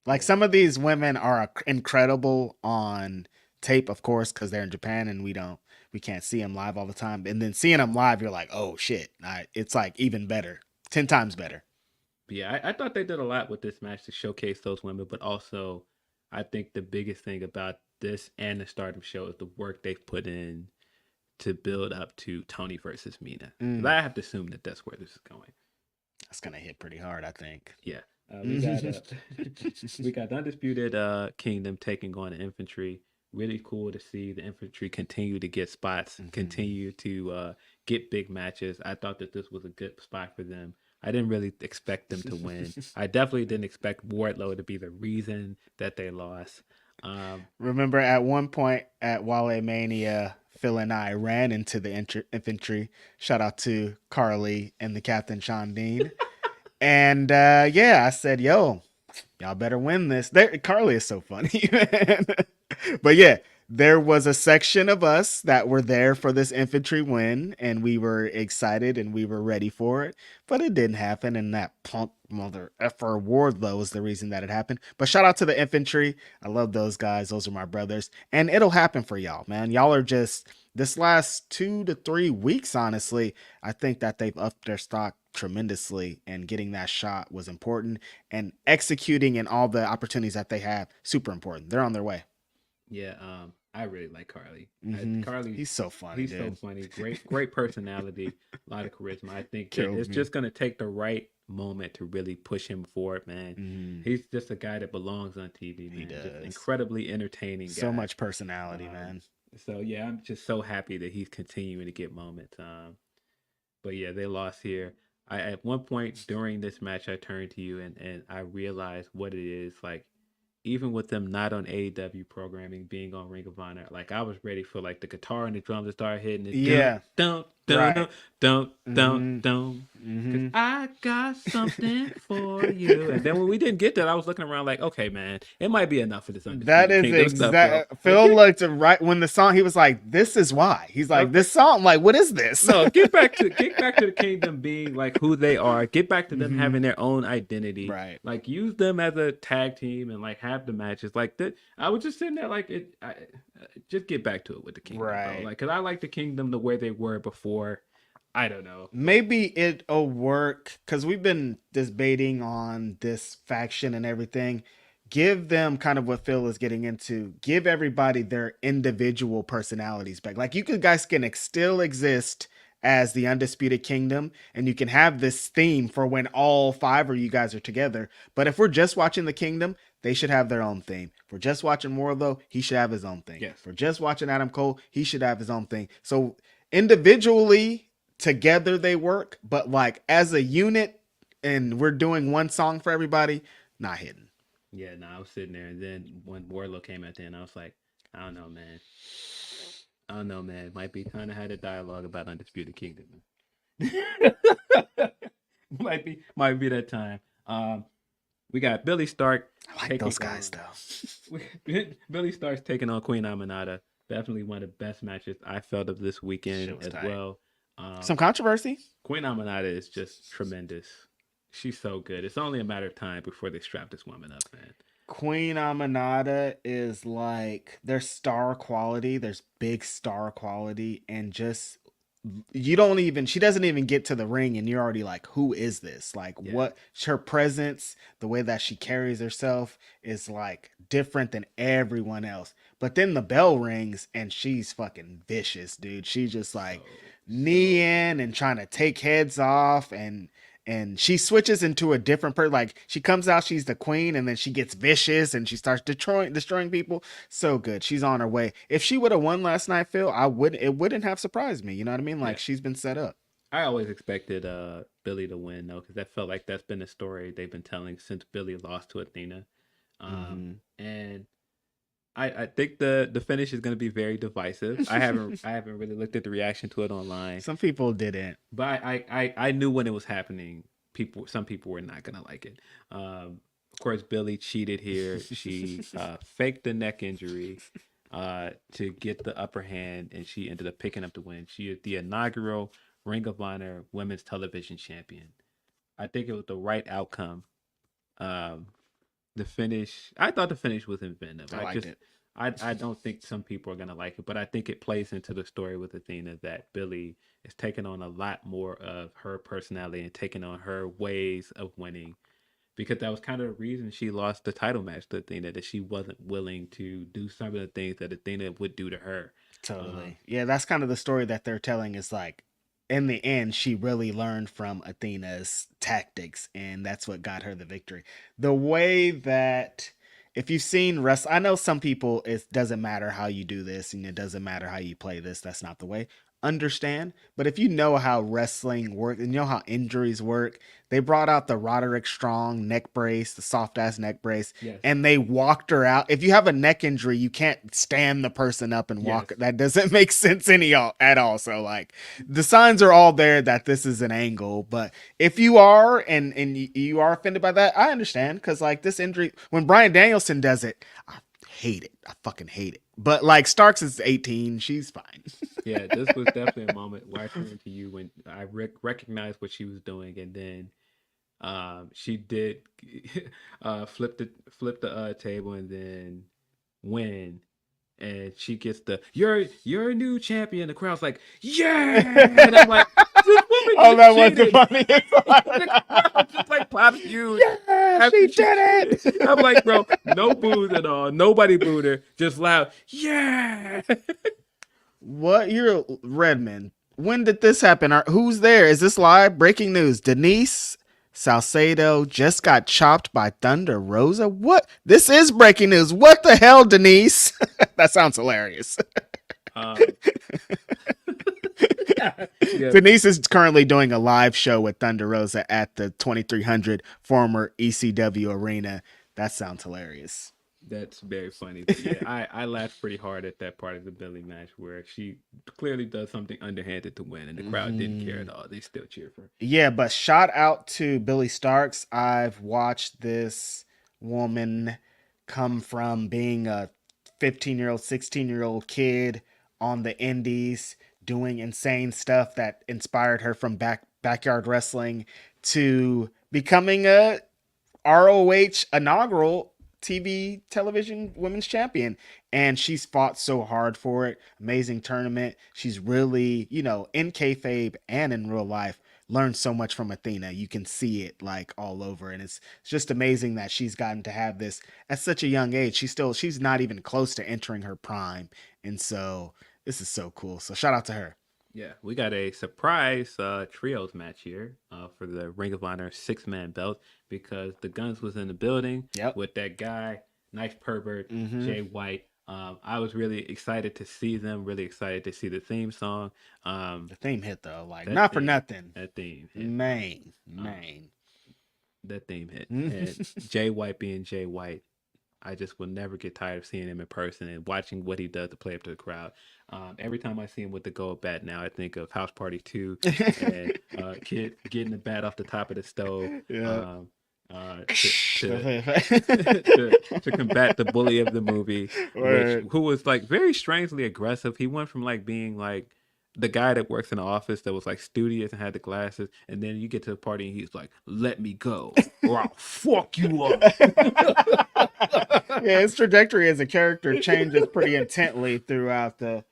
Like some of these women are incredible on tape, of course, because they're in Japan and we can't see them live all the time. And then seeing them live, you're like, oh shit, it's like even better, 10 times better. Yeah, I thought they did a lot with this match to showcase those women, but also I think the biggest thing about this and the Stardom show is the work they've put in to build up to Tony versus Mina. I have to assume that that's where this is going. That's gonna hit pretty hard, I think. Yeah. We got the Undisputed Kingdom taking on the Infantry. Really cool to see the Infantry continue to get spots, continue to get big matches. I thought that this was a good spot for them. I didn't really expect them to win. I definitely didn't expect Wardlow to be the reason that they lost. Remember at one point at Wale Mania, Phil and I ran into the infantry. Shout out to Carly and the Captain Sean Dean. And yeah, I said, yo, y'all better win this. Carly is so funny, man. But yeah, there was a section of us that were there for this infantry win, and we were excited and we were ready for it. But it didn't happen, and that punk mother effer Wardlow is the reason that it happened. But shout out to the infantry. I love those guys. Those are my brothers. And it'll happen for y'all, man. Y'all are just, this last 2 to 3 weeks, honestly, I think that they've upped their stock tremendously, and getting that shot was important, and executing in all the opportunities that they have, super important. They're on their way. Yeah, I really like Carly. Carly, he's so funny. He's so funny. Great personality, a lot of charisma. I think it's just gonna take the right moment to really push him forward, man. He's just a guy that belongs on TV, man. He does. Just incredibly entertaining guy. So much personality, man. So yeah, I'm just so happy that he's continuing to get moments. But yeah, they lost here. At one point during this match, I turned to you and I realized what it is like. Even with them not on AEW programming, being on Ring of Honor, like I was ready for like the guitar and the drums to start hitting it. Yeah. Don't. Cause I got something for you. And then when we didn't get that, I was looking around like, okay, man, it might be enough for this. That is exactly. Phil looked right when the song. He was like, "This is why." He's like, "This song, like, what is this?" No, get back to the Kingdom being like who they are. Get back to them having their own identity. Right. Like use them as a tag team and like have the matches like that. I was just sitting there like just get back to it with the Kingdom, right? Bro. Like, cause I like the Kingdom the way they were before. I don't know. Maybe it'll work because we've been debating on this faction and everything. Give them kind of what Phil is getting into. Give everybody their individual personalities back. Like you guys can still exist as the Undisputed Kingdom, and you can have this theme for when all 5 of you guys are together. But if we're just watching the Kingdom, they should have their own theme. If we're just watching Wardlow, he should have his own thing. Yes. If we're just watching Adam Cole, he should have his own thing. So individually, together they work, but like as a unit and we're doing one song for everybody, not hitting. Yeah, no, I was sitting there, and then when Wardlow came at the end, I was like, I don't know, man. Might be time to have a dialogue about Undisputed Kingdom. might be that time. We got Billy Stark. I like those guys though. Billy Stark's taking on Queen Aminata. Definitely one of the best matches I felt of this weekend as well. Some controversy. Queen Aminata is just tremendous. She's so good. It's only a matter of time before they strap this woman up, man. Queen Aminata is like, there's star quality. There's big star quality, and just she doesn't even get to the ring and you're already like, who is this? Like, what her presence, the way that she carries herself is like different than everyone else. But then the bell rings and she's fucking vicious, dude. She's just like kneeing and trying to take heads off, and she switches into a different person. Like she comes out, she's the queen, and then she gets vicious and she starts destroying people. So good. She's on her way. If she would have won last night, Phil, it wouldn't have surprised me. You know what I mean? Like she's been set up. I always expected Billy to win though, because that felt like that's been a story they've been telling since Billy lost to Athena. And I think the finish is going to be very divisive. I haven't really looked at the reaction to it online. Some people didn't, but I knew when it was happening. Some people were not going to like it. Of course, Billy cheated here. She faked the neck injury to get the upper hand, and she ended up picking up the win. She is the inaugural Ring of Honor Women's Television Champion. I think it was the right outcome. The finish, I thought the finish was inventive. I liked it. I don't think some people are going to like it, but I think it plays into the story with Athena that Billy is taking on a lot more of her personality and taking on her ways of winning, because that was kind of the reason she lost the title match to Athena, that she wasn't willing to do some of the things that Athena would do to her. Totally. Yeah, that's kind of the story that they're telling, is like, in the end, she really learned from Athena's tactics, and that's what got her the victory. The way that, if you've seen I know some people, it doesn't matter how you do this, and it doesn't matter how you play this. That's not the way. understand. But if you know how wrestling works and you know how injuries work, they brought out the Roderick Strong neck brace, the soft ass neck brace, Yes. and they walked her out. If you have a neck injury, you can't stand the person up and walk. Yes. That doesn't make sense at all. So like the signs are all there that this is an angle. But if you are and you are offended by that, I understand, because like this injury, when Bryan Danielson does it, I hate it. I fucking hate it. But like Starks is 18, she's fine. Yeah, this was definitely a moment where I turned to you when I recognized what she was doing, and then she did flip the table and then win, and she gets the you're a new champion. The crowd's like, yeah, and I'm like, this woman Oh, that was the cheated. funniest The crowd just like pops you. Yeah, she did it. I'm like, bro, no boos at all. Nobody booed her. Just loud, yeah. What? You're Redmond. When did this happen? Who's there? Is this live? Breaking news. Denise Salcedo just got chopped by Thunder Rosa. What? This is breaking news. What the hell, Denise? That sounds hilarious. Yeah. Denise is currently doing a live show with Thunder Rosa at the 2300 former ECW arena. That sounds hilarious. That's very funny. But yeah, I laughed pretty hard at that part of the Billy match where she clearly does something underhanded to win, and the crowd didn't care at all. They still cheer for her. Yeah, but shout out to Billy Starks. I've watched this woman come from being a 15-year-old, 16-year-old kid on the indies doing insane stuff that inspired her from backyard wrestling to becoming a ROH inaugural television women's champion. And she's fought so hard for it. Amazing tournament. She's really, in kayfabe and in real life, learned so much from Athena. You can see it like all over. And it's just amazing that she's gotten to have this at such a young age. She's not even close to entering her prime. And so this is so cool. So shout out to her. Yeah, we got a surprise trios match here for the Ring of Honor 6-man belt, because the Guns was in the building with that guy, nice pervert, Jay White. I was really excited to see them, really excited to see the theme song. The theme hit, though, like, not for nothing. That theme hit. Man. That theme hit. And Jay White being Jay White, I just will never get tired of seeing him in person and watching what he does to play up to the crowd. Every time I see him with the gold bat now, I think of House Party 2 and kid getting the bat off the top of the stove. Yeah. To combat the bully of the movie, who was like very strangely aggressive. He went from like being like the guy that works in the office that was like studious and had the glasses, and then you get to the party and he's like, "Let me go, or I'll fuck you up." Yeah, his trajectory as a character changes pretty intently throughout the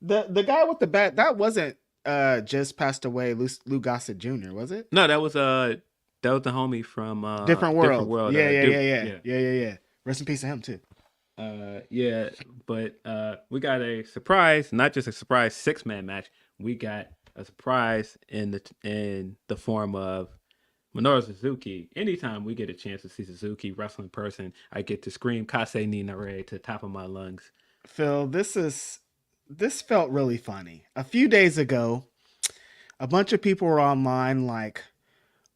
guy with the bat. That wasn't just passed away, Lou Gossett Jr., was it? No, that was the homie from Different World. Yeah. Rest in peace to him too. Yeah, but we got a surprise, not just a surprise 6-man match. We got a surprise in the form of Minoru Suzuki. Anytime we get a chance to see Suzuki wrestle in person, I get to scream "Kase ni Nare" to the top of my lungs. Phil, this felt really funny. A few days ago, a bunch of people were online like,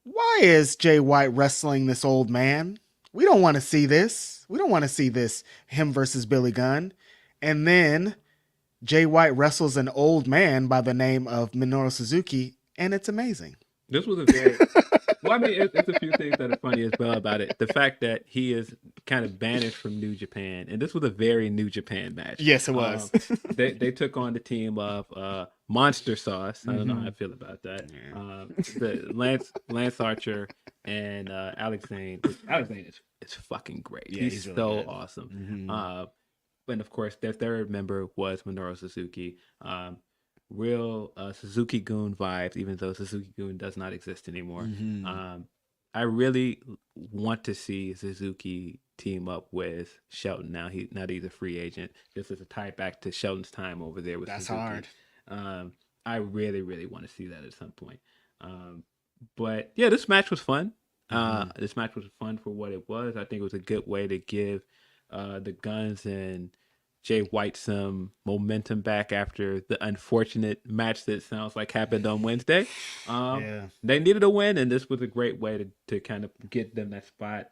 why is Jay White wrestling this old man? We don't want to see this. We don't want to see this, him versus Billy Gunn. And then Jay White wrestles an old man by the name of Minoru Suzuki, and it's amazing. This was a very... Well, I mean, it's a few things that are funny as well about it. The fact that he is kind of banished from New Japan, and this was a very New Japan match. Yes, it was. They took on the team of Monster Sauce. I don't know how I feel about that. Yeah. The Lance Archer and Alex Zane. Alex Zane is fucking great. Yeah, he's really so good. awesome. And of course, their third member was Minoru Suzuki. Real Suzuki-gun vibes, even though Suzuki-gun does not exist anymore. I really want to see Suzuki team up with Shelton now that he's a free agent. This is a tie back to Shelton's time over there with Suzuki. Hard. I really, really want to see that at some point. But yeah, this match was fun. This match was fun for what it was. I think it was a good way to give the Guns and Jay White some momentum back after the unfortunate match that sounds like happened on Wednesday. Yeah. They needed a win, and this was a great way to kind of get them that spot.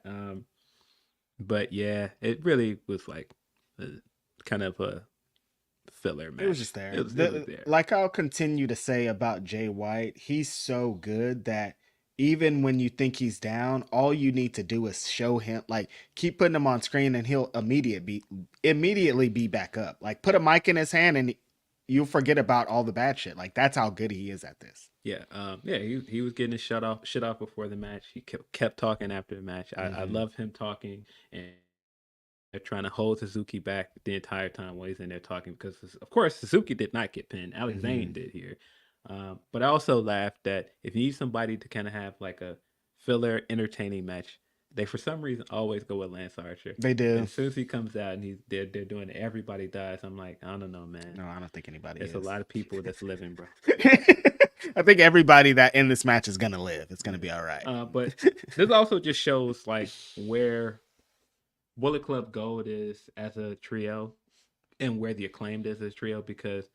But yeah, it really was like kind of a filler match. It was just there. It was there. Like I'll continue to say about Jay White, he's so good that even when you think he's down, all you need to do is show him, like keep putting him on screen, and he'll immediately be back up. Like put a mic in his hand, and you'll forget about all the bad shit. Like that's how good he is at this. Yeah, he was getting his shit off before the match. He kept talking after the match. I love him talking, and they're trying to hold Suzuki back the entire time while he's in there talking, because of course Suzuki did not get pinned. Alex Zane did here. But I also laughed that if you need somebody to kind of have like a filler, entertaining match, they for some reason always go with Lance Archer. They do. And as soon as he comes out and they're doing it, everybody dies. I'm like, I don't know, man. No, I don't think anybody There's is. a lot of people that's living, bro. I think everybody that in this match is gonna live. It's gonna be all right. But this also just shows like where Bullet Club Gold is as a trio and where the Acclaimed is as a trio, because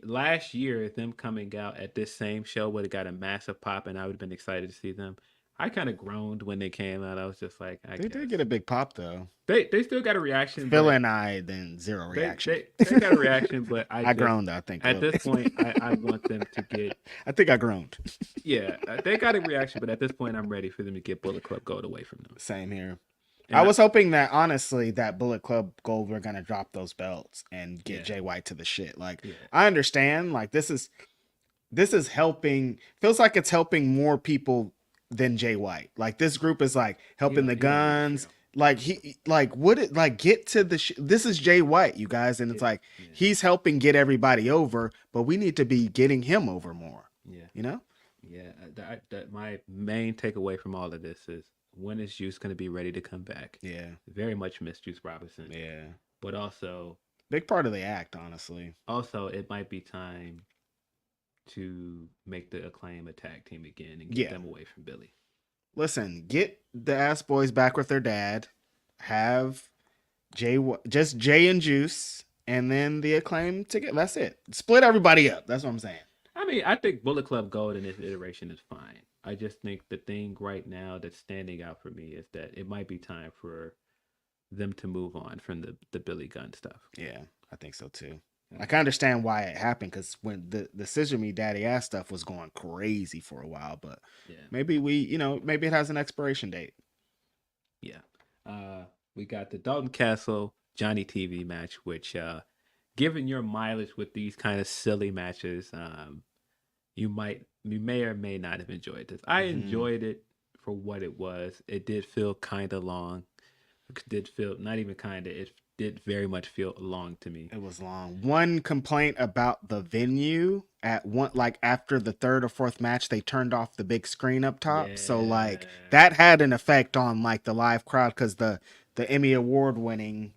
last year them coming out at this same show would have got a massive pop, and I would have been excited to see them. I kind of groaned when they came out. I was just like, they did get a big pop though. They still got a reaction. Phil and I then zero reaction. They got a reaction, but I groaned. I think at this point I want them to get. I think I groaned. Yeah, they got a reaction, but at this point I'm ready for them to get Bullet Club Gold away from them. Same here. And I was hoping that honestly that Bullet Club Gold were gonna drop those belts and get Jay White to the shit. Like I understand, like this is helping. Feels like it's helping more people than Jay White. Like this group is like helping the Guns. Like get to the this is Jay White, you guys, and it's like he's helping get everybody over, but we need to be getting him over more. Yeah, you know. Yeah, my main takeaway from all of this is, when is Juice going to be ready to come back? Yeah, very much miss Juice Robinson. Yeah, but also big part of the act, honestly. Also, it might be time to make the Acclaim a tag team again and get them away from Billy. Listen, get the Ass Boys back with their dad. Have just Jay and Juice, and then the Acclaim together. That's it. Split everybody up. That's what I'm saying. I mean, I think Bullet Club Gold in this iteration is fine. I just think the thing right now that's standing out for me is that it might be time for them to move on from the Billy Gunn stuff. Yeah, I think so too. I can understand why it happened, because when the Scissor Me Daddy Ass stuff was going crazy for a while, but maybe maybe it has an expiration date. Yeah. We got the Dalton Castle Johnny TV match, which given your mileage with these kind of silly matches, you may or may not have enjoyed this. I enjoyed it for what it was. It did feel kind of long. It did feel not even kind of. It did very much feel long to me. It was long. One complaint about the venue after the third or fourth match, they turned off the big screen up top. Yeah. So like that had an effect on like the live crowd, because the Emmy Award winning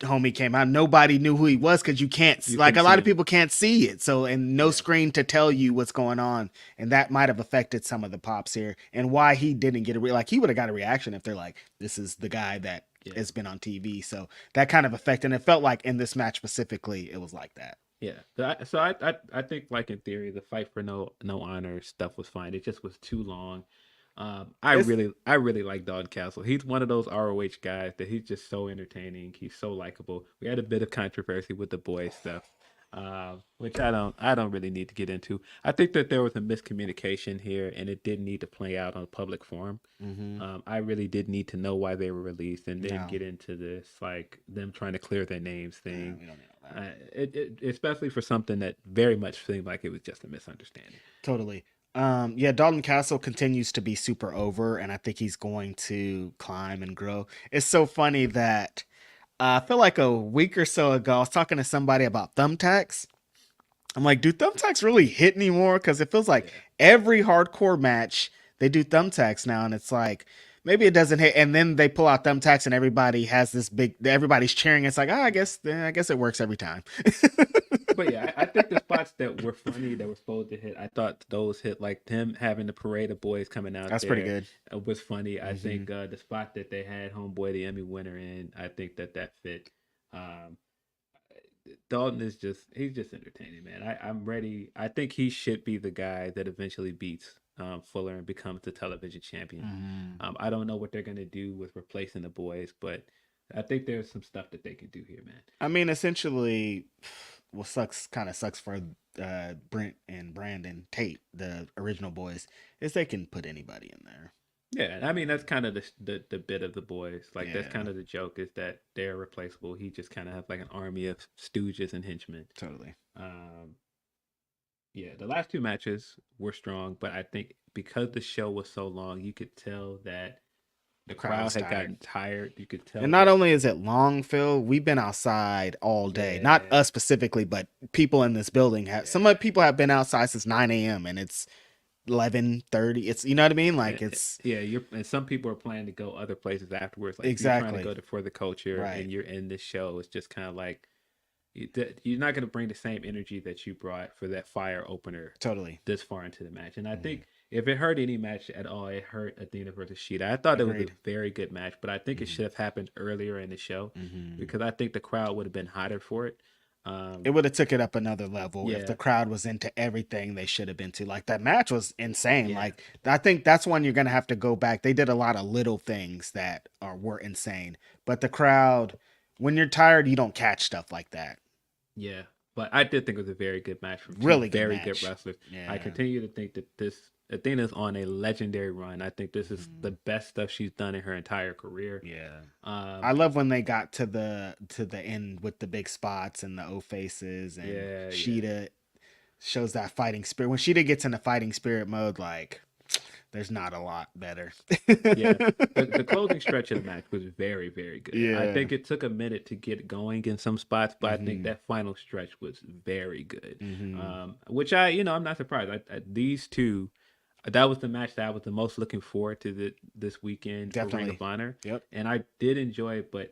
homie came out. Nobody knew who he was, because a lot of people can't see it. So, and no screen to tell you what's going on. And that might have affected some of the pops here, and why he didn't get he would have got a reaction if they're like, this is the guy that has been on TV. So that kind of affected, and it felt like in this match specifically, it was like that. Yeah. So I think, like, in theory, the fight for no honor stuff was fine. It just was too long. I really like Dalton Castle. He's one of those ROH guys that he's just so entertaining. He's so likable. We had a bit of controversy with the boys stuff, which I don't really need to get into. I think that there was a miscommunication here, and it didn't need to play out on a public forum. I really did need to know why they were released, and then get into this like them trying to clear their names thing. We don't know that. Especially for something that very much seemed like it was just a misunderstanding. Totally. Dalton Castle continues to be super over, and I think he's going to climb and grow. It's so funny that I feel like a week or so ago, I was talking to somebody about thumbtacks. I'm like, do thumbtacks really hit anymore? Because it feels like every hardcore match, they do thumbtacks now, and it's like, maybe it doesn't hit. And then they pull out thumbtacks, and everybody has everybody's cheering. It's like, I guess it works every time. But yeah, I think the spots that were funny, that were supposed to hit, I thought those hit. Like them having the parade of boys coming out. That's pretty good. It was funny. I think the spot that they had Homeboy, the Emmy winner, in, I think that fit. Dalton is he's just entertaining, man. I'm ready. I think he should be the guy that eventually beats Fuller and becomes the television champion. I don't know what they're going to do with replacing the boys, but I think there's some stuff that they can do here, man. I mean, essentially, what kind of sucks for Brent and Brandon Tate, the original boys, is they can put anybody in there. Yeah, I mean that's kind of the bit of the boys. Like that's kind of the joke is that they're replaceable. He just kind of has like an army of stooges and henchmen. Totally. Yeah, the last two matches were strong, but I think because the show was so long, you could tell that the crowd had gotten tired. You could tell. And not only is it long, Phil, we've been outside all day. Yeah. Not us specifically, but people in this building have. Some people have been outside since 9 a.m. and it's 11:30. It's, you know what I mean? Like it's and some people are planning to go other places afterwards. Like exactly. You're trying to go for the culture, and you're in this show. It's just kind of like you're not going to bring the same energy that you brought for that fire opener. Totally. This far into the match, and I think if it hurt any match at all, it hurt Athena versus Sheeta. I thought it was a very good match, but I think it should have happened earlier in the show because I think the crowd would have been hotter for it. It would have took it up another level if the crowd was into everything they should have been to. Like that match was insane. Yeah. Like I think that's one you're gonna have to go back. They did a lot of little things that were insane, but the crowd, when you're tired, you don't catch stuff like that. Yeah, but I did think it was a very good match from really very good wrestlers. Yeah. I continue to think that Athena's on a legendary run. I think this is the best stuff she's done in her entire career. Yeah. I love when they got to the end with the big spots and the O faces and Sheeta shows that fighting spirit. When Sheeta gets into fighting spirit mode, like there's not a lot better. The closing stretch of the match was very, very good. Yeah. I think it took a minute to get going in some spots, but I think that final stretch was very good. Which I'm not surprised. These two, that was the match that I was the most looking forward to this weekend for Ring of Honor. Yep. And I did enjoy it, but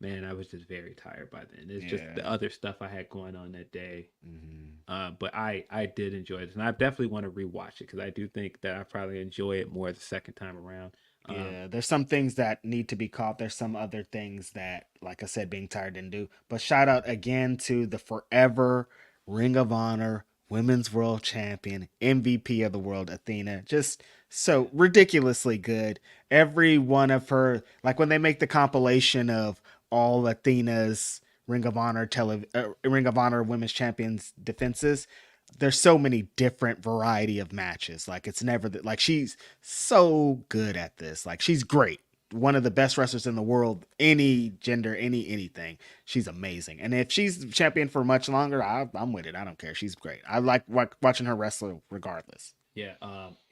man, I was just very tired by then. It's just the other stuff I had going on that day. But I did enjoy it. And I definitely want to rewatch it because I do think that I probably enjoy it more the second time around. There's some things that need to be caught. There's some other things that, like I said, being tired didn't do. But shout out again to the forever Ring of Honor Women's World Champion, MVP of the world, Athena. Just so ridiculously good. Every one of her, like when they make the compilation of all Athena's Ring of Honor Women's Champions defenses, there's so many different variety of matches. Like it's never like she's so good at this. Like she's great. One of the best wrestlers in the world, any gender, anything. She's amazing. And if she's champion for much longer, I'm with it. I don't care. She's great. I like watching her wrestle regardless. Yeah,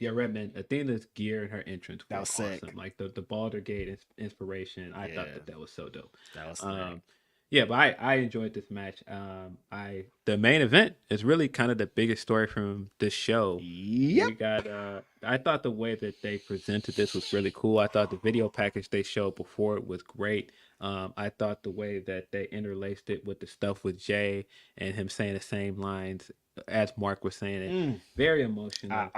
Redman, Athena's gear and her entrance was awesome. Sick. Like the Balder Gate inspiration, I thought that was so dope. That was sick. Yeah, but I enjoyed this match. The main event is really kind of the biggest story from this show. Yep. We got I thought the way that they presented this was really cool. I thought the video package they showed before it was great. I thought the way that they interlaced it with the stuff with Jay and him saying the same lines as Mark was saying it. Very emotional.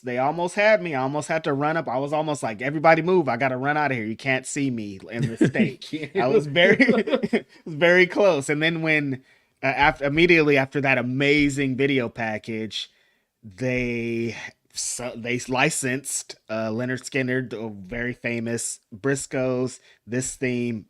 They almost had me. I almost had to run up. I was almost like, everybody move. I got to run out of here. You can't see me in the state. I was very close. And then when immediately after that amazing video package, they licensed Leonard Skinner, the very famous Briscoes. This theme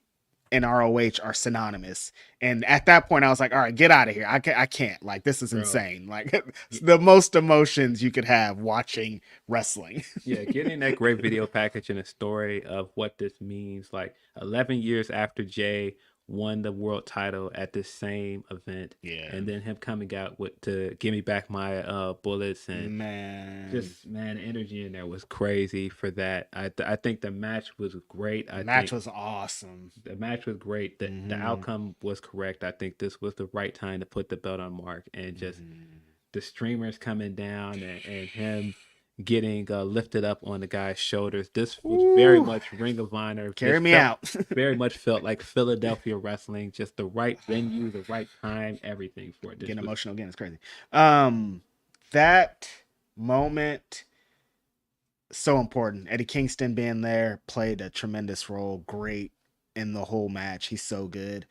and ROH are synonymous. And at that point I was like, all right, get out of here. I can't. Like, this is insane. Like the most emotions you could have watching wrestling. Yeah, getting that great video package and a story of what this means. Like 11 years after Jay won the world title at this same event, and then him coming out to give me back my bullets, and the energy in there was crazy for that. I think the match was great. The match was awesome. The match was great. The outcome was correct. I think this was the right time to put the belt on Mark, and just the streamers coming down and him getting lifted up on the guy's shoulders. This was very much Ring of Honor. Carry me out. Very much felt like Philadelphia wrestling. Just the right venue, the right time, everything for it. Getting emotional again. It's crazy. That moment, so important. Eddie Kingston being there played a tremendous role. Great in the whole match. He's so good.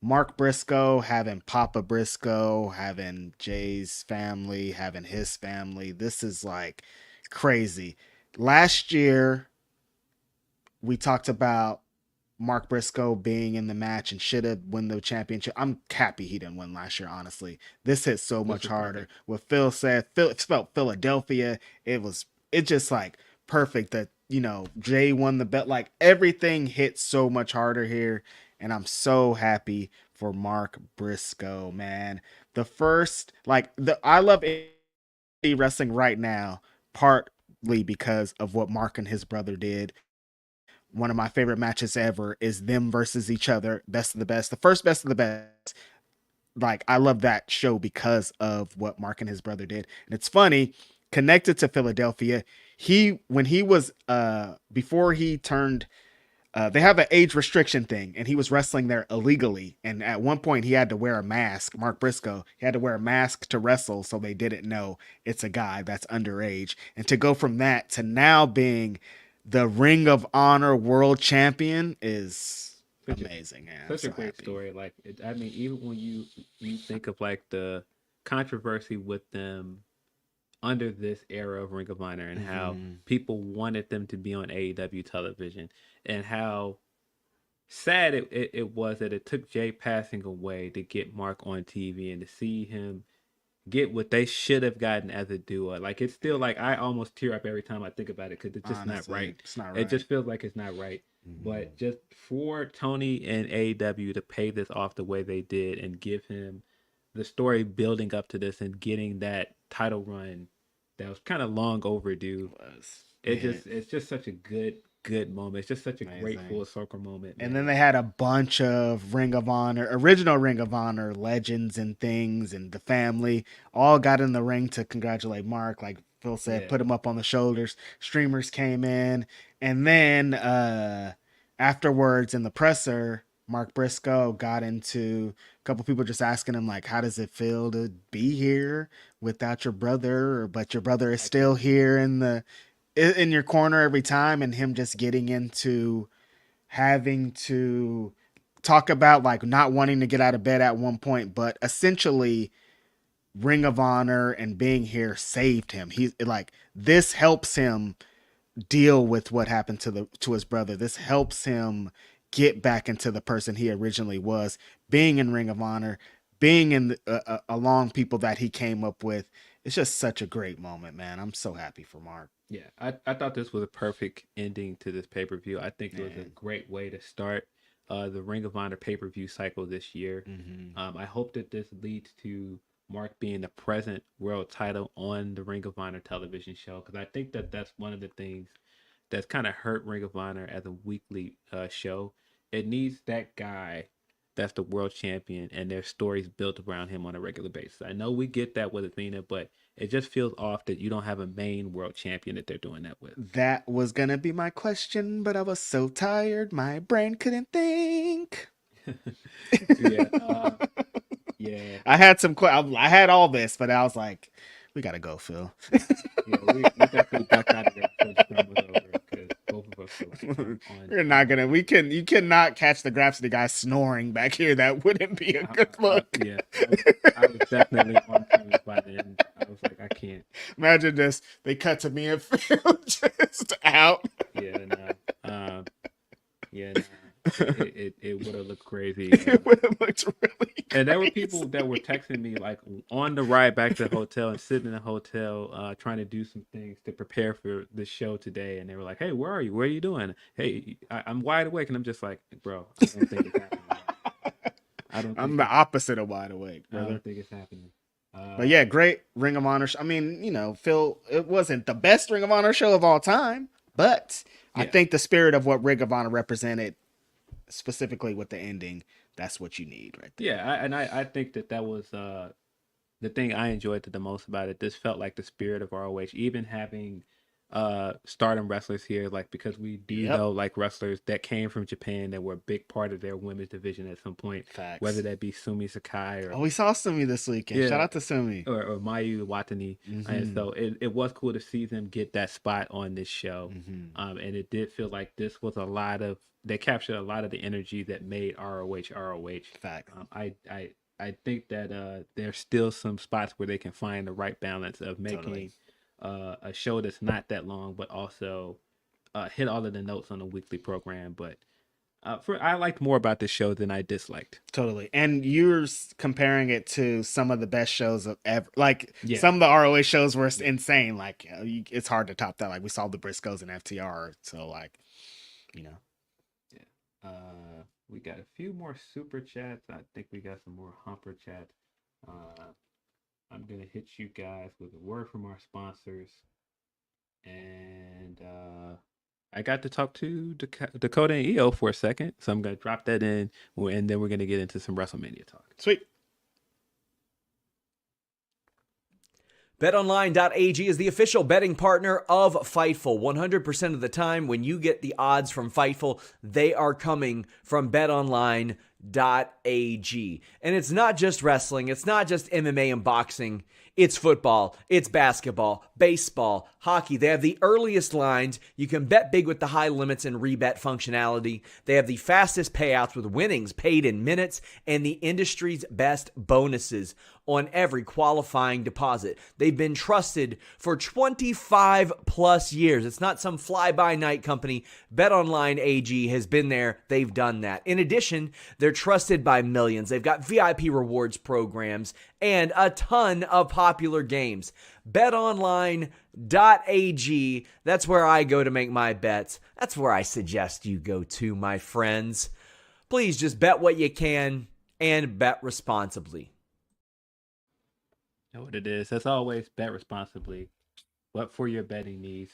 Mark Briscoe, having Papa Briscoe, having Jay's family, having his family. This is like crazy. Last year, we talked about Mark Briscoe being in the match and should have won the championship. I'm happy he didn't win last year, honestly. This hit so much harder. Perfect. What Phil said, it felt Philadelphia. It just like perfect that, Jay won the bet. Like everything hit so much harder here. And I'm so happy for Mark Briscoe, man. I love indie wrestling right now, partly because of what Mark and his brother did. One of my favorite matches ever is them versus each other, best of the best. The first best of the best. Like, I love that show because of what Mark and his brother did. And it's funny, connected to Philadelphia, when he was before he turned they have an age restriction thing, and he was wrestling there illegally. And at one point, he had to wear a mask. Mark Briscoe, he had to wear a mask to wrestle, so they didn't know it's a guy that's underage. And to go from that to now being the Ring of Honor World Champion is amazing, man. Such a great story. Like, I mean, even when you think of like the controversy with them under this era of Ring of Honor and how people wanted them to be on AEW television and how sad it was that it took Jay passing away to get Mark on TV and to see him get what they should have gotten as a duo. Like, it's still like I almost tear up every time I think about it because it's just Honestly, not right. It's not right. It just feels like it's not right. But just for Tony and AEW to pay this off the way they did and give him the story building up to this and getting that title run that was kind of long overdue. It's just such a good moment. It's just such a great full circle moment. Man. And then they had a bunch of original Ring of Honor legends and things, and the family all got in the ring to congratulate Mark. Like Phil said, put him up on the shoulders. Streamers came in, and then afterwards in the presser, Mark Briscoe got into a couple people just asking him like, how does it feel to be here without your brother, but your brother is still here in your corner every time, and him just getting into having to talk about like not wanting to get out of bed at one point, but essentially Ring of Honor and being here saved him. He's like, this helps him deal with what happened to his brother. This helps him get back into the person he originally was, being in Ring of Honor, being in along people that he came up with. It's just such a great moment, man. I'm so happy for Mark. Yeah, I thought this was a perfect ending to this pay-per-view. I think it was a great way to start the Ring of Honor pay-per-view cycle this year. I hope that this leads to Mark being the present world title on the Ring of Honor television show, because I think that that's one of the things that's kind of hurt Ring of Honor as a weekly show. It needs that guy that's the world champion and their stories built around him on a regular basis. I know we get that with Athena, but it just feels off that you don't have a main world champion that they're doing that with. That was going to be my question, but I was so tired, my brain couldn't think. Yeah. I had I had all this, but I was like, we got to go, Phil. We definitely ducked out of there before the film was over, because both of us were like We're not going to, you cannot catch the Grapsody guy snoring back here. That wouldn't be a good look. I was definitely on point by the end. I was like, I can't. Imagine this. They cut to me and Phil just out. It would have looked crazy. It would have looked really crazy. And there were people that were texting me like on the ride back to the hotel and sitting in the hotel trying to do some things to prepare for the show today. And they were like, hey, where are you? What are you doing? Hey, I'm wide awake. And I'm just like, bro, I don't think it's happening. I'm the opposite of wide awake, brother. I don't think it's happening. But yeah, great Ring of Honor. I mean, Phil, it wasn't the best Ring of Honor show of all time, but I think the spirit of what Ring of Honor represented, specifically with the ending, that's what you need right there. Yeah, I think that was the thing I enjoyed the most about it. This felt like the spirit of ROH, even having Stardom wrestlers here, like, because we do know like wrestlers that came from Japan that were a big part of their women's division at some point. Facts. Whether that be Sumi Sakai or we saw Sumi this weekend. Shout out to Sumi or Mayu Watani. And so it was cool to see them get that spot on this show. And it did feel like this was they captured a lot of the energy that made ROH ROH. Fact. I think that there's still some spots where they can find the right balance of making a show that's not that long, but also hit all of the notes on the weekly program. But I liked more about this show than I disliked. Totally. And you're comparing it to some of the best shows of ever. Like some of the ROH shows were insane. Like it's hard to top that. Like we saw the Briscoes and FTR. So like, you know. Yeah. We got a few more super chats. I think we got some more humper chats. I'm going to hit you guys with a word from our sponsors. And I got to talk to Dakota and Iyo for a second. So I'm going to drop that in. And then we're going to get into some WrestleMania talk. Sweet. BetOnline.ag is the official betting partner of Fightful. 100% of the time when you get the odds from Fightful, they are coming from BetOnline.ag. And it's not just wrestling, it's not just MMA and boxing. It's football, it's basketball, baseball, hockey. They have the earliest lines. You can bet big with the high limits and rebet functionality. They have the fastest payouts with winnings paid in minutes and the industry's best bonuses on every qualifying deposit. They've been trusted for 25 plus years. It's not some fly-by-night company. BetOnline AG has been there. They've done that. In addition, they're trusted by millions. They've got VIP rewards programs and a ton of popular games. BetOnline.ag, that's where I go to make my bets. That's where I suggest you go to, my friends. Please just bet what you can and bet responsibly. Know what it is. As always, bet responsibly. But for your betting needs,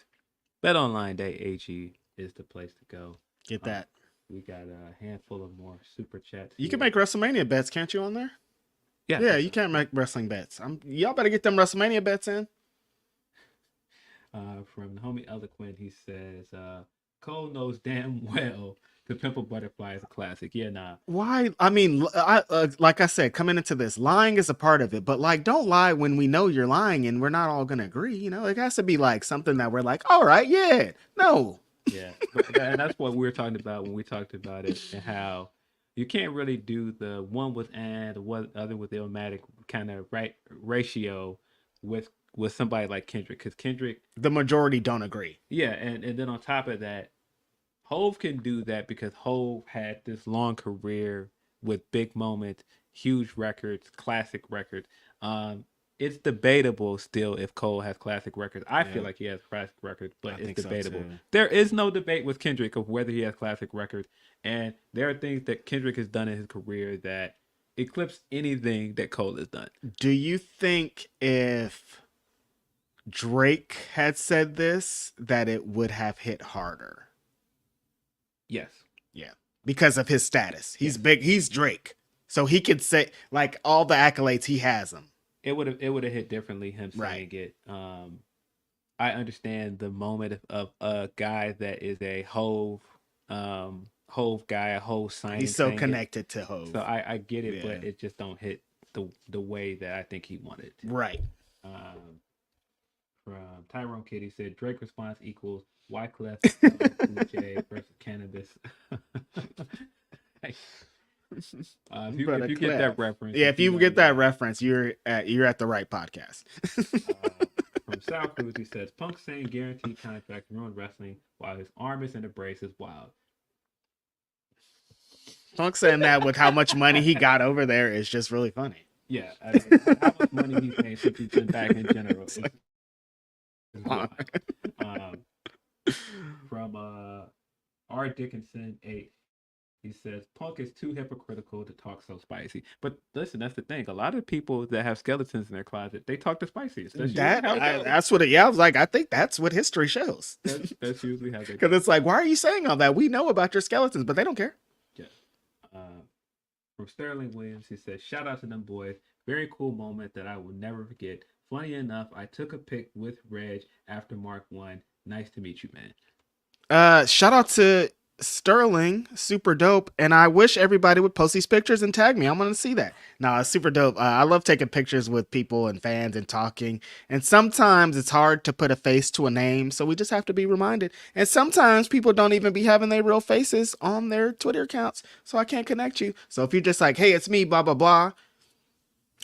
BetOnline.ag is the place to go. Get that. We got a handful of more super chats. You can make WrestleMania bets, can't you, on there? Yeah, you can make wrestling bets. Y'all better get them WrestleMania bets in. From the homie Eloquent, he says, Cole knows damn well the Pimple Butterfly is a classic. Yeah, nah. Why? I mean, like I said, coming into this, lying is a part of it, but like, don't lie when we know you're lying and we're not all gonna agree. You know, it has to be like something that we're like, all right, yeah, no. Yeah, and that's what we were talking about when we talked about it, and how you can't really do the one with and the other with Illmatic kind of ratio with somebody like Kendrick, because Kendrick, the majority don't agree. Yeah, and then on top of that, Hove can do that because Hove had this long career with big moments, huge records, classic records. It's debatable still if Cole has classic records. I feel like he has classic records, but it's debatable. So there is no debate with Kendrick of whether he has classic records. And there are things that Kendrick has done in his career that eclipse anything that Cole has done. Do you think if Drake had said this, that it would have hit harder? Yes. Yeah. Because of his status. He's big. He's Drake. So he could say, like, all the accolades, he has them. It would have hit differently, him saying it. I understand the moment of a guy that is a Hove guy, a Hove signing. He's so connected to Hove. So I get it, but it just don't hit the way that I think he wanted it to. Right. From Tyrone Kitty said Drake response equals Wyclef Jean versus cannabis. If you get that reference, if you get that reference, you're at the right podcast. From South Cruz, he says Punk saying guaranteed contract ruined wrestling while his arm is in a brace is wild. Punk saying that with how much money he got over there is just really funny. Yeah, I mean, how much money he's made since he's been back in general. From R. Dickinson 8. He says, Punk is too hypocritical to talk so spicy. But listen, that's the thing. A lot of people that have skeletons in their closet, they talk to spicy. That's what I was like, I think that's what history shows. That's usually how they do. Because it's like, why are you saying all that? We know about your skeletons, but they don't care. Yeah. From Sterling Williams, he says, shout out to them boys. Very cool moment that I will never forget. Funny enough, I took a pic with Reg after Mark won. Nice to meet you, man. Shout out to Sterling, super dope. And I wish everybody would post these pictures and tag me. I want to see that. No, it's super dope. I love taking pictures with people and fans and talking. And sometimes it's hard to put a face to a name, so we just have to be reminded. And sometimes people don't even be having their real faces on their Twitter accounts, so I can't connect you. So if you're just like, hey, it's me, blah, blah, blah,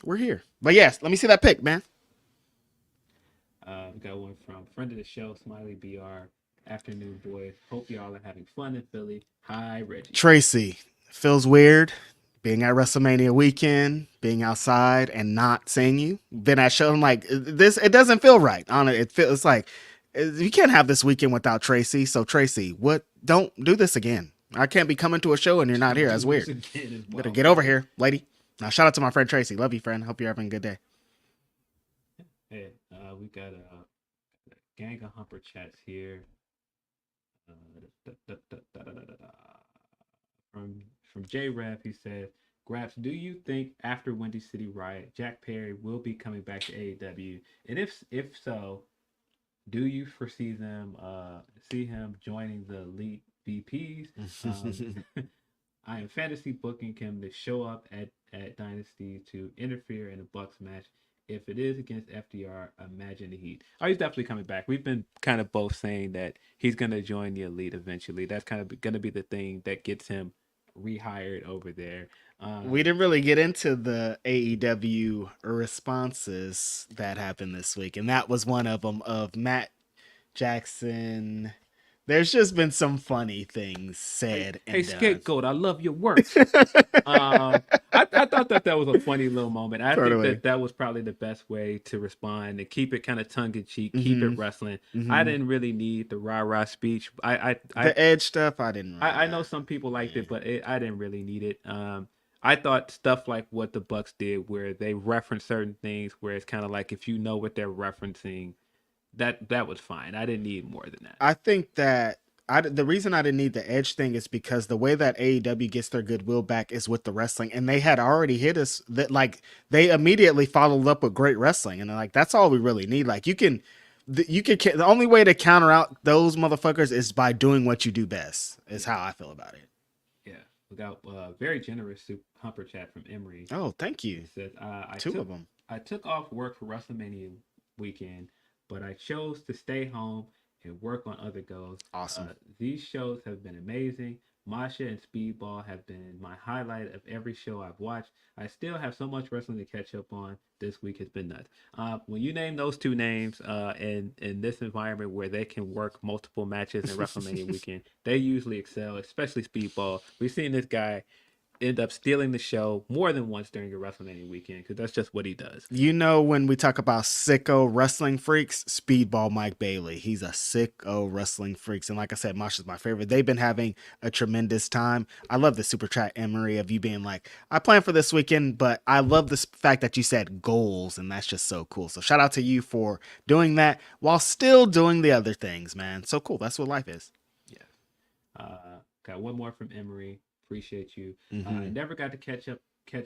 we're here. But yes, let me see that pic, man. We got one from friend of the show, Smiley BR. Afternoon, boys. Hope y'all are having fun in Philly. Hi, Reggie. Tracy, feels weird being at WrestleMania weekend, being outside and not seeing you. Been at show, I'm like, this, it doesn't feel right. On it feels like you can't have this weekend without Tracy. So Tracy, don't do this again. I can't be coming to a show and you're not here. That's weird. Better get over here, lady. Now shout out to my friend Tracy. Love you, friend. Hope you're having a good day. Hey, we got a gang of humper chats here. From J Rev, he said, Graps, do you think after Windy City Riot, Jack Perry will be coming back to AEW? And if so, do you foresee them see him joining the Elite VPs? I am fantasy booking him to show up at Dynasty to interfere in a Bucks match. If it is against FDR, imagine the heat. Oh, he's definitely coming back. We've been kind of both saying that he's going to join the Elite eventually. That's kind of going to be the thing that gets him rehired over there. We didn't really get into the AEW responses that happened this week, and that was one of them, of Matt Jackson. There's just been some funny things said. Hey, Scapegoat, I love your work. I thought that was a funny little moment. I think that was probably the best way to respond and keep it kind of tongue-in-cheek, keep it wrestling. I didn't really need the rah-rah speech. The Edge stuff, I didn't. I know some people liked it, but I didn't really need it. I thought stuff like what the Bucks did, where they reference certain things, where it's kind of like if you know what they're referencing, that was fine. I didn't need more than that. I think that the reason I didn't need the Edge thing is because the way that AEW gets their goodwill back is with the wrestling, and they had already hit us that, like, they immediately followed up with great wrestling, and like that's all we really need. Like the only way to counter out those motherfuckers is by doing what you do best. Is how I feel about it. Yeah, we got very generous humper chat from Emery. Oh, thank you. He says, two of them. I took off work for WrestleMania weekend, but I chose to stay home and work on other goals. Awesome. These shows have been amazing. Masha and Speedball have been my highlight of every show I've watched. I still have so much wrestling to catch up on. This week has been nuts. When you name those two names in this environment where they can work multiple matches in WrestleMania weekend, they usually excel, especially Speedball. We've seen this guy end up stealing the show more than once during a WrestleMania weekend, because that's just what he does. You know, when we talk about sicko wrestling freaks, Speedball Mike Bailey, he's a sicko wrestling freaks. And like I said, Masha's my favorite. They've been having a tremendous time. I love the super chat, Emery, of you being like, I plan for this weekend, but I love the fact that you said goals, and that's just so cool. So shout out to you for doing that while still doing the other things, man. So cool. That's what life is. Yeah. Got one more from Emery. Appreciate you. I never got to catch a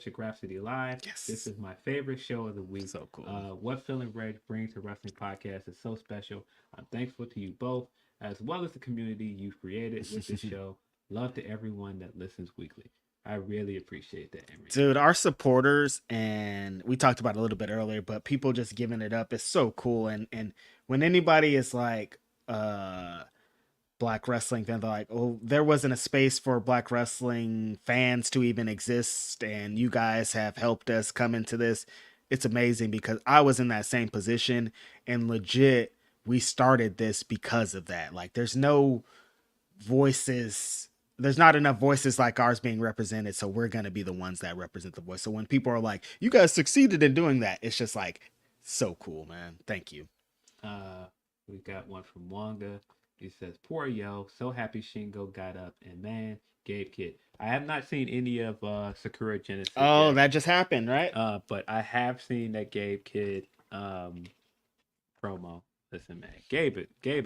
Grapsody live. Yes. This is my favorite show of the week. So cool. What Phil and Reg bring to Wrestling Podcast is so special. I'm thankful to you both, as well as the community you've created with this show. Love to everyone that listens weekly. I really appreciate that, Emery. Dude, our supporters, and we talked about it a little bit earlier, but people just giving it up is so cool. And when anybody is like, Black wrestling fans, they're like, oh, there wasn't a space for Black wrestling fans to even exist, and you guys have helped us come into this. It's amazing, because I was in that same position, and legit, we started this because of that. Like, there's no voices, there's not enough voices like ours being represented, so we're going to be the ones that represent the voice. So when people are like, you guys succeeded in doing that, it's just like, so cool, man. Thank you. We got one from Wanga. He says, poor Yo, so happy Shingo got up, and man, Gabe Kidd. I have not seen any of Sakura Genesis yet. That just happened, right? But I have seen that Gabe Kidd promo. Listen, man, Gabe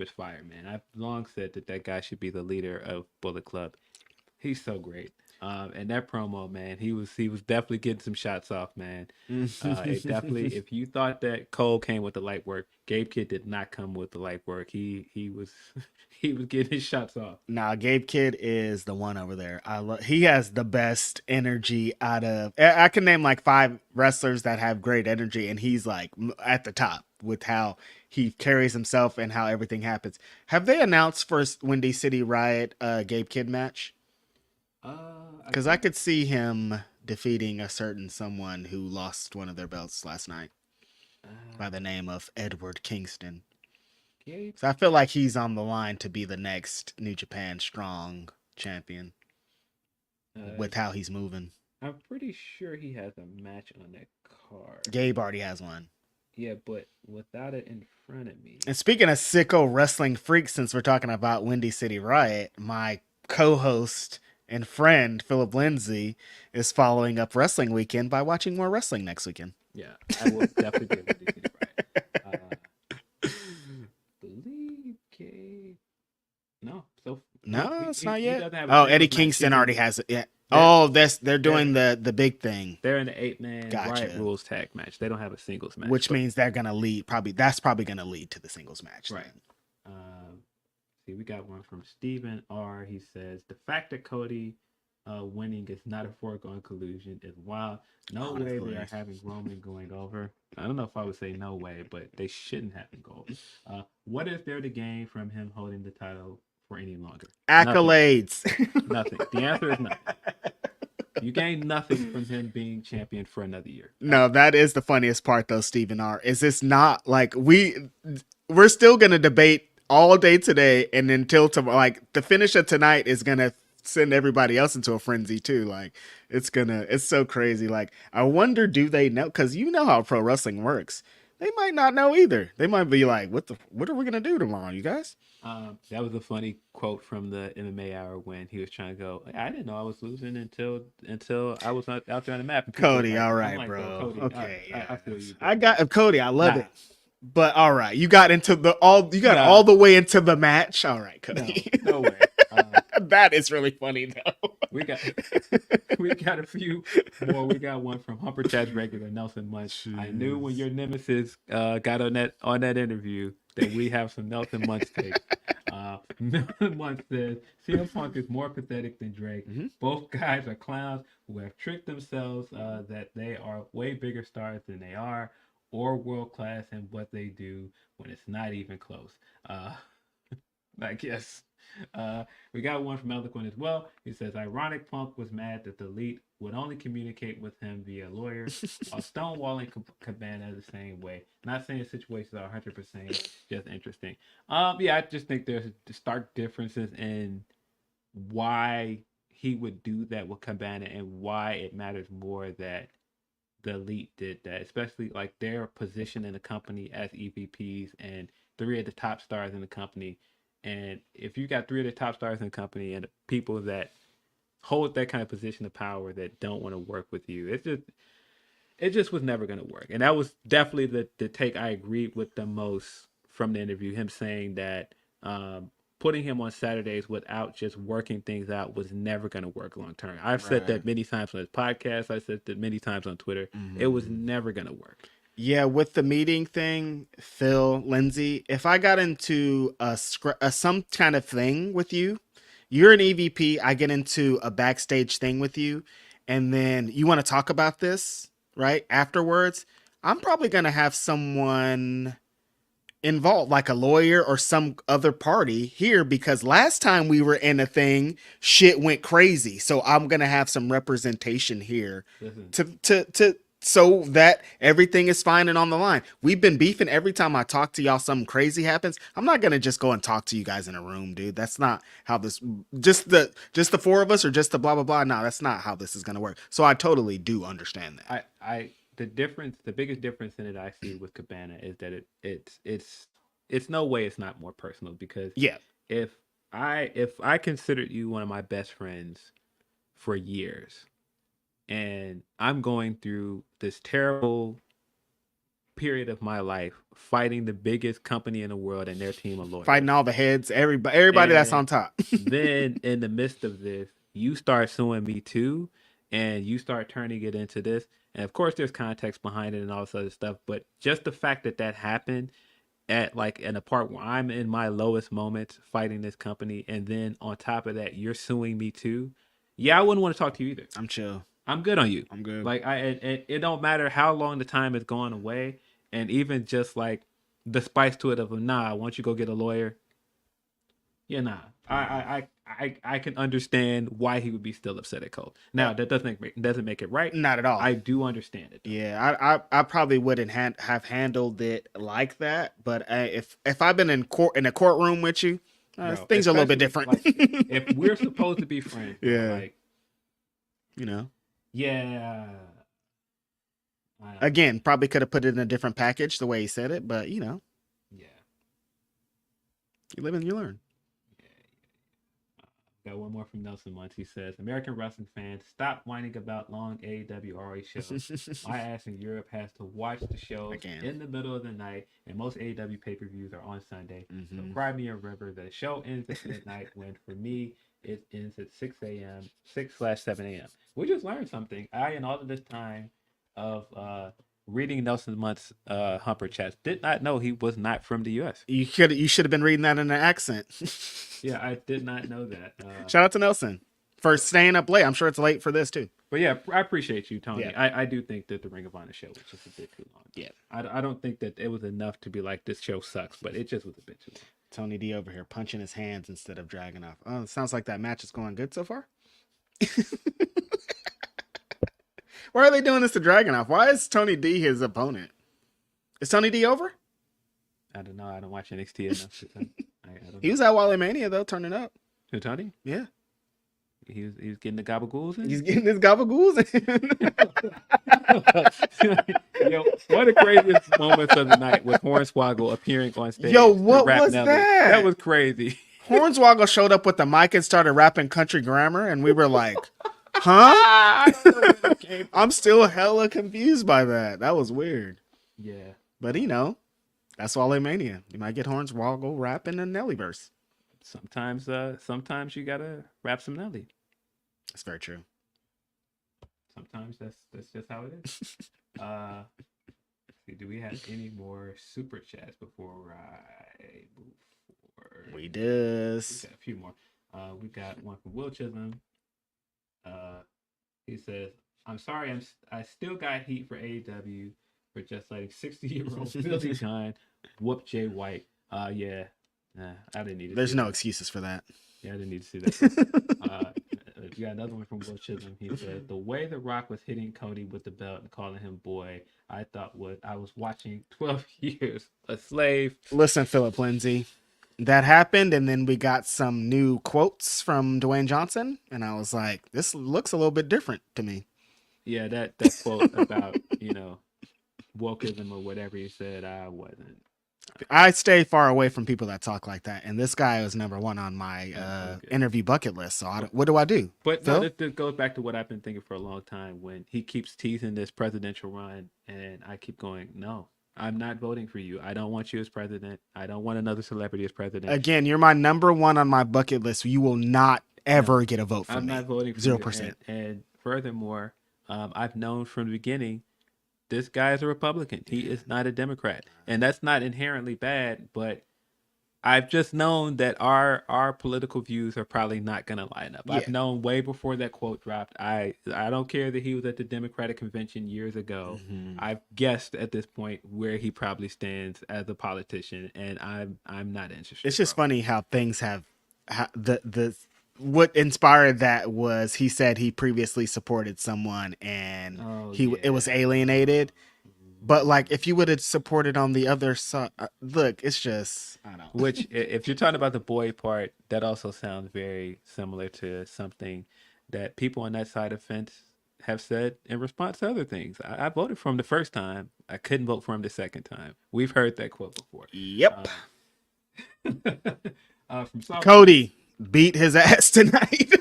is fire, man. I've long said that guy should be the leader of Bullet Club. He's so great. And that promo, man, he was definitely getting some shots off, man. It definitely, if you thought that Cole came with the light work, Gabe Kidd did not come with the light work. He was he was getting his shots off. Nah, Gabe Kidd is the one over there. He has the best energy out of. I can name like 5 wrestlers that have great energy, and he's like at the top with how he carries himself and how everything happens. Have they announced for Windy City Riot Gabe Kidd match? Because I could see him defeating a certain someone who lost one of their belts last night by the name of Edward Kingston. So I feel like he's on the line to be the next New Japan Strong champion with how he's moving. I'm pretty sure he has a match on that card. Gabe already has one. Yeah, but without it in front of me. And speaking of sicko wrestling freaks, since we're talking about Windy City Riot, my co-host and friend Philip Lindsey is following up Wrestling Weekend by watching more wrestling next weekend. Yeah, I will definitely get Windy City Riot. Believe Gabe. No, so no, it's not yet. Oh, Eddie Kingston already has it. Yeah. Oh, they're doing the big thing. They're in the 8-man Riot Rules tag match. They don't have a singles match, which means they're gonna lead. That's probably gonna lead to the singles match, right? See, we got one from Stephen R. He says the fact that Cody winning is not a foregone conclusion is wild. No way they are having Roman going over. I don't know if I would say no way, but they shouldn't have him go over. What is there to gain from him holding the title for any longer? Accolades. Nothing. The answer is nothing. You gain nothing from him being champion for another year. No, that is the funniest part, though, Stephen R. Is this not like we're still gonna debate all day today, and until tomorrow, like the finish of tonight is gonna send everybody else into a frenzy too. Like it's so crazy. Like I wonder, do they know? Because you know how pro wrestling works. They might not know either. They might be like, what are we gonna do tomorrow, you guys? That was a funny quote from the MMA Hour when he was trying to go, I didn't know I was losing until I was out there on the map. Cody, like, all right, like, bro. Cody, Okay, I feel you. I got Cody. I love it. But all right, you got all the way into the match. All right, Cody. No way. That is really funny though. We got a few more. We got one from HUMPERCHATS regular Nelson Munch. Jeez. I knew when your nemesis got on that interview that we have some Nelson Munch takes. Nelson Munch says CM Punk is more pathetic than Drake. Mm-hmm. Both guys are clowns who have tricked themselves that they are way bigger stars than they are, or world class in what they do when it's not even close. I guess. We got one from Eloquent as well. He says, ironic Punk was mad that the Elite would only communicate with him via lawyers. Stonewalling Cabana the same way. Not saying situations are 100%, just interesting. I just think there's stark differences in why he would do that with Cabana and why it matters more that the Elite did that, especially like their position in the company as EVPs and 3 of the top stars in the company. And if you got 3 of the top stars in the company and people that hold that kind of position of power that don't want to work with you, it just was never going to work. And that was definitely the take I agreed with the most from the interview. Him saying that putting him on Saturdays without just working things out was never going to work long term. I've said that many times on this podcast. I said that many times on Twitter. Mm-hmm. It was never going to work. Yeah, with the meeting thing, Phil, Lindsey, if I got into some kind of thing with you, you're an EVP, I get into a backstage thing with you, and then you want to talk about this, right, afterwards, I'm probably going to have someone involved, like a lawyer or some other party here, because last time we were in a thing, shit went crazy. So I'm going to have some representation here to so that everything is fine and on the line. We've been beefing every time I talk to y'all, something crazy happens. I'm not going to just go and talk to you guys in a room, dude. That's not how this, just the 4 of us or just the blah, blah, blah. No, that's not how this is going to work. So I totally do understand that. The biggest difference in it I see with Cabana is that it's no way it's not more personal, because if I considered you one of my best friends for years, and I'm going through this terrible period of my life fighting the biggest company in the world and their team of lawyers. Fighting all the heads, everybody that's on top. Then in the midst of this, you start suing me too, and you start turning it into this. And of course, there's context behind it and all this other stuff. But just the fact that that happened at like in a part where I'm in my lowest moments fighting this company, and then on top of that, you're suing me too. Yeah, I wouldn't want to talk to you either. I'm chill. I'm good on you. I'm good. Like it don't matter how long the time has gone away, and even just like the spice to it of nah, why don't you go get a lawyer? Yeah, nah. I can understand why he would be still upset at Cole. Now that doesn't make it right. Not at all. I do understand it. Though. Yeah, I probably wouldn't have handled it like that. But if I've been in a courtroom with you, things are a little bit different. Like, if we're supposed to be friends, yeah, like yeah. Again, probably could have put it in a different package the way he said it, but yeah, you live and you learn. Got one more from Nelson Muntz. He says, American wrestling fans, stop whining about long AEW ROH shows. My ass in Europe has to watch the shows in the middle of the night, and most AEW pay-per-views are on Sunday. So cry me a river. The show ends at midnight when, for me, it ends at 6 a.m., 6/7 a.m. We just learned something. In all of this time of reading Nelson Muntz's HUMPERCHATS, did not know he was not from the U.S. You should have been reading that in an accent. Yeah, I did not know that. Shout out to Nelson for staying up late. I'm sure it's late for this too. But yeah, I appreciate you, Tony. Yeah. I do think that the Ring of Honor show was just a bit too long. Yeah. I don't think that it was enough to be like, this show sucks, but it just was a bit too long. Tony D over here punching his hands instead of dragging off. Oh, it sounds like that match is going good so far. Why are they doing this to Dragunov? Why is Tony D his opponent? Is Tony D over? I don't know. I don't watch NXT enough. I don't He was at Mania though, turning up. Who, Tony? Yeah. He was getting the gabagools in? He's getting his gabagools in. Yo, one of the craziest moments of the night was Hornswoggle appearing on stage. Yo, what was Nelly. that? That was crazy. Hornswoggle showed up with the mic and started rapping country grammar, and we were like, huh? I'm still hella confused by that. That was weird. Yeah. But that's Mania. You might get Hornswoggle rapping a Nelly verse. Sometimes you gotta rap some Nelly. That's very true. Sometimes that's just how it is. See, do we have any more super chats before I move forward? We just got a few more. We got one from Will Chisholm. He says, "I'm sorry, I still got heat for AEW for just letting 60-year-old Billy Gunn whoop Jay White." Yeah. Nah, I didn't need to. There's no excuses for that. Yeah, I didn't need to see that. You got another one from Will Chisholm. He said, "The way The Rock was hitting Cody with the belt and calling him boy, I thought I was watching 12 Years a Slave." Listen, Philip Lindsey, that happened, and then we got some new quotes from Dwayne Johnson, and I was like, this looks a little bit different to me. Yeah, that quote about, wokeism or whatever you said, I wasn't. I stay far away from people that talk like that, and this guy was number one on my interview bucket list. So what do I do? But no, this goes back to what I've been thinking for a long time. When he keeps teasing this presidential run, and I keep going, no, I'm not voting for you. I don't want you as president. I don't want another celebrity as president. Again, you're my number one on my bucket list. You will not ever get a vote from me. I'm not voting for 0%. And furthermore, I've known from the beginning, this guy is a Republican. He is not a Democrat. And that's not inherently bad, but I've just known that our political views are probably not going to line up. Yeah. I've known way before that quote dropped. I don't care that he was at the Democratic convention years ago. Mm-hmm. I've guessed at this point where he probably stands as a politician, and I'm not interested. It's just funny how things have what inspired that was he said he previously supported someone and it was alienated. But like if you would have supported on the other side, look, it's just I don't know. Which if you're talking about the boy part, that also sounds very similar to something that people on that side of the fence have said in response to other things. I voted for him the first time. I couldn't vote for him the second time. We've heard that quote before. Yep. From Cody beat his ass tonight.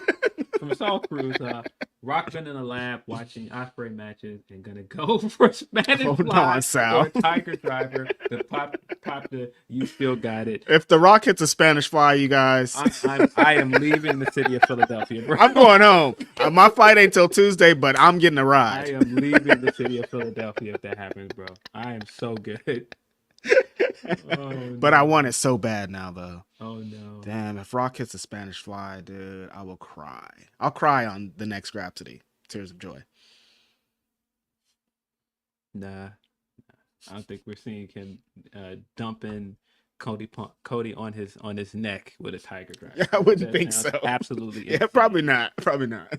From Saul Cruz, Rock been in the lab watching Osprey matches and gonna go for Spanish Hold Fly on, Sal. or Tiger Driver to pop the You Still Got It. If The Rock hits a Spanish Fly, you guys, I am leaving the city of Philadelphia, bro. I'm going home. My flight ain't till Tuesday, but I'm getting a I ride. am leaving the city of Philadelphia if that happens, bro. I am so good. But I want it so bad now, though. Oh no. Damn, if Rock hits a Spanish Fly, dude, I will cry. I'll cry on the next Grapsody. Tears of Joy. Nah. I don't think we're seeing him dumping Cody on his neck with a Tiger Driver. Yeah, I wouldn't That think sounds so. Absolutely Yeah, insane. probably not. Probably not.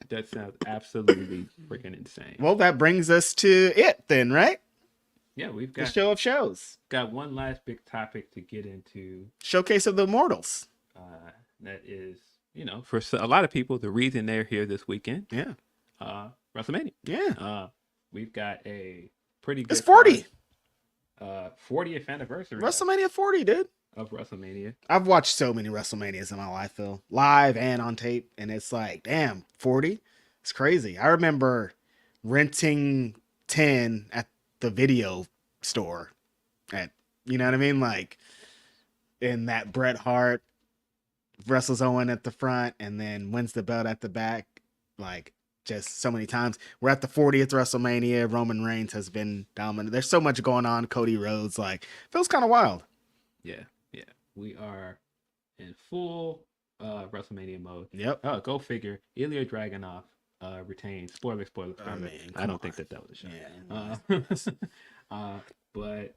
That sounds absolutely freaking insane. Well, that brings us to it then, right? Yeah, we've The got show of shows. one last big topic to get into. Showcase of the Immortals. That is, for a lot of people, the reason they're here this weekend. Yeah. WrestleMania. Yeah. We've got a pretty good. It's 40. 40th anniversary. WrestleMania 40, dude. Of WrestleMania. I've watched so many WrestleManias in my life, Phil. Live and on tape. And it's like, damn, 40? It's crazy. I remember renting 10 at the video store. You know what I mean? Like, in that Bret Hart wrestles Owen at the front and then wins the belt at the back. Like, just so many times. We're at the 40th WrestleMania. Roman Reigns has been dominant. There's so much going on. Cody Rhodes, like, feels kind of wild. Yeah. We are in full WrestleMania mode. Yep. Oh, go figure. Ilya Dragunov retained. Spoiler. I don't think that was a show. Yeah. But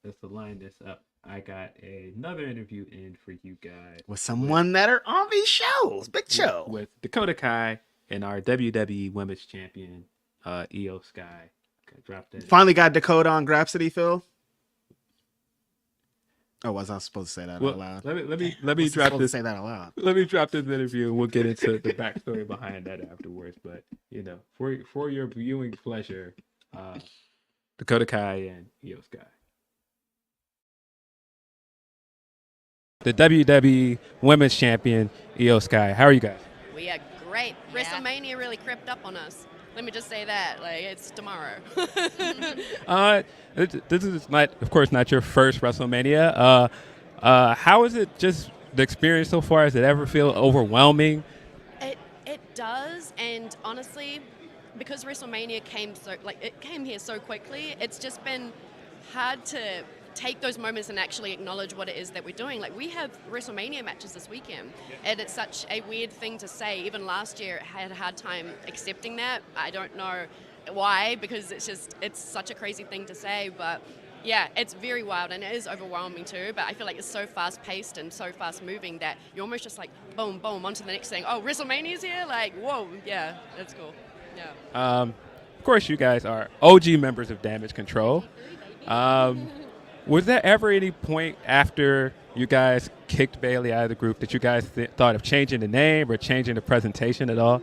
let's line this up. I got another interview in for you guys With someone that are on these shows. Big show. with Dakota Kai and our WWE Women's Champion Iyo Sky. Dropped that. Finally got Dakota on Grapsody, Phil. Oh, was I supposed to say that out loud? Let me Was I drop supposed this. to say that out loud. Let me drop this interview and we'll get into the backstory behind that afterwards. But for your viewing pleasure, Dakota Kai and Iyo Sky. The WWE Women's Champion, Iyo Sky. How are you guys? We are great. WrestleMania really crept up on us. Let me just say that. Like, it's tomorrow. This is not, of course, not your first WrestleMania. How is it just the experience so far? Does it ever feel overwhelming? It does, and honestly, because WrestleMania came here so quickly, it's just been hard to take those moments and actually acknowledge what it is that we're doing. Like, we have WrestleMania matches this weekend, and it's such a weird thing to say. Even last year, I had a hard time accepting that. I don't know why, because it's such a crazy thing to say, but yeah, it's very wild, and it is overwhelming too, but I feel like it's so fast-paced and so fast-moving that you're almost just like, boom, boom, on to the next thing. Oh, WrestleMania's here? Like, whoa, yeah, that's cool. Yeah. Of course, you guys are OG members of Damage Control. Was there ever any point after you guys kicked Bailey out of the group that you guys thought of changing the name or changing the presentation at all?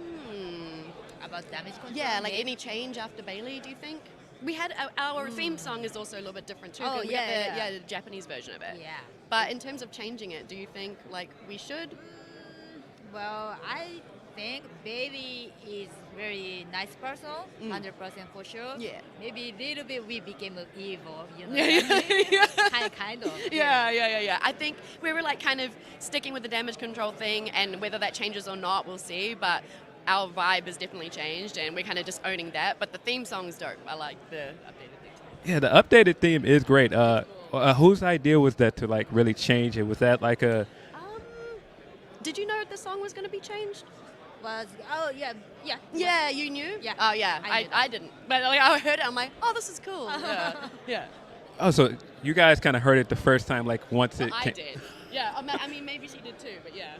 About Damage Control? Yeah, like any change after Bailey, do you think? We had our theme song is also a little bit different too. Oh, We yeah, got the Japanese version of it. Yeah. But in terms of changing it, do you think like we should? Well, I think Bailey is very nice person, 100% for sure. Yeah. Maybe a little bit we became evil, you know. Yeah. kind of. Yeah. I think we were like kind of sticking with the damage control thing, and whether that changes or not, we'll see. But our vibe has definitely changed, and we're kind of just owning that. But the theme song's dope. I like the updated theme song. Yeah, the updated theme is great. Whose idea was that to like really change it? Was that like a... Did you know the song was going to be changed? Yeah. Yeah, you knew? Yeah. Oh, yeah. I didn't. But like, I heard it, I'm like, oh, this is cool. Yeah. Oh, so you guys kind of heard it the first time, like once it I came... did. Yeah, I mean, maybe she did too, but yeah.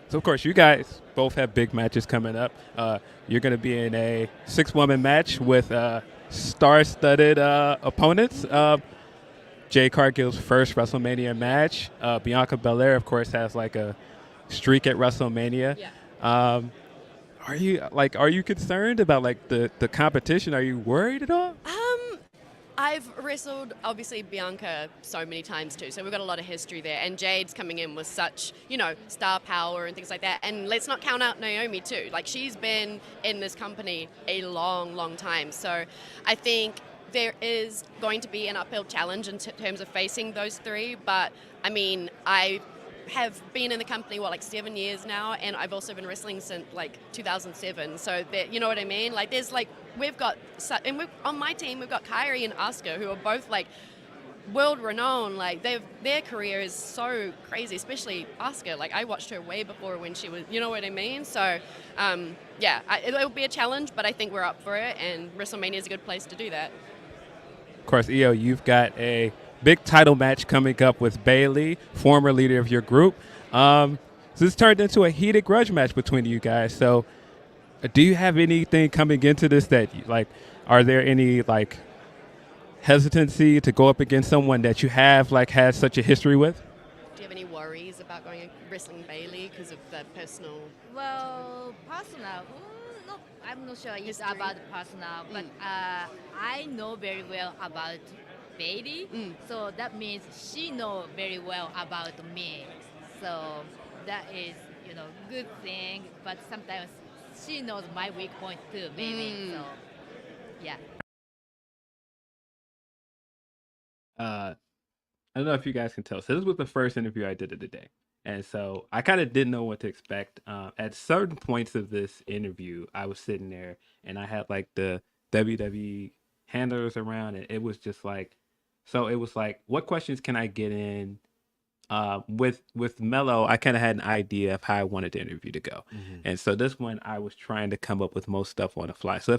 So, of course, you guys both have big matches coming up. You're going to be in a 6-woman match with star-studded opponents. Jay Cargill's first WrestleMania match. Bianca Belair, of course, has like a streak at WrestleMania. Yeah. Are you concerned about like the competition? Are you worried at all? I've wrestled, obviously, Bianca so many times too, so we've got a lot of history there. And Jade's coming in with such, star power and things like that. And let's not count out Naomi too. Like, she's been in this company a long, long time. So I think there is going to be an uphill challenge in terms of facing those three. But, I mean, I have been in the company, 7 years now, and I've also been wrestling since 2007. So that, you know what I mean? Like, there's on my team we've got Kairi and Asuka, who are both world renowned. Like, their career is so crazy, especially Asuka. Like, I watched her way before when she was, you know what I mean? So it'll be a challenge, but I think we're up for it, and WrestleMania is a good place to do that. Of course, Iyo, you've got a big title match coming up with Bayley, former leader of your group. So this turned into a heated grudge match between you guys. So do you have anything coming into this that, are there any, hesitancy to go up against someone that you have, had such a history with? Do you have any worries about wrestling Bayley because of the personal? Well, personal. No, I'm not sure it's History. about personal, but I know very well about Bailey, so that means she knows very well about me. So that is, good thing. But sometimes she knows my weak point too, maybe. So, yeah. I don't know if you guys can tell. So this was the first interview I did of the day. And so I kind of didn't know what to expect. At certain points of this interview, I was sitting there and I had the WWE handlers around, and it was just so it was what questions can I get in? With Melo, I kind of had an idea of how I wanted the interview to go. And so this one, I was trying to come up with most stuff on the fly. So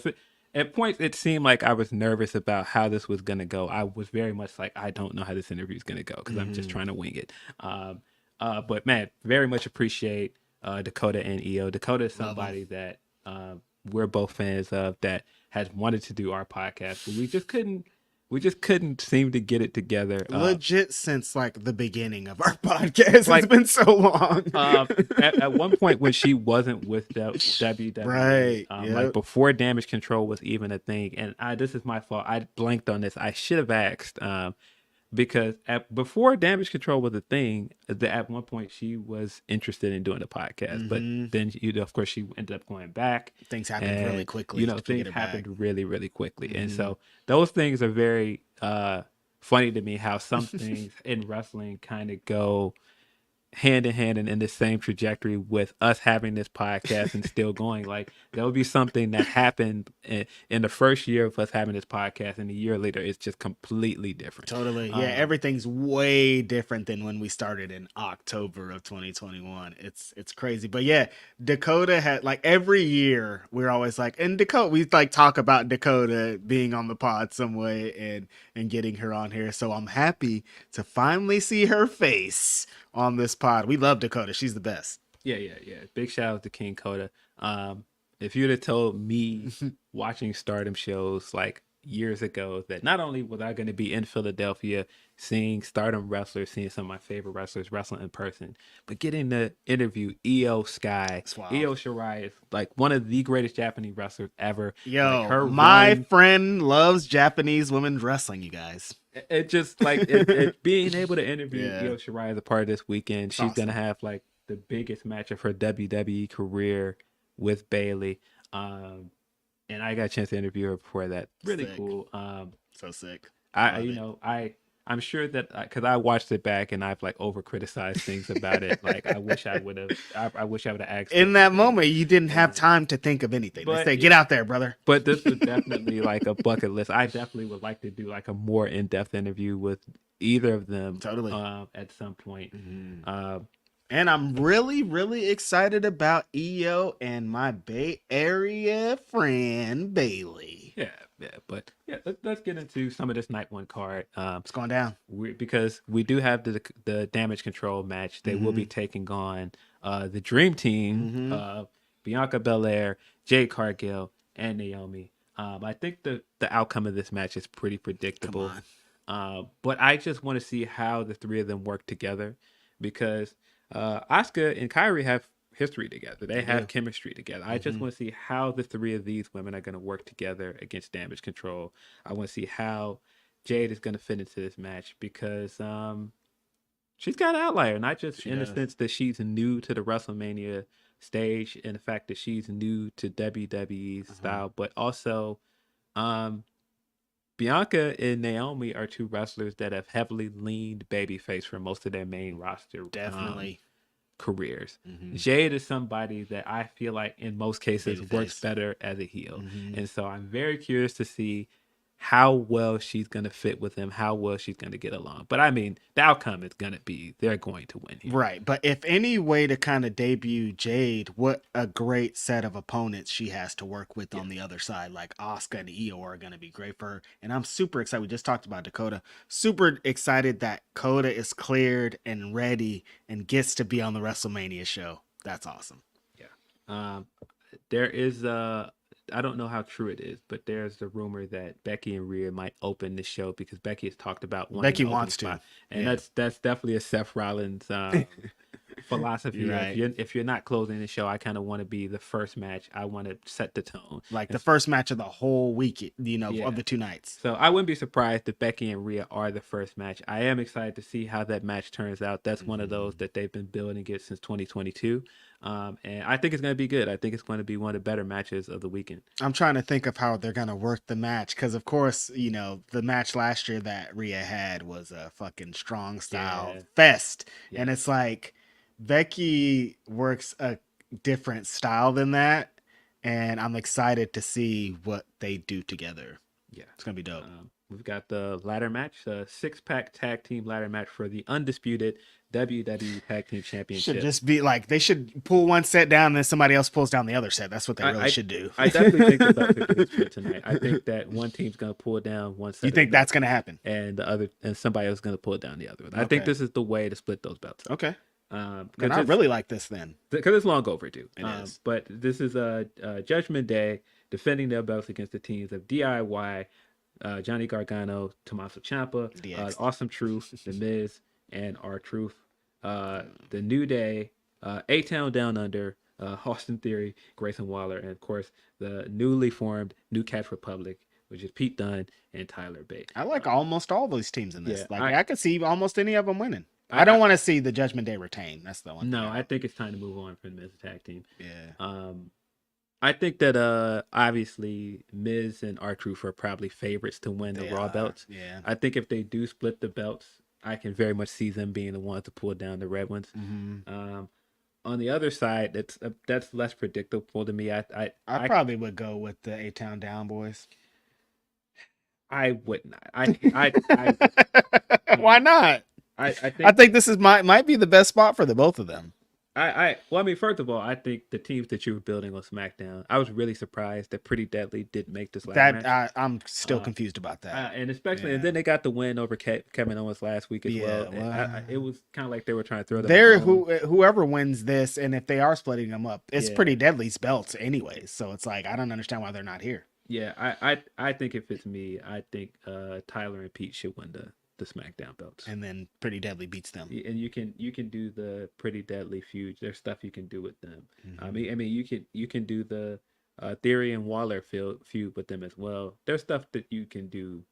at points, it seemed like I was nervous about how this was going to go. I was very much I don't know how this interview is going to go because I'm just trying to wing it. But man, very much appreciate Dakota and Iyo. Dakota is somebody that we're both fans of, that has wanted to do our podcast, but we just couldn't seem to get it together. Legit since the beginning of our podcast. It's been so long. At one point when she wasn't with WWE, right? Before Damage Control was even a thing, and this is my fault. I blanked on this. I should have asked because before Damage Control was a thing, at one point she was interested in doing a podcast, but then of course she ended up going back. Things happened really quickly. Things happened really, really quickly, and so those things are very funny to me. How some things in wrestling kind of go hand in hand and in the same trajectory with us having this podcast and still going. There would be something that happened in the first year of us having this podcast, and a year later it's just completely different. Totally. Yeah, everything's way different than when we started in October of 2021. It's crazy. But yeah, Dakota had every year we're always and Dakota, we talk about Dakota being on the pod some way and getting her on here. So I'm happy to finally see her face on this pod. We love Dakota. She's the best. Yeah. Big shout out to King Coda. If you'd have told me watching Stardom shows years ago that not only was I going to be in Philadelphia seeing Stardom wrestlers, seeing some of my favorite wrestlers wrestling in person, but getting to interview Iyo Sky. Iyo Shirai is one of the greatest Japanese wrestlers ever. Yo, my friend loves Japanese women's wrestling, you guys. It just being able to interview Iyo Shirai as a part of this weekend. She's gonna have the biggest match of her WWE career with Bayley, and I got a chance to interview her before that. Really sick. Cool. So sick. I'm sure that because I watched it back and I've over criticized things about it. I wish I would have. I wish I would have asked. In that moment, you didn't have time to think of anything. They say, "Get out there, brother." But this was definitely a bucket list. I definitely would like to do a more in-depth interview with either of them. Totally. At some point. And I'm really, really excited about Iyo and my Bay Area friend Bayley. Yeah. But let's get into some of this night one card. It's going down. Because we do have the Damage Control match. They will be taking on the Dream Team, Bianca Belair, Jade Cargill, and Naomi. I think the outcome of this match is pretty predictable. But I just want to see how the three of them work together, because Asuka and Kairi have history together. They have chemistry together. I just want to see how the three of these women are going to work together against Damage Control. I want to see how Jade is going to fit into this match because she's got an outlier, not just in the sense that she's new to the WrestleMania stage and the fact that she's new to WWE style, but also Bianca and Naomi are two wrestlers that have heavily leaned babyface for most of their main roster careers. Jade is somebody that I feel like in most cases works better as a heel. And so I'm very curious to see how well she's going to fit with him, how well she's going to get along. But I mean, the outcome is going to be they're going to win here. Right. But if any way to kind of debut Jade, what a great set of opponents she has to work with on the other side. Like Asuka and Iyo are going to be great for her. And I'm super excited. We just talked about Dakota. Super excited that Coda is cleared and ready and gets to be on the WrestleMania show. That's awesome. Yeah. There is I don't know how true it is, but there's the rumor that Becky and Rhea might open the show because Becky has talked about wanting Becky to wants spot. to, and that's definitely a Seth Rollins philosophy. Right. If you're not closing the show, I kind of want to be the first match. I want to set the tone, like the first match of the whole week, of the 2 nights. So I wouldn't be surprised if Becky and Rhea are the first match. I am excited to see how that match turns out. That's one of those that they've been building it since 2022. And I think it's going to be good. I think it's going to be one of the better matches of the weekend. I'm trying to think of how they're going to work the match. Cause of course, the match last year that Rhea had was a fucking strong style fest. Yeah. And it's like Becky works a different style than that. And I'm excited to see what they do together. Yeah. It's going to be dope. We've got the ladder match, the 6-pack tag team ladder match for the undisputed WWE Tag Team Championship. Should just be like they should pull one set down and then somebody else pulls down the other set. That's what they really should do. I definitely think about this for tonight. I think that one team's going to pull down one set. You think that's going to happen? And somebody else is going to pull down the other one. I think this is the way to split those belts up. Okay. And I really like this then. Because it's long overdue. It is. But this is Judgment Day defending their belts against the teams of DIY, Johnny Gargano, Tommaso Ciampa, Awesome Truth, The Miz, and R-Truth. The New Day, A-Town Down Under, Austin Theory, Grayson Waller, and of course the newly formed New Catch Republic, which is Pete Dunne and Tyler Bate. I like almost all those teams in this. I could see almost any of them winning. I don't want to see the Judgment Day retain. That's the one. No, I think it's time to move on from the Miz tag team. Yeah. I think that obviously Miz and R-Truth are probably favorites to win the Raw belts. Yeah. I think if they do split the belts, I can very much see them being the ones to pull down the red ones. On the other side, that's less predictable to me. I probably would go with the A-Town Down boys. I would not. Why not? I think this might be the best spot for the both of them. Well, I mean, first of all, I think the teams that you were building on SmackDown, I was really surprised that Pretty Deadly didn't make this last match. I'm still confused about that. And especially, and then they got the win over Kevin Owens last week as well. It was kind of like they were trying to throw them. Whoever wins this, and if they are splitting them up, it's Pretty Deadly's belts anyways. So it's like, I don't understand why they're not here. Yeah, I think if it's me, I think Tyler and Pete should win the SmackDown belts, and then Pretty Deadly beats them. And you can do the Pretty Deadly feud. There's stuff you can do with them. I mean you can do the Theory and Waller feud with them as well. There's stuff that you can do.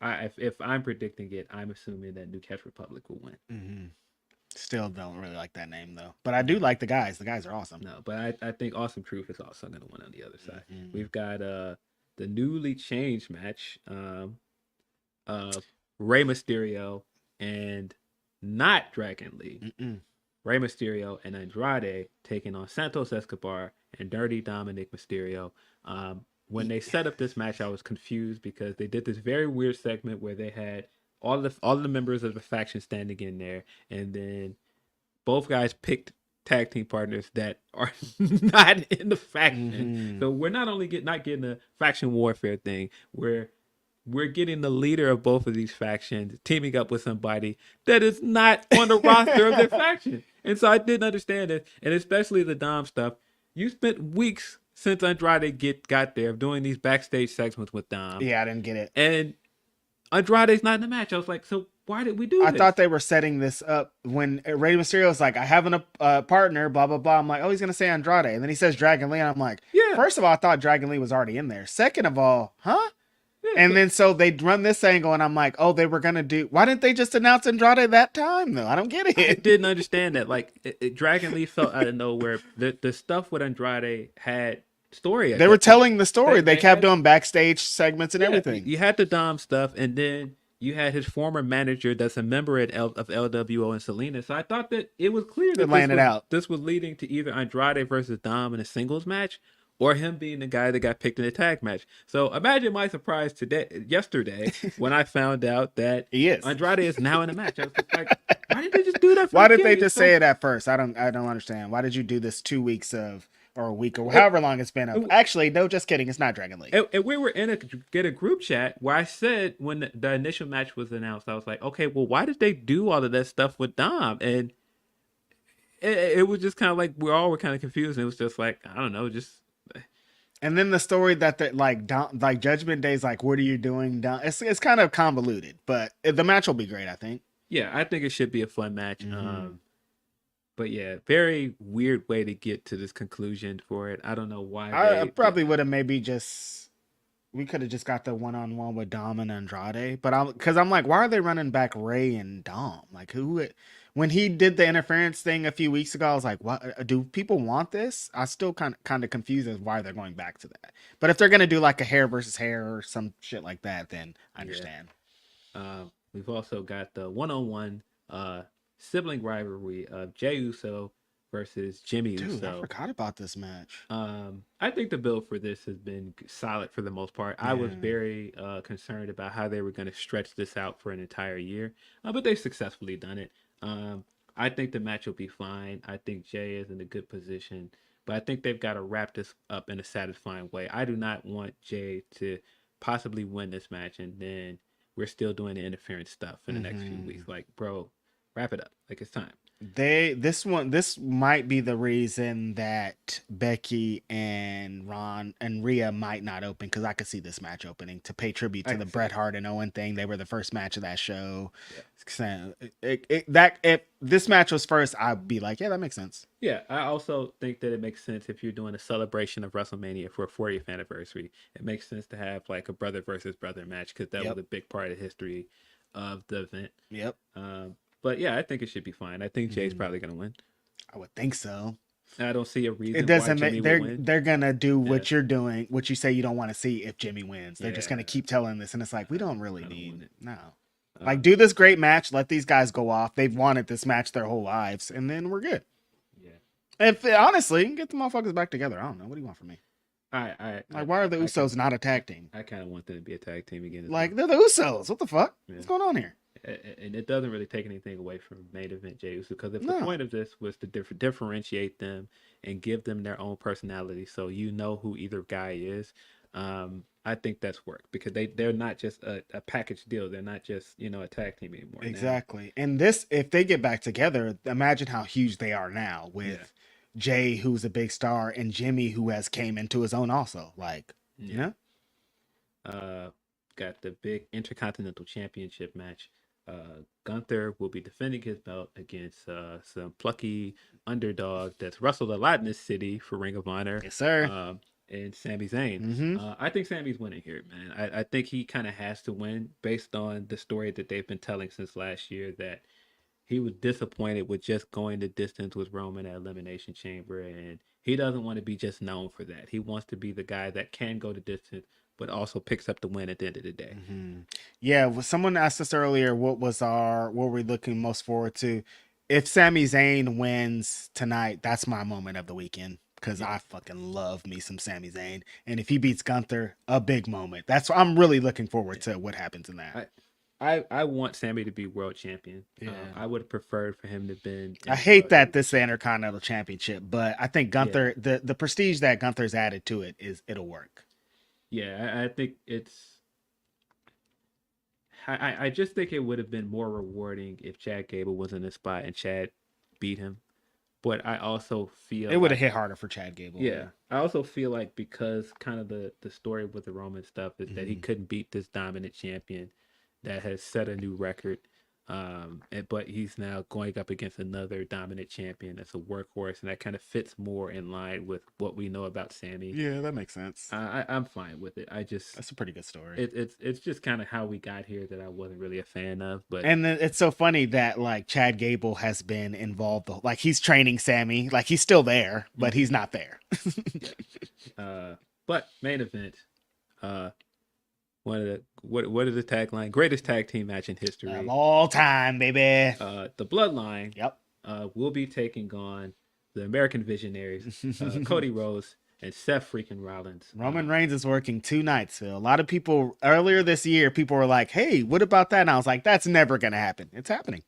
If I'm predicting it, I'm assuming that New Catch Republic will win. Still don't really like that name though, but I do like the guys. The guys are awesome. No, but I think Awesome Truth is also going to win on the other side. We've got the newly changed match. Rey Mysterio and not Dragon Lee. Rey Mysterio and Andrade taking on Santos Escobar and Dirty Dominic Mysterio. When they set up this match, I was confused because they did this very weird segment where they had all the members of the faction standing in there, and then both guys picked tag team partners that are not in the faction. So we're not only not getting a faction warfare thing, we're getting the leader of both of these factions teaming up with somebody that is not on the roster of their faction. And so I didn't understand it. And especially the Dom stuff. You spent weeks since Andrade got there doing these backstage segments with Dom. Yeah, I didn't get it. And Andrade's not in the match. I was like, so why did we do this? I thought they were setting this up when Rey Mysterio was like, I have a partner, blah, blah, blah. I'm like, oh, he's going to say Andrade. And then he says Dragon Lee. And I'm like, first of all, I thought Dragon Lee was already in there. Second of all, huh? And then so they run this angle, and I'm like, oh, they were gonna do. Why didn't they just announce Andrade that time though? I don't get I it. didn't understand that. Like, Dragon Lee felt out of nowhere. The stuff with Andrade had story. They were telling the story. They kept had, doing backstage segments and everything. You had the Dom stuff, and then you had his former manager that's a member of LWO and Selena. So I thought that it was clear that this was leading to either Andrade versus Dom in a singles match, or him being the guy that got picked in a tag match. So imagine my surprise yesterday when I found out that Andrade is now in a match. I was just like, why didn't they just do that? Why did they just say it at first? I don't understand. Why did you do this 2 weeks or a week or however long it's been? Actually, no, just kidding. It's not Dragon League. And we were in a group chat where I said when the initial match was announced, I was like, okay, well, why did they do all of that stuff with Dom? And it was just kind of like we all were kind of confused. And it was just like, I don't know, just. And then the story that like Judgment Day's like, what are you doing? It's kind of convoluted, but the match will be great, I think. Yeah, I think it should be a fun match. But yeah, very weird way to get to this conclusion for it. I don't know why. I probably would have we could have just got the one-on-one with Dom and Andrade, but I'm like, why are they running back Ray and Dom? Like when he did the interference thing a few weeks ago, I was like, what, do people want this? I still kind of confused as why they're going back to that. But if they're going to do like a hair versus hair or some shit like that, then I understand. We've also got the one-on-one sibling rivalry of Jey Uso versus Jimmy Uso. I forgot about this match. I think the build for this has been solid for the most part. I was very concerned about how they were going to stretch this out for an entire year, but they've successfully done it. I think the match will be fine. I think Jey is in a good position, but I think they've got to wrap this up in a satisfying way. I do not want Jey to possibly win this match, and then we're still doing the interference stuff in the next few weeks. Like, bro, wrap it up. Like, it's time. This might be the reason that Becky and Ron and Rhea might not open, because I could see this match opening to pay tribute to the Bret Hart and Owen thing. They were the first match of that show. If this match was first, I'd be like, yeah, that makes sense. Yeah, I also think that it makes sense if you're doing a celebration of WrestleMania for a 40th anniversary. It makes sense to have like a brother versus brother match, because that was a big part of the history of the event. Yep. But yeah, I think it should be fine. I think Jay's probably going to win. I would think so. I don't see a reason. It doesn't make they're gonna do what you're doing, what you say you don't want to see if Jimmy wins. They're just gonna keep telling this, and it's like we don't really need it. No. Like, do this great match, let these guys go off. They've wanted this match their whole lives, and then we're good. Yeah. If honestly, get the motherfuckers back together. I don't know. What do you want from me? Why are the Usos not a tag team? I kind of want them to be a tag team again. Like, they're the Usos. What the fuck? Yeah. What's going on here? And it doesn't really take anything away from main event Jey Uso, because if the point of this was to differentiate them and give them their own personality, so you know who either guy is, I think that's worked, because they're not just a package deal. They're not just a tag team anymore. Exactly. Now. And this, if they get back together, imagine how huge they are now with Jay, who's a big star, and Jimmy, who has came into his own also. Like, you know, got the big Intercontinental Championship match. Gunther will be defending his belt against some plucky underdog that's wrestled a lot in this city for Ring of Honor. Yes, sir. And Sami Zayn. I think Sami's winning here, man. I think he kind of has to win based on the story that they've been telling since last year, that he was disappointed with just going the distance with Roman at Elimination Chamber, and he doesn't want to be just known for that. He wants to be the guy that can go the distance, but also picks up the win at the end of the day. Yeah, well, someone asked us earlier what we're looking most forward to. If Sami Zayn wins tonight, that's my moment of the weekend, because I fucking love me some Sami Zayn. And if he beats Gunther, a big moment. I'm really looking forward to what happens in that. I want Sami to be world champion. Yeah. I would have preferred for him to have been. I hate that this is the Intercontinental Championship, but I think Gunther, the prestige that Gunther's added to it, it'll work. Yeah, I think it's. I just think it would have been more rewarding if Chad Gable was in this spot and Chad beat him. But I also feel it would have hit harder for Chad Gable. Yeah, I also feel like, because kind of the story with the Roman stuff is that he couldn't beat this dominant champion that has set a new record. But he's now going up against another dominant champion that's a workhorse, and that kind of fits more in line with what we know about Sammy. Yeah, that makes sense. I'm fine with it. That's a pretty good story. It's just kind of how we got here that I wasn't really a fan of. But and it's so funny that like Chad Gable has been involved. Like he's training Sammy. Like he's still there, but he's not there. But main event. One of the what is the tagline? Greatest tag team match in history of all time, baby. The Bloodline. Yep. Will be taking on the American Visionaries, Cody Rhodes and Seth freaking Rollins. Roman Reigns is working 2 nights, Phil. A lot of people earlier this year, people were like, "Hey, what about that?" And I was like, "That's never gonna happen." It's happening.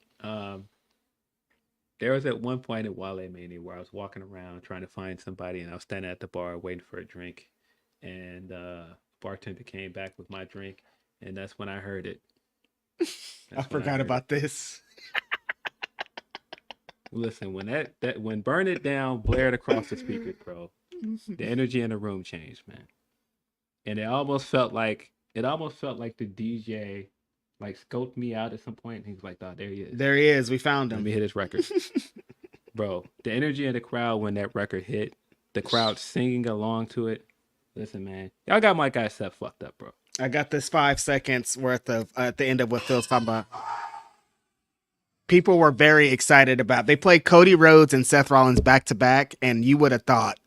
There was at one point at Wale Mania where I was walking around trying to find somebody, and I was standing at the bar waiting for a drink, and bartender came back with my drink, and that's when I heard it. I forgot about this. Listen, when Burn It Down blared across the speakers, bro, the energy in the room changed, man. And it almost felt like the DJ like scoped me out at some point, and he was like, "Oh, there he is. There he is. We found him. Let me hit his record." Bro, the energy in the crowd when that record hit, the crowd singing along to it. Listen, man, y'all got my guy Seth fucked up, bro. I got this 5 seconds worth of at the end of what Phil's talking about. People were very excited about. They played Cody Rhodes and Seth Rollins back to back, and you would have thought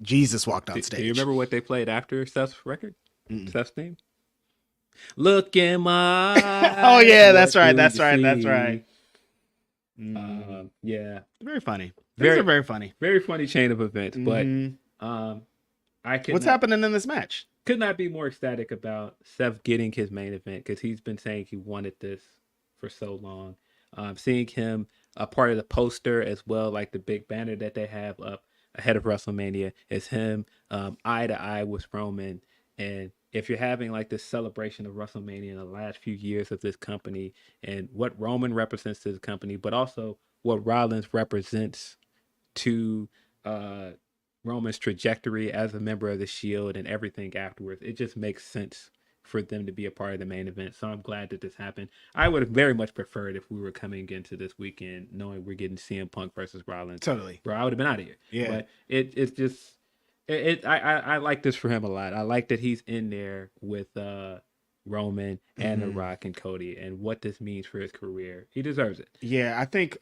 Jesus walked on stage. Do you remember what they played after Seth's record? Seth's theme? Look in my eyes. Oh yeah, that's right. That's right. Yeah, very funny. These are very funny. Very funny chain of events. But what's happening in this match? Could not be more ecstatic about Seth getting his main event because he's been saying he wanted this for so long. Seeing him a part of the poster as well, like the big banner that they have up ahead of WrestleMania, is him eye to eye with Roman. And if you're having like this celebration of WrestleMania in the last few years of this company and what Roman represents to the company, but also what Rollins represents to Roman's trajectory as a member of the Shield and everything afterwards, it just makes sense for them to be a part of the main event. So I'm glad that this happened. I would have very much preferred if we were coming into this weekend knowing we're getting CM Punk versus Rollins. Totally. Bro, I would have been out of here. Yeah. But it's just I like this for him a lot. I like that he's in there with Roman and The Rock and Cody and what this means for his career. He deserves it. Yeah, I think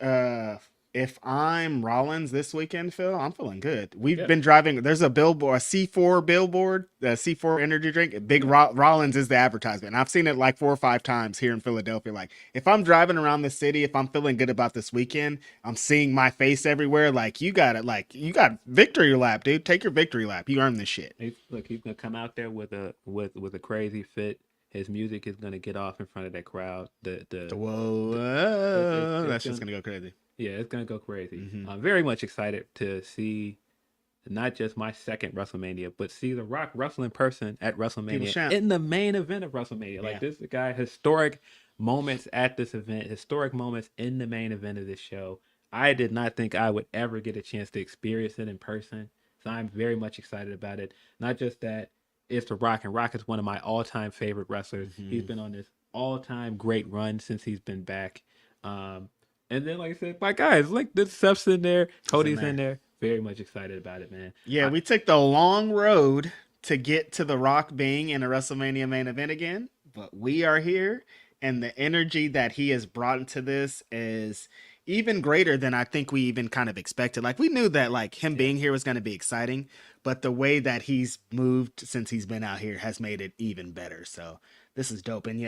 if I'm Rollins this weekend, Phil, I'm feeling good. We've been driving. There's a billboard, a C4 billboard, the C4 energy drink. Big Rollins is the advertisement. And I've seen it like 4 or 5 times here in Philadelphia. Like if I'm driving around the city, if I'm feeling good about this weekend, I'm seeing my face everywhere. Like you got it. Like you got victory lap, dude. Take your victory lap. You earned this shit. He's gonna come out there with a crazy fit. His music is gonna get off in front of that crowd. Whoa, that's just gonna go crazy. Yeah, it's gonna go crazy. I'm very much excited to see not just my second WrestleMania, but see The Rock wrestle in person at WrestleMania in the main event of WrestleMania. Like this guy, historic moments at this event, historic moments in the main event of this show. I did not think I would ever get a chance to experience it in person. So I'm very much excited about it. Not just that it's The Rock, and Rock is one of my all-time favorite wrestlers. He's been on this all-time great run since he's been back. And then, like I said, my guys, like this Seth's in there, Cody's in there. Very much excited about it, man. Yeah, we took the long road to get to The Rock being in a WrestleMania main event again, but we are here, and the energy that he has brought into this is even greater than I think we even kind of expected. Like we knew that like him being here was going to be exciting, but the way that he's moved since he's been out here has made it even better. So this is dope. And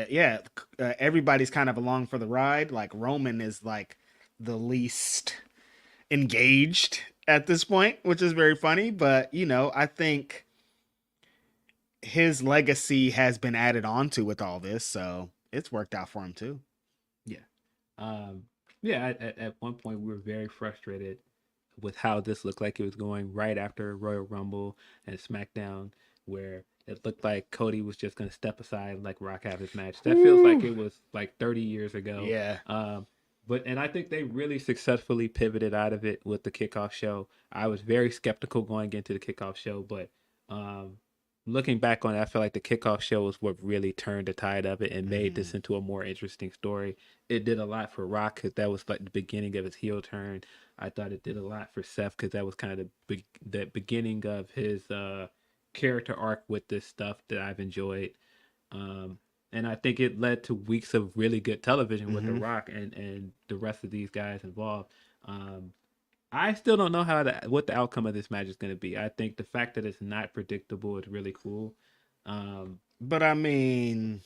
everybody's kind of along for the ride. Like Roman is like the least engaged at this point, which is very funny. But, you know, I think his legacy has been added on to with all this. So it's worked out for him too. Yeah. At one point we were very frustrated with how this looked like it was going right after Royal Rumble and SmackDown, where it looked like Cody was just going to step aside and let Rock have his match. That feels like it was like 30 years ago. Yeah. And I think they really successfully pivoted out of it with the kickoff show. I was very skeptical going into the kickoff show, but looking back on it, I feel like the kickoff show was what really turned the tide of it and made this into a more interesting story. It did a lot for Rock because that was like the beginning of his heel turn. I thought it did a lot for Seth because that was kind of the beginning of his character arc with this stuff that I've enjoyed. And I think it led to weeks of really good television with The Rock and the rest of these guys involved. I still don't know what the outcome of this match is going to be. I think the fact that it's not predictable is really cool. But I mean,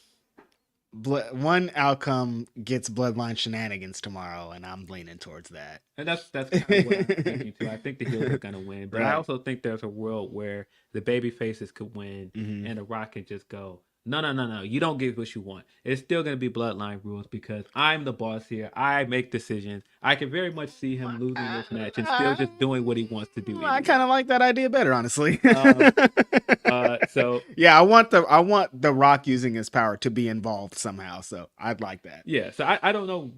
one outcome gets Bloodline shenanigans tomorrow, and I'm leaning towards that. And that's kind of what I'm thinking too. I think the heels are going to win, but I also think there's a world where the baby faces could win and The Rock can just go, no, you don't get what you want. It's still going to be Bloodline rules because I'm the boss here. I make decisions. I can very much see him losing this match and still just doing what he wants to do. Anyway. I kind of like that idea better, honestly. So yeah, I want the Rock using his power to be involved somehow. So I'd like that. Yeah. So I don't know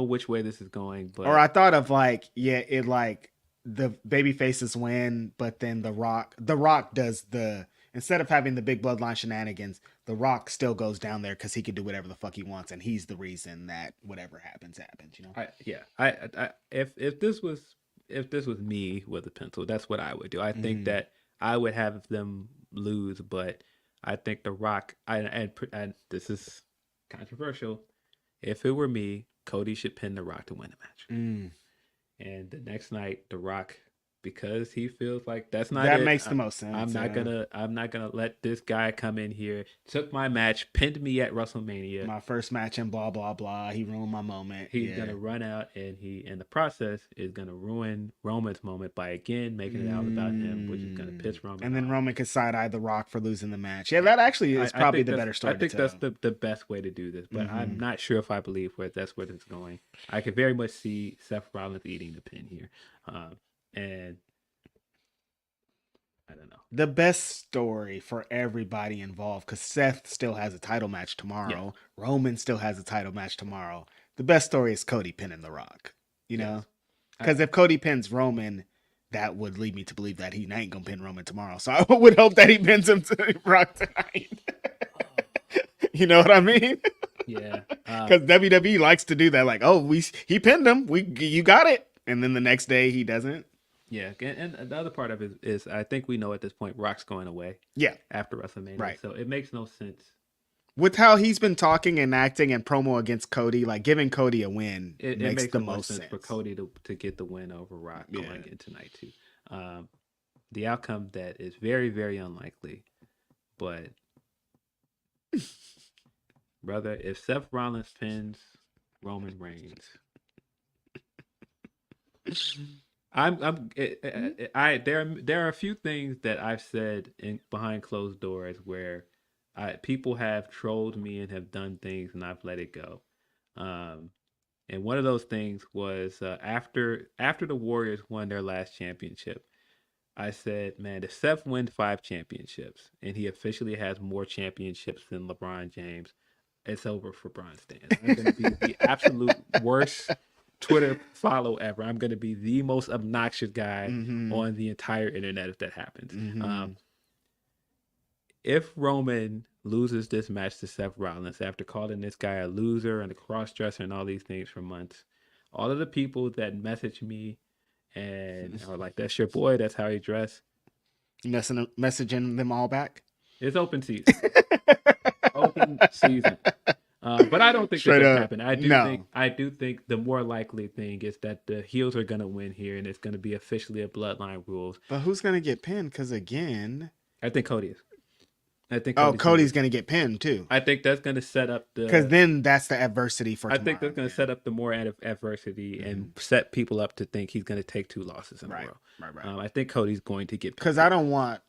which way this is going, but or I thought of the baby faces win, but then the Rock does instead of having the big Bloodline shenanigans, The Rock still goes down there because he can do whatever the fuck he wants, and he's the reason that whatever happens. You know? If this was me with a pencil, that's what I would do. I think that I would have them lose, but I think The Rock. And this is controversial. If it were me, Cody should pin The Rock to win the match. And the next night, The Rock, because he feels like that makes the most sense. I'm not gonna let this guy come in here. Took my match, pinned me at WrestleMania. My first match and blah blah blah. He ruined my moment. He's gonna run out and he in the process is gonna ruin Roman's moment by again making it out about him, which is gonna piss Roman. And then Roman could side-eye The Rock for losing the match. Yeah, that actually is probably the better story. I think that's the best way to do this, but I'm not sure if I believe that's where it's going. I could very much see Seth Rollins eating the pin here, and I don't know. The best story for everybody involved, because Seth still has a title match tomorrow. Yeah. Roman still has a title match tomorrow. The best story is Cody pinning The Rock. You know? Because if Cody pins Roman, that would lead me to believe that he ain't going to pin Roman tomorrow. So I would hope that he pins him to Rock tonight. You know what I mean? Yeah. Because WWE likes to do that. Like, he pinned him. You got it. And then the next day he doesn't. Yeah, and the other part of it is I think we know at this point Rock's going away. Yeah. After WrestleMania. Right. So it makes no sense. With how he's been talking and acting and promo against Cody, like giving Cody a win it makes the most sense for Cody to get the win over Rock going in tonight too. The outcome that is very, very unlikely, but brother, if Seth Rollins pins Roman Reigns, there are a few things that I've said behind closed doors where people have trolled me and have done things and I've let it go. And one of those things was after the Warriors won their last championship, I said, man, if Seth wins 5 championships and he officially has more championships than LeBron James, it's over for Bron Stan. I'm going to be the absolute worst Twitter follow ever. I'm going to be the most obnoxious guy on the entire internet if that happens. If Roman loses this match to Seth Rollins after calling this guy a loser and a cross-dresser and all these things for months, all of the people that message me and are like, that's your boy, that's how he dress. Messaging them all back? It's open season. Open season. But I don't think that's gonna happen. I do think the more likely thing is that the heels are gonna win here, and it's gonna be officially a Bloodline rules. But who's gonna get pinned? Because again, I think Cody is. Cody's gonna get pinned too. I think that's gonna set up because then that's the adversity for. I think that's gonna set up the more adversity and set people up to think he's gonna take 2 losses in a row. Right. I think Cody's going to get pinned because I don't want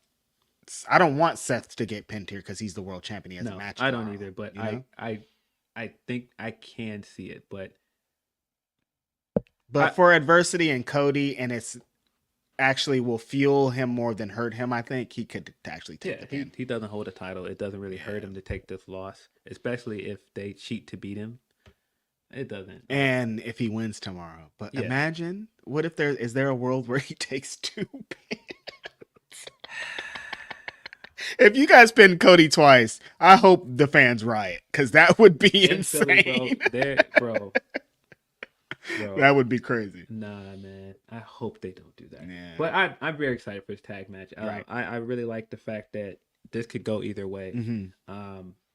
Seth to get pinned here because he's the world champion. He has a match. I don't either, but I think I can see it, but for adversity and Cody, and it's actually will fuel him more than hurt him. I think he could actually take the pin. He doesn't hold a title. It doesn't really hurt him to take this loss, especially if they cheat to beat him. It doesn't. And if he wins tomorrow, but imagine what if is there a world where he takes 2 pins? If you guys pin Cody twice, I hope the fans riot because that would be In Philly, insane. bro. That would be crazy. Nah, man. I hope they don't do that. Yeah. But I'm very excited for this tag match. Right. I really like the fact that this could go either way.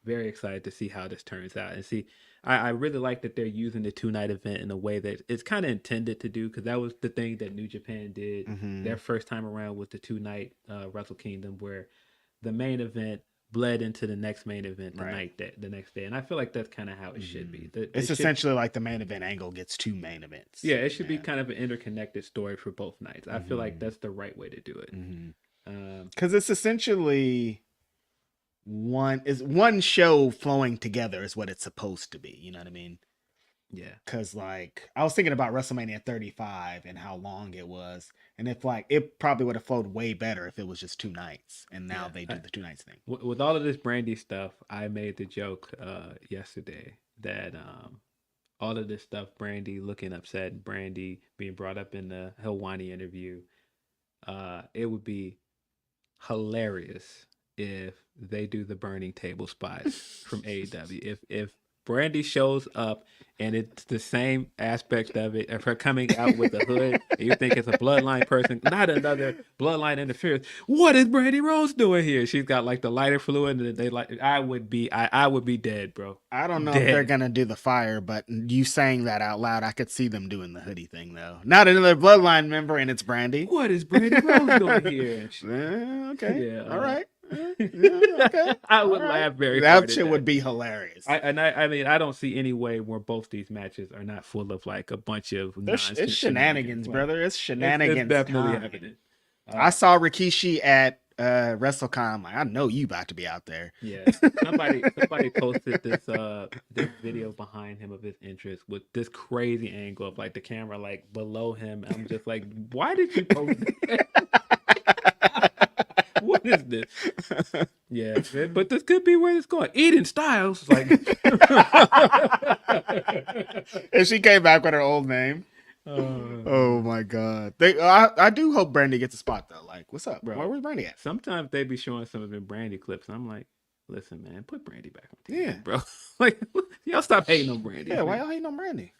Very excited to see how this turns out. And see, I really like that they're using the 2-night event in a way that it's kind of intended to do, because that was the thing that New Japan did their first time around with the 2-night Wrestle Kingdom, where the main event bled into the next main event the next day. And I feel like that's kind of how it should be. It's essentially like the main event angle gets 2 main events. Yeah, it should be kind of an interconnected story for both nights. I feel like that's the right way to do it. Because it's essentially one show flowing together is what it's supposed to be. You know what I mean? Yeah. Because like I was thinking about WrestleMania 35 and how long it was, and if like it probably would have flowed way better if it was just 2 nights, and now they do the 2 nights thing. With all of this Brandy stuff, I made the joke yesterday that all of this stuff, Brandy looking upset, Brandy being brought up in the Helwani interview, it would be hilarious if they do the burning table spot from AEW. If Brandy shows up and it's the same aspect of it, of her coming out with a hood, and you think it's a bloodline person, not another bloodline interference. What is Brandy Rose doing here? She's got like the lighter fluid, and they like I would be dead, bro. I don't know if they're gonna do the fire, but you saying that out loud, I could see them doing the hoodie thing though. Not another bloodline member, and it's Brandy. What is Brandy Rose doing here? Okay, Yeah, all right. Okay. I would laugh very hard. That shit would be hilarious. I mean, I don't see any way where both these matches are not full of like a bunch of it's shenanigans, brother. It's shenanigans. It's definitely happening. I saw Rikishi at WrestleCon. I'm like, I know you about to be out there. Yeah, somebody posted this video behind him of his entrance with this crazy angle of like the camera like below him. I'm just like, why did you post it? What is this? Yeah, but this could be where it's going. Eden Styles, like, and she came back with her old name. Oh my god! I do hope Brandy gets a spot though. Like, what's up, bro? Where's Brandy at? Sometimes they be showing some of the Brandy clips, and I'm like, listen, man, put Brandy back on TV, Yeah, bro. Like, y'all stop hating on Brandy. Yeah, why y'all hating on Brandy?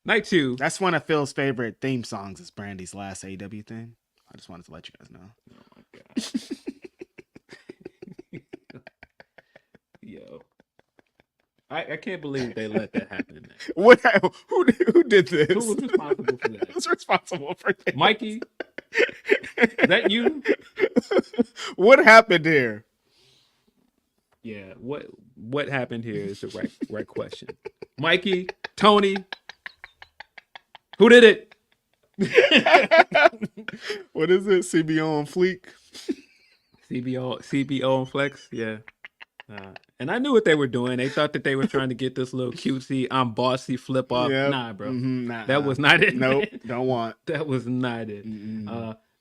Night 2. That's one of Phil's favorite theme songs. Is Brandy's last AEW thing. I just wanted to let you guys know. Oh my god. Yo. I can't believe they let that happen. Who did this? Who was responsible for that? Who's responsible for this? Mikey? Is that you? What happened here? Yeah, what happened here is the right question. Mikey, Tony, who did it? What is it? CBO on fleek? CBO on flex? Yeah. And I knew what they were doing. They thought that they were trying to get this little cutesy, I'm bossy flip off. Yep. Nah, bro. That was not it. Nope, don't want. That was not it.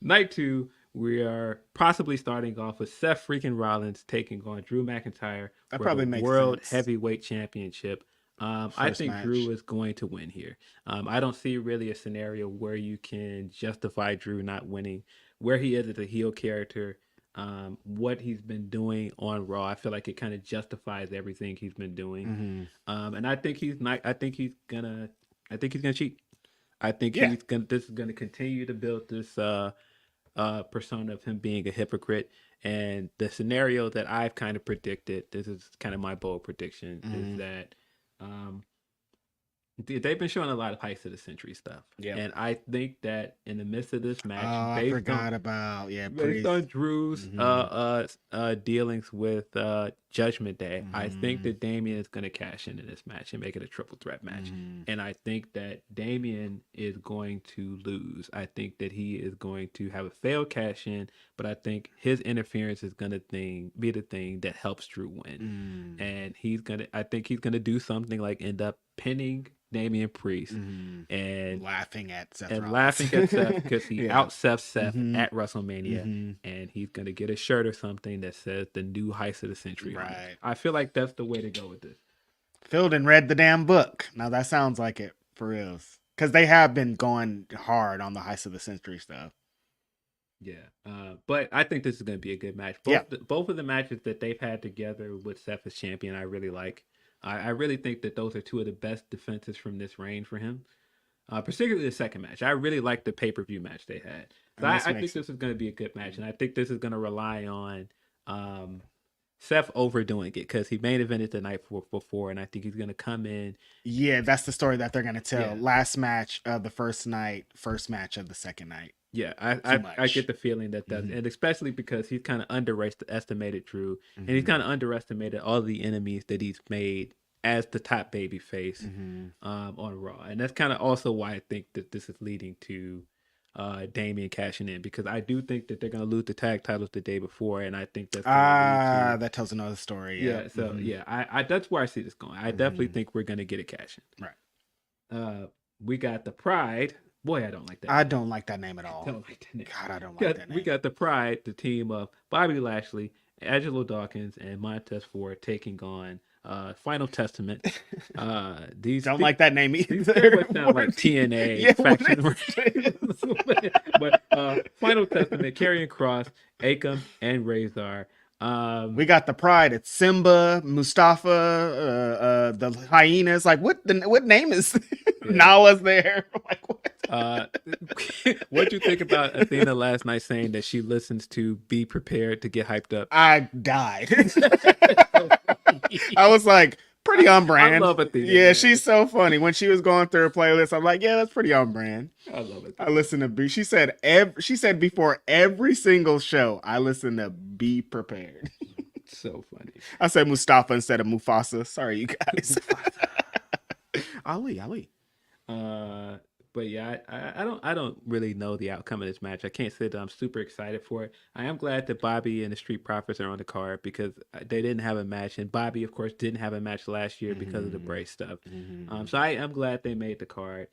Night 2, we are possibly starting off with Seth freaking Rollins taking on Drew McIntyre that for probably the makes World sense. Heavyweight Championship. I think match. Drew is going to win here. I don't see really a scenario where you can justify Drew not winning. Where he is as a heel character, what he's been doing on Raw, I feel like it kind of justifies everything he's been doing. And I think he's not. I think he's gonna cheat. I think this is gonna continue to build this persona of him being a hypocrite. And the scenario that I've kind of predicted, this is kind of my bold prediction, is that they've been showing a lot of Heist of the Century stuff. Yeah. And I think that in the midst of this match, based on Drew's dealings with Judgment Day, I think that Damian is going to cash into this match and make it a triple threat match. And I think that Damian is going to lose. I think that he is going to have a failed cash in, but I think his interference is going to be the thing that helps Drew win. And I think he's going to do something like end up pinning Damian Priest and laughing at Seth because he out-Seth at WrestleMania, and he's gonna get a shirt or something that says the new Heist of the Century. Right. I feel like that's the way to go with this. Phil done read the damn book. Now that sounds like it for real, because they have been going hard on the Heist of the Century stuff. But I think this is going to be a good match. Both of the matches that they've had together with Seth as champion, I really like. I really think that those are two of the best defenses from this reign for him. Particularly the second match. I really like the pay-per-view match they had. So I think this is going to be a good match, and I think this is going to rely on Seth overdoing it because he main evented the night before, and I think he's going to come in. Yeah, that's the story that they're going to tell. Yeah. Last match of the first night, first match of the second night. Yeah, I get the feeling that does, and especially because he's kind of underestimated Drew, and he's kind of underestimated all the enemies that he's made as the top baby face on Raw. And that's kind of also why I think that this is leading to Damian cashing in, because I do think that they're going to lose the tag titles the day before, and I think that's that tells another story. Yeah, so I that's where I see this going. I definitely think we're going to get a cash in. Right. We got the Pride. Boy, I don't like that. I don't like that name at all. I don't like that name. God, I don't like that name. We got the Pride, the team of Bobby Lashley, Angelo Dawkins, and Montez Ford taking on Final Testament. These don't like that name either. These sound like TNA faction. But Final Testament, Karrion Kross, Akam, and Razor. We got the Pride. It's Simba, Mustafa, the Hyenas. Like what name is Nala's there? Like what? What'd you think about Athena last night saying that she listens to Be Prepared to get hyped up? I died. I was like, pretty on brand. I love Athena. Yeah, man. She's so funny. When she was going through her playlist, I'm like, yeah, that's pretty on brand. I love it. I listen to B. She said before every single show, I listen to Be Prepared. So funny. I said Mustafa instead of Mufasa. Sorry, you guys. Ali. But yeah, I don't really know the outcome of this match. I can't say that I'm super excited for it. I am glad that Bobby and the Street Profits are on the card because they didn't have a match, and Bobby, of course, didn't have a match last year because of the brace stuff. So I am glad they made the card.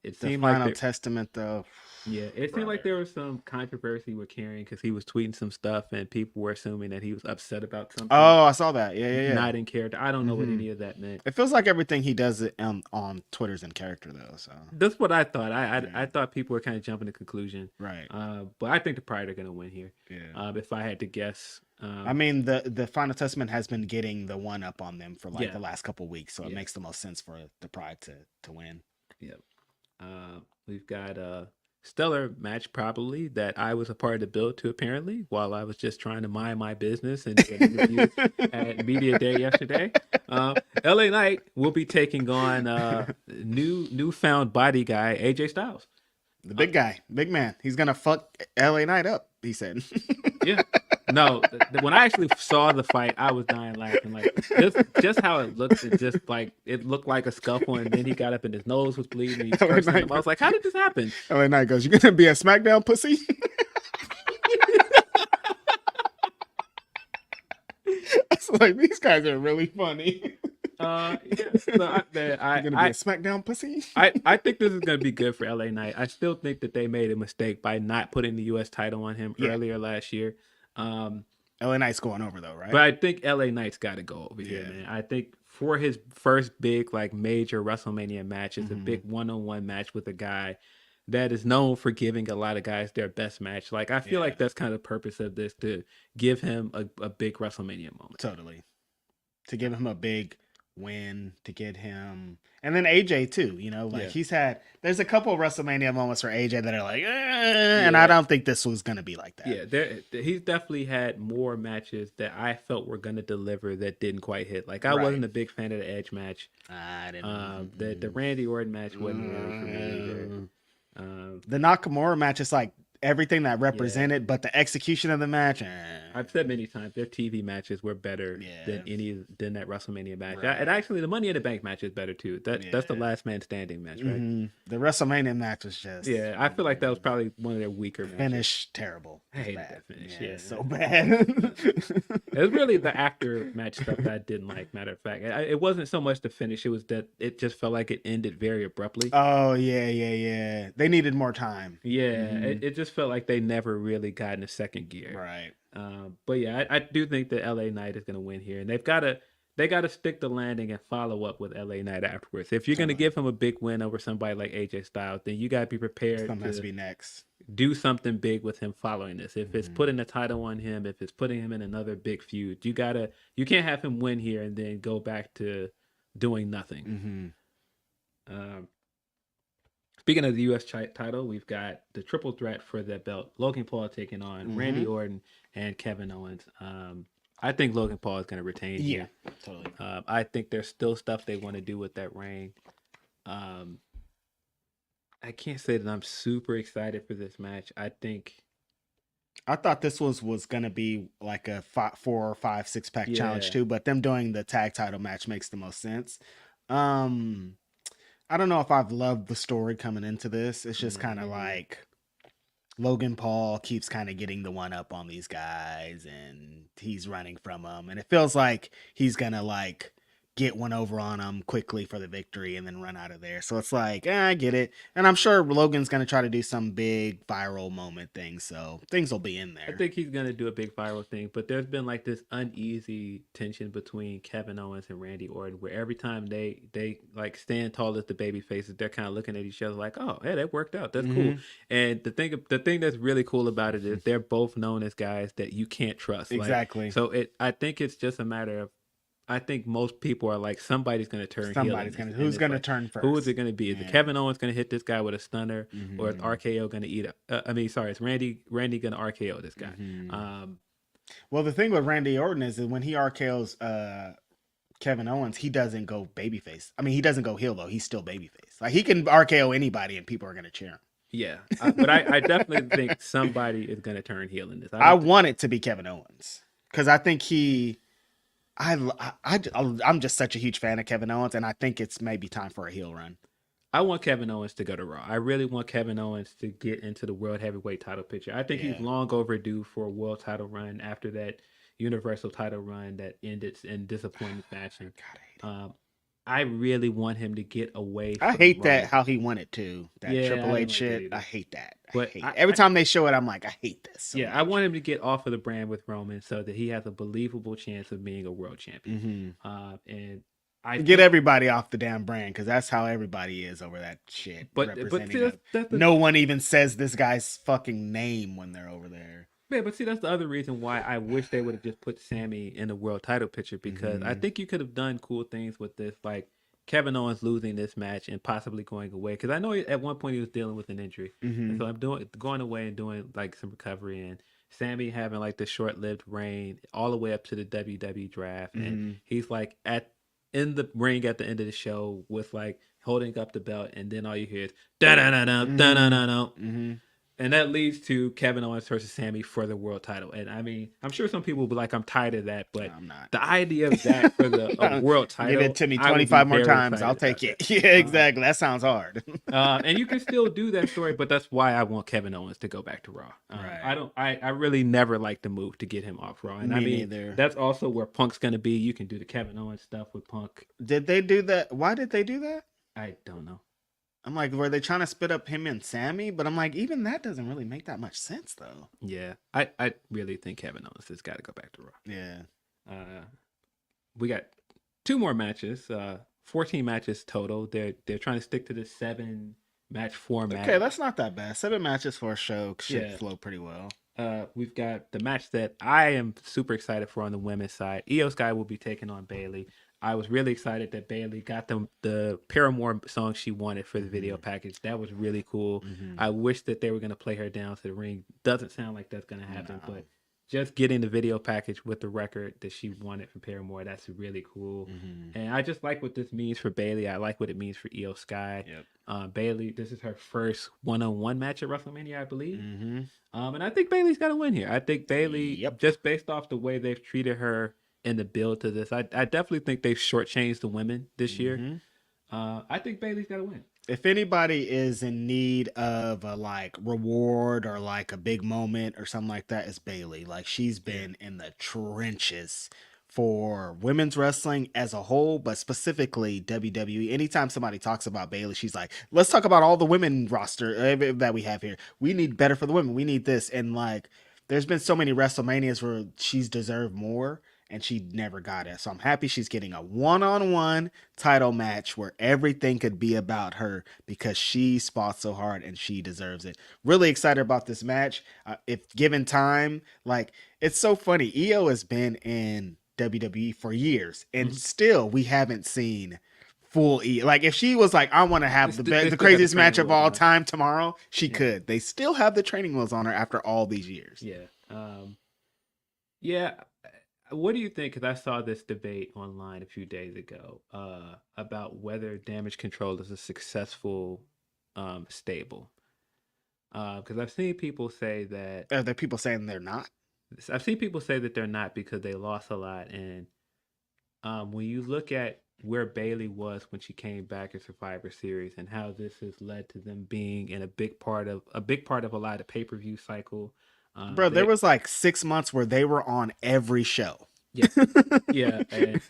It seemed like Final Testament, though. Yeah, it seemed like there was some controversy with Karrion because he was tweeting some stuff and people were assuming that he was upset about something. Oh, I saw that. Yeah. Not in character. I don't know what any of that meant. It feels like everything he does on Twitter's in character, though. So that's what I thought. I thought people were kind of jumping to conclusion. Right. But I think the Pride are going to win here. Yeah. If I had to guess. I mean, the Final Testament has been getting the one up on them for the last couple weeks, so it makes the most sense for the Pride to win. Yep. We've got a stellar match probably that I was a part of the build to apparently while I was just trying to mind my business and get an interview at Media Day yesterday. LA Knight will be taking on newfound body guy AJ Styles. The big guy, big man. He's gonna fuck LA Knight up, he said. Yeah. No, when I actually saw the fight, I was dying laughing. Like just how it looked, it looked like a scuffle, and then he got up and his nose was bleeding. And he cursed him. I was like, "How did this happen?" LA Knight goes, "You're gonna be a SmackDown pussy." I was like, "These guys are really funny." You're gonna be a SmackDown pussy. I think this is gonna be good for LA Knight. I still think that they made a mistake by not putting the U.S. title on him earlier last year. LA Knight's going over though, right? But I think LA Knight's got to go over here, man. I think for his first big major WrestleMania match, it's a big one-on-one match with a guy that is known for giving a lot of guys their best match. Like I feel like that's kind of the purpose of this, to give him a big WrestleMania moment. Totally. To give him a big win, to get him, and then AJ too, there's a couple of WrestleMania moments for AJ that are like, and I don't think this was gonna be like that. Yeah, he's definitely had more matches that I felt were gonna deliver that didn't quite hit. Like I wasn't a big fan of the Edge match. I didn't. The Randy Orton match wasn't really for me either. The Nakamura match is like everything that represented, but the execution of the match. I've said many times their TV matches were better than that WrestleMania match. Right. And actually, the Money in the Bank match is better too. That's the last man standing match, right? The WrestleMania match was just I feel like that was probably one of their weaker matches. Finish terrible. I hated that finish. Yeah, so bad. It was really the after match stuff that I didn't like. Matter of fact, it wasn't so much the finish. It was that it just felt like it ended very abruptly. Oh yeah. They needed more time. Yeah, it just felt like they never really got in a second gear. Right. But yeah, I do think that LA Knight is going to win here, and they've got to they got to stick the landing and follow up with LA Knight afterwards. If you're going to give him a big win over somebody like AJ Styles, then you got to be prepared Something has to to be next. do something big with him following this. If it's putting a title on him, if it's putting him in another big feud, you can't have him win here and then go back to doing nothing. Speaking of the U.S. title, we've got the triple threat for that belt. Logan Paul taking on Randy Orton and Kevin Owens. I think Logan Paul is going to retain here. Totally. I think there's still stuff they want to do with that reign. I can't say that I'm super excited for this match. I thought this was going to be like a 4 or 5 6-pack challenge too, but them doing the tag title match makes the most sense. I don't know if I've loved the story coming into this. It's just kind of like Logan Paul keeps kind of getting the one up on these guys and he's running from them. And it feels like he's going to like get one over on them quickly for the victory and then run out of there. So it's like, I get it. And I'm sure Logan's going to try to do some big viral moment thing. So things will be in there. I think he's going to do a big viral thing, but there's been like this uneasy tension between Kevin Owens and Randy Orton, where every time they like stand tall as the baby faces, they're kind of looking at each other like, oh, hey, that worked out. That's cool. And the thing that's really cool about it is they're both known as guys that you can't trust. Exactly. I think it's just a matter of, I think most people are like, somebody's going to turn heel. Who's going to turn first? Who is it going to be? Is it Kevin Owens going to hit this guy with a stunner, or is RKO going to eat it? Is Randy going to RKO this guy? Well, the thing with Randy Orton is that when he RKOs Kevin Owens, he doesn't go babyface. I mean, he doesn't go heel though. He's still babyface. Like he can RKO anybody and people are going to cheer him. Yeah, but I definitely think somebody is going to turn heel in this. I want it to be Kevin Owens because I think I'm just such a huge fan of Kevin Owens, and I think it's maybe time for a heel run. I want Kevin Owens to go to Raw. I really want Kevin Owens to get into the World Heavyweight title picture. I think he's long overdue for a world title run after that Universal title run that ended in disappointing fashion. I really want him to get away from I hate Raw. that how he won it too. That Triple H shit. I hate that. Every time they show it, I'm like, I hate this. So much. I want him to get off of the brand with Roman so that he has a believable chance of being a world champion. And I get everybody off the damn brand because that's how everybody is over that shit. But see, no one even says this guy's fucking name when they're over there. Yeah, but see, that's the other reason why I wish they would have just put Sammy in the world title picture, because I think you could have done cool things with this, like Kevin Owens losing this match and possibly going away. Because I know at one point he was dealing with an injury. And so I'm going away and doing like some recovery, and Sammy having like the short-lived reign all the way up to the WWE draft. And he's like in the ring at the end of the show with like holding up the belt, and then all you hear is da-da-da-da, da-da-da-da. And that leads to Kevin Owens versus Sammy for the world title. And I mean, I'm sure some people will be like, I'm tired of that, but I'm not. The idea of that for the world title, give it to me 25 more times, I'll take it. Yeah, exactly. That sounds hard. And you can still do that story, but that's why I want Kevin Owens to go back to Raw. Right. I really never liked the move to get him off Raw. And neither. That's also where Punk's going to be. You can do the Kevin Owens stuff with Punk. Did they do that? Why did they do that? I don't know. I'm like, were they trying to spit up him and Sammy? But I'm like, even that doesn't really make that much sense, though. Yeah, I really think Kevin Owens has got to go back to Raw. Yeah. We got 2 more matches, 14 matches total. They're trying to stick to the 7-match format. Okay, that's not that bad. 7 matches for a show should flow pretty well. We've got the match that I am super excited for on the women's side. Iyo Sky will be taking on Bayley. I was really excited that Bayley got the Paramore song she wanted for the video package. That was really cool. I wish that they were going to play her down to the ring. Doesn't sound like that's going to happen, but just getting the video package with the record that she wanted from Paramore, that's really cool. And I just like what this means for Bayley. I like what it means for Iyo Sky. Bayley, this is her first one-on-one match at WrestleMania, I believe. And I think Bayley's got to win here. I think Bayley, just based off the way they've treated her in the build to this, I definitely think they've shortchanged the women this year. I think Bayley's got to win. If anybody is in need of a like reward or like a big moment or something like that, it's Bayley. Like she's been in the trenches for women's wrestling as a whole, but specifically WWE. Anytime somebody talks about Bayley, she's like, let's talk about all the women roster that we have here. We need better for the women. We need this. And like, there's been so many WrestleManias where she's deserved more. and she never got it. So I'm happy she's getting a one-on-one title match where everything could be about her because she's fought so hard and she deserves it. Really excited about this match. If given time, like, it's so funny. Iyo has been in WWE for years, and still we haven't seen full Like, if she was like, I want to have the craziest match of all time tomorrow, she could. They still have the training wheels on her after all these years. Yeah. What do you think? Because I saw this debate online a few days ago about whether Damage Control is a successful stable. Because I've seen people say that. Are there people saying they're not? I've seen people say that they're not because they lost a lot. And when you look at where Bayley was when she came back in Survivor Series and how this has led to them being in a big part of a lot of pay-per-view cycle. Bro, there was like 6 months where they were on every show. Yeah. And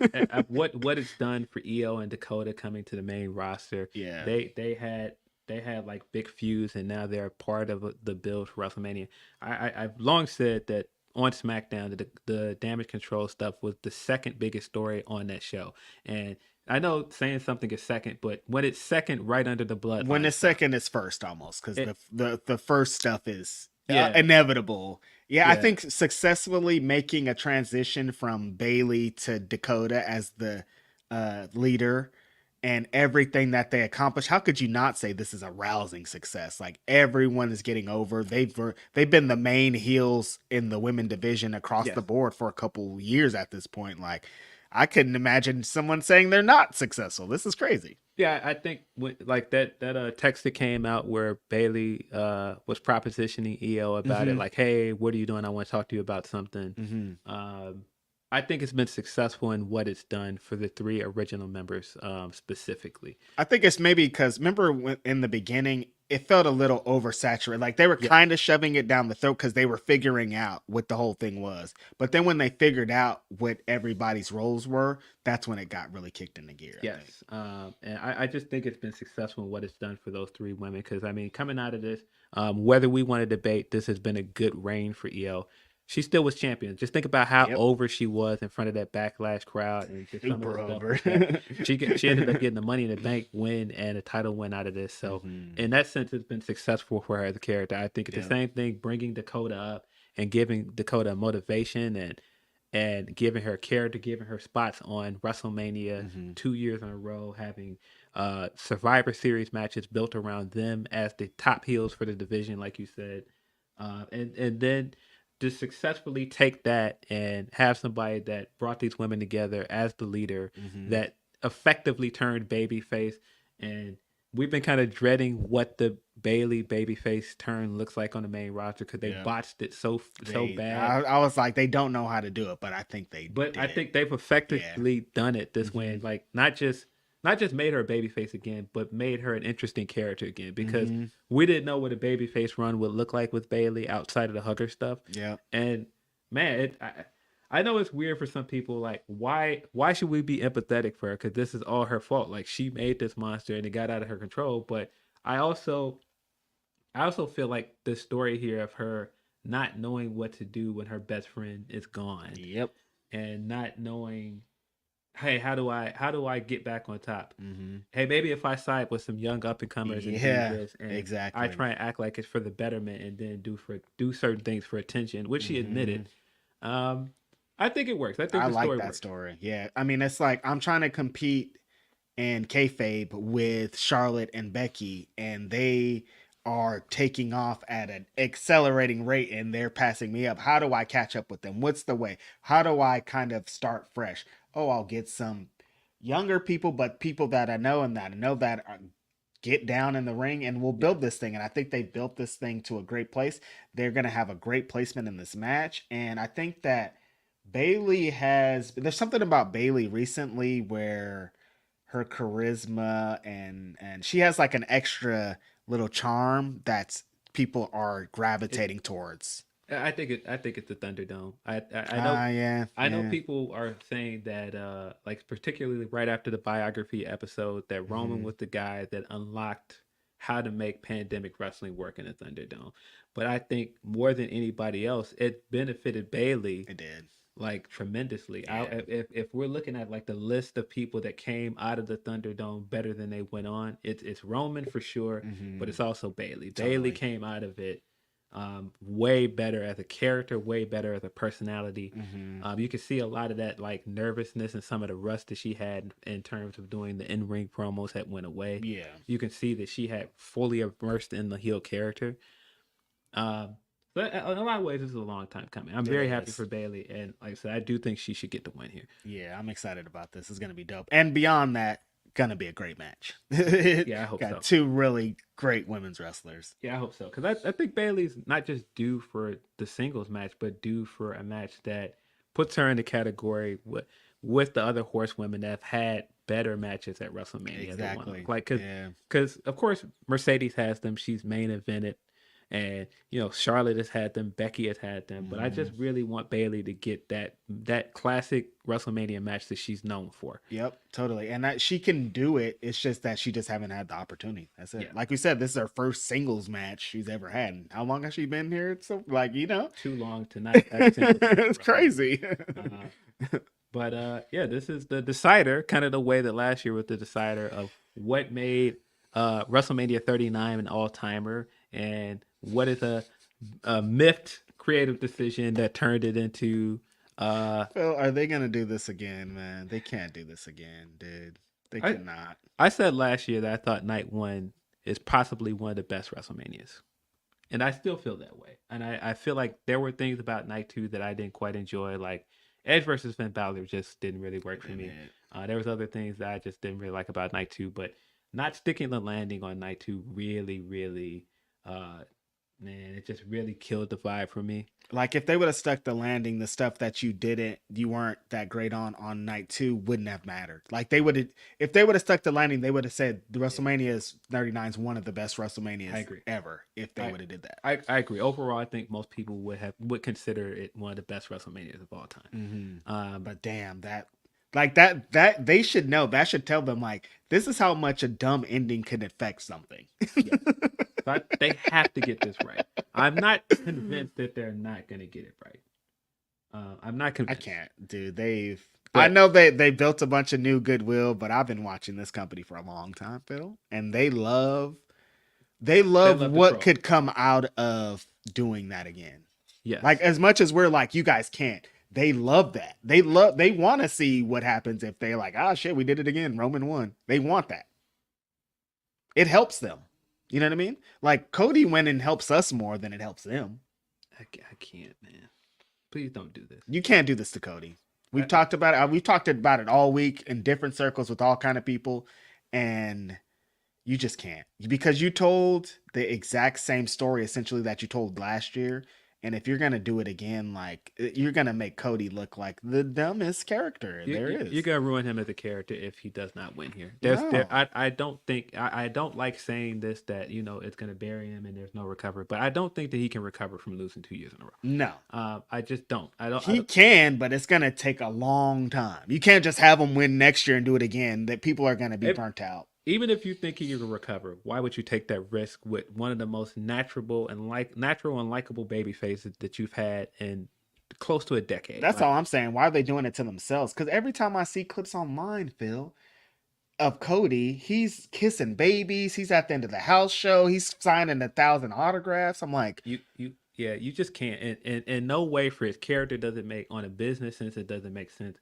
what it's done for Iyo and Dakota coming to the main roster. Yeah. They had like big feuds, and now they're part of the build for WrestleMania. I've long said that on SmackDown, the Damage Control stuff was the second biggest story on that show. And I know saying something is second, but when it's second, right under the bloodline. When it's second, it's first almost, because the first stuff is inevitable. Yeah, I think successfully making a transition from Bayley to Dakota as the leader and everything that they accomplished, how could you not say this is a rousing success? Like, everyone is getting over. They've been the main heels in the women division across the board for a couple years at this point. Like, I couldn't imagine someone saying they're not successful. This is crazy. Yeah, I think like that text that came out where Bayley was propositioning Iyo about it, like, hey, what are you doing? I want to talk to you about something. I think it's been successful in what it's done for the 3 original members specifically. I think it's maybe because, remember, in the beginning, it felt a little oversaturated. Like, they were kind of shoving it down the throat because they were figuring out what the whole thing was. But then when they figured out what everybody's roles were, that's when it got really kicked into gear. Yes. And I just think it's been successful in what it's done for those 3 women. Because, I mean, coming out of this, whether we want to debate, this has been a good reign for Iyo. She still was champion. Just think about how over she was in front of that backlash crowd. And just super over. She ended up getting the Money in the Bank win and a title win out of this. So in that sense, it's been successful for her as a character. I think it's the same thing, bringing Dakota up and giving Dakota motivation and giving her character, giving her spots on WrestleMania 2 years in a row, having Survivor Series matches built around them as the top heels for the division, like you said. And then to successfully take that and have somebody that brought these women together as the leader that effectively turned babyface. And we've been kind of dreading what the Bayley babyface turn looks like on the main roster because they botched it so bad. I was like, they don't know how to do it, but I think they did. I think they've effectively done it this way. Like, not just made her a babyface again, but made her an interesting character again, because we didn't know what a babyface run would look like with Bayley outside of the hugger stuff. Yeah. And man, I know it's weird for some people. Like, why should we be empathetic for her? Because this is all her fault. Like, she made this monster and it got out of her control. But I also feel like the story here of her not knowing what to do when her best friend is gone. Yep. And not knowing, hey, how do I get back on top? Hey, maybe if I side with some young up and comers and do this, and exactly, I try and act like it's for the betterment, and then do certain things for attention, which she admitted. I think it works. I think I the like story that works. story. Yeah, I mean, it's like I'm trying to compete in kayfabe with Charlotte and Becky, and they are taking off at an accelerating rate, and they're passing me up. How do I catch up with them? What's the way? How do I kind of start fresh? Oh, I'll get some younger people, but people that I know and that I know that get down in the ring, and we'll build this thing. And I think they built this thing to a great place. They're going to have a great placement in this match. And I think that there's something about Bayley recently where her charisma and she has like an extra little charm that people are gravitating towards. I think it's the Thunderdome. I know people are saying that like, particularly right after the biography episode, that Roman was the guy that unlocked how to make pandemic wrestling work in the Thunderdome. But I think more than anybody else, it benefited Bayley. It did. like tremendously. Yeah. If we're looking at like the list of people that came out of the Thunderdome better than they went on, it's Roman for sure, but it's also Bailey. Bailey came out of it way better as a character, way better as a personality. You can see a lot of that like nervousness and some of the rust that she had in terms of doing the in-ring promos that went away. Yeah. You can see that she had fully immersed in the heel character. But in a lot of ways, this is a long time coming. I'm very happy for Bailey, and like I said, I do think she should get the win here. Yeah, I'm excited about this. It's gonna be dope. And beyond that, gonna be a great match. Yeah, I hope Got so. 2 really great women's wrestlers. Yeah, I hope so. Because I think Bailey's not just due for the singles match, but due for a match that puts her in the category with the other horsewomen that have had better matches at WrestleMania. Exactly. Like, because of course Mercedes has them. She's main evented. And Charlotte has had them, Becky has had them, but I just really want Bailey to get that classic WrestleMania match that she's known for. Yep, totally. And that she can do it. It's just that she just haven't had the opportunity. That's it. Yeah. Like we said, this is her first singles match she's ever had. And how long has she been here? So Too long to not have it's crazy. But this is the decider, kind of the way that last year was the decider of what made WrestleMania 39 an all-timer, and what is a miffed creative decision that turned it into Phil, are they gonna do this again, man? They can't do this again, dude. They cannot. I said last year that I thought night 1 is possibly one of the best WrestleManias, and I still feel that way. And I feel like there were things about night 2 that I didn't quite enjoy, like Edge versus Finn Balor just didn't really work for me. There was other things that I just didn't really like about night 2, but not sticking the landing on night 2 really, really, man, it just really killed the vibe for me. Like if they would have stuck the landing, the stuff that you weren't that great on night 2 wouldn't have mattered. Like if they would have stuck the landing, they would have said the WrestleMania 39 is one of the best WrestleManias ever. If they would have did that, I agree. Overall, I think most people would consider it one of the best WrestleManias of all time. But damn, that they should know. That should tell them like this is how much a dumb ending can affect something. But they have to get this right. I'm not convinced that they're not going to get it right. I'm not convinced. I can't, dude. I know they built a bunch of new goodwill, but I've been watching this company for a long time, Phil, and they love what could come out of doing that again. Yeah, like as much as we're like, you guys can't. They love that. They want to see what happens if they're like, ah, shit, we did it again. Roman won. They want that. It helps them. You know what I mean? Like Cody went and helps us more than it helps them. I can't, man. Please don't do this. You can't do this to Cody. We've talked about it. We've talked about it all week in different circles with all kind of people, and you just can't, because you told the exact same story essentially that you told last year. And if you're gonna do it again, like you're gonna make Cody look like the dumbest character there is. You're gonna ruin him as a character if he does not win here. I don't like saying this, that it's gonna bury him and there's no recovery, but I don't think that he can recover from losing 2 years in a row. No, I just don't. He can, but it's gonna take a long time. You can't just have him win next year and do it again. That people are gonna be burnt out. Even if you think he can recover, why would you take that risk with one of the most natural and likable baby faces that you've had in close to a decade? That's all I'm saying. Why are they doing it to themselves? Because every time I see clips online, Phil, of Cody, he's kissing babies. He's at the end of the house show. He's signing 1,000 autographs. I'm like, you just can't. And no way for his character does it make, on a business sense, it doesn't make sense.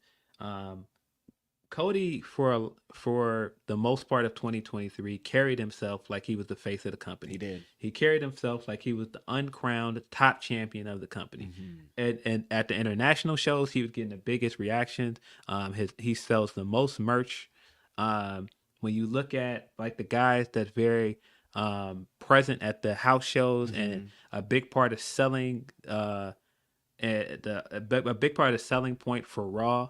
Cody, for the most part of 2023, carried himself like he was the face of the company. He did. He carried himself like he was the uncrowned top champion of the company. And at the international shows, he was getting the biggest reactions. He sells the most merch. When you look at like the guys that's very present at the house shows, and a big part of selling, a big part of the selling point for Raw,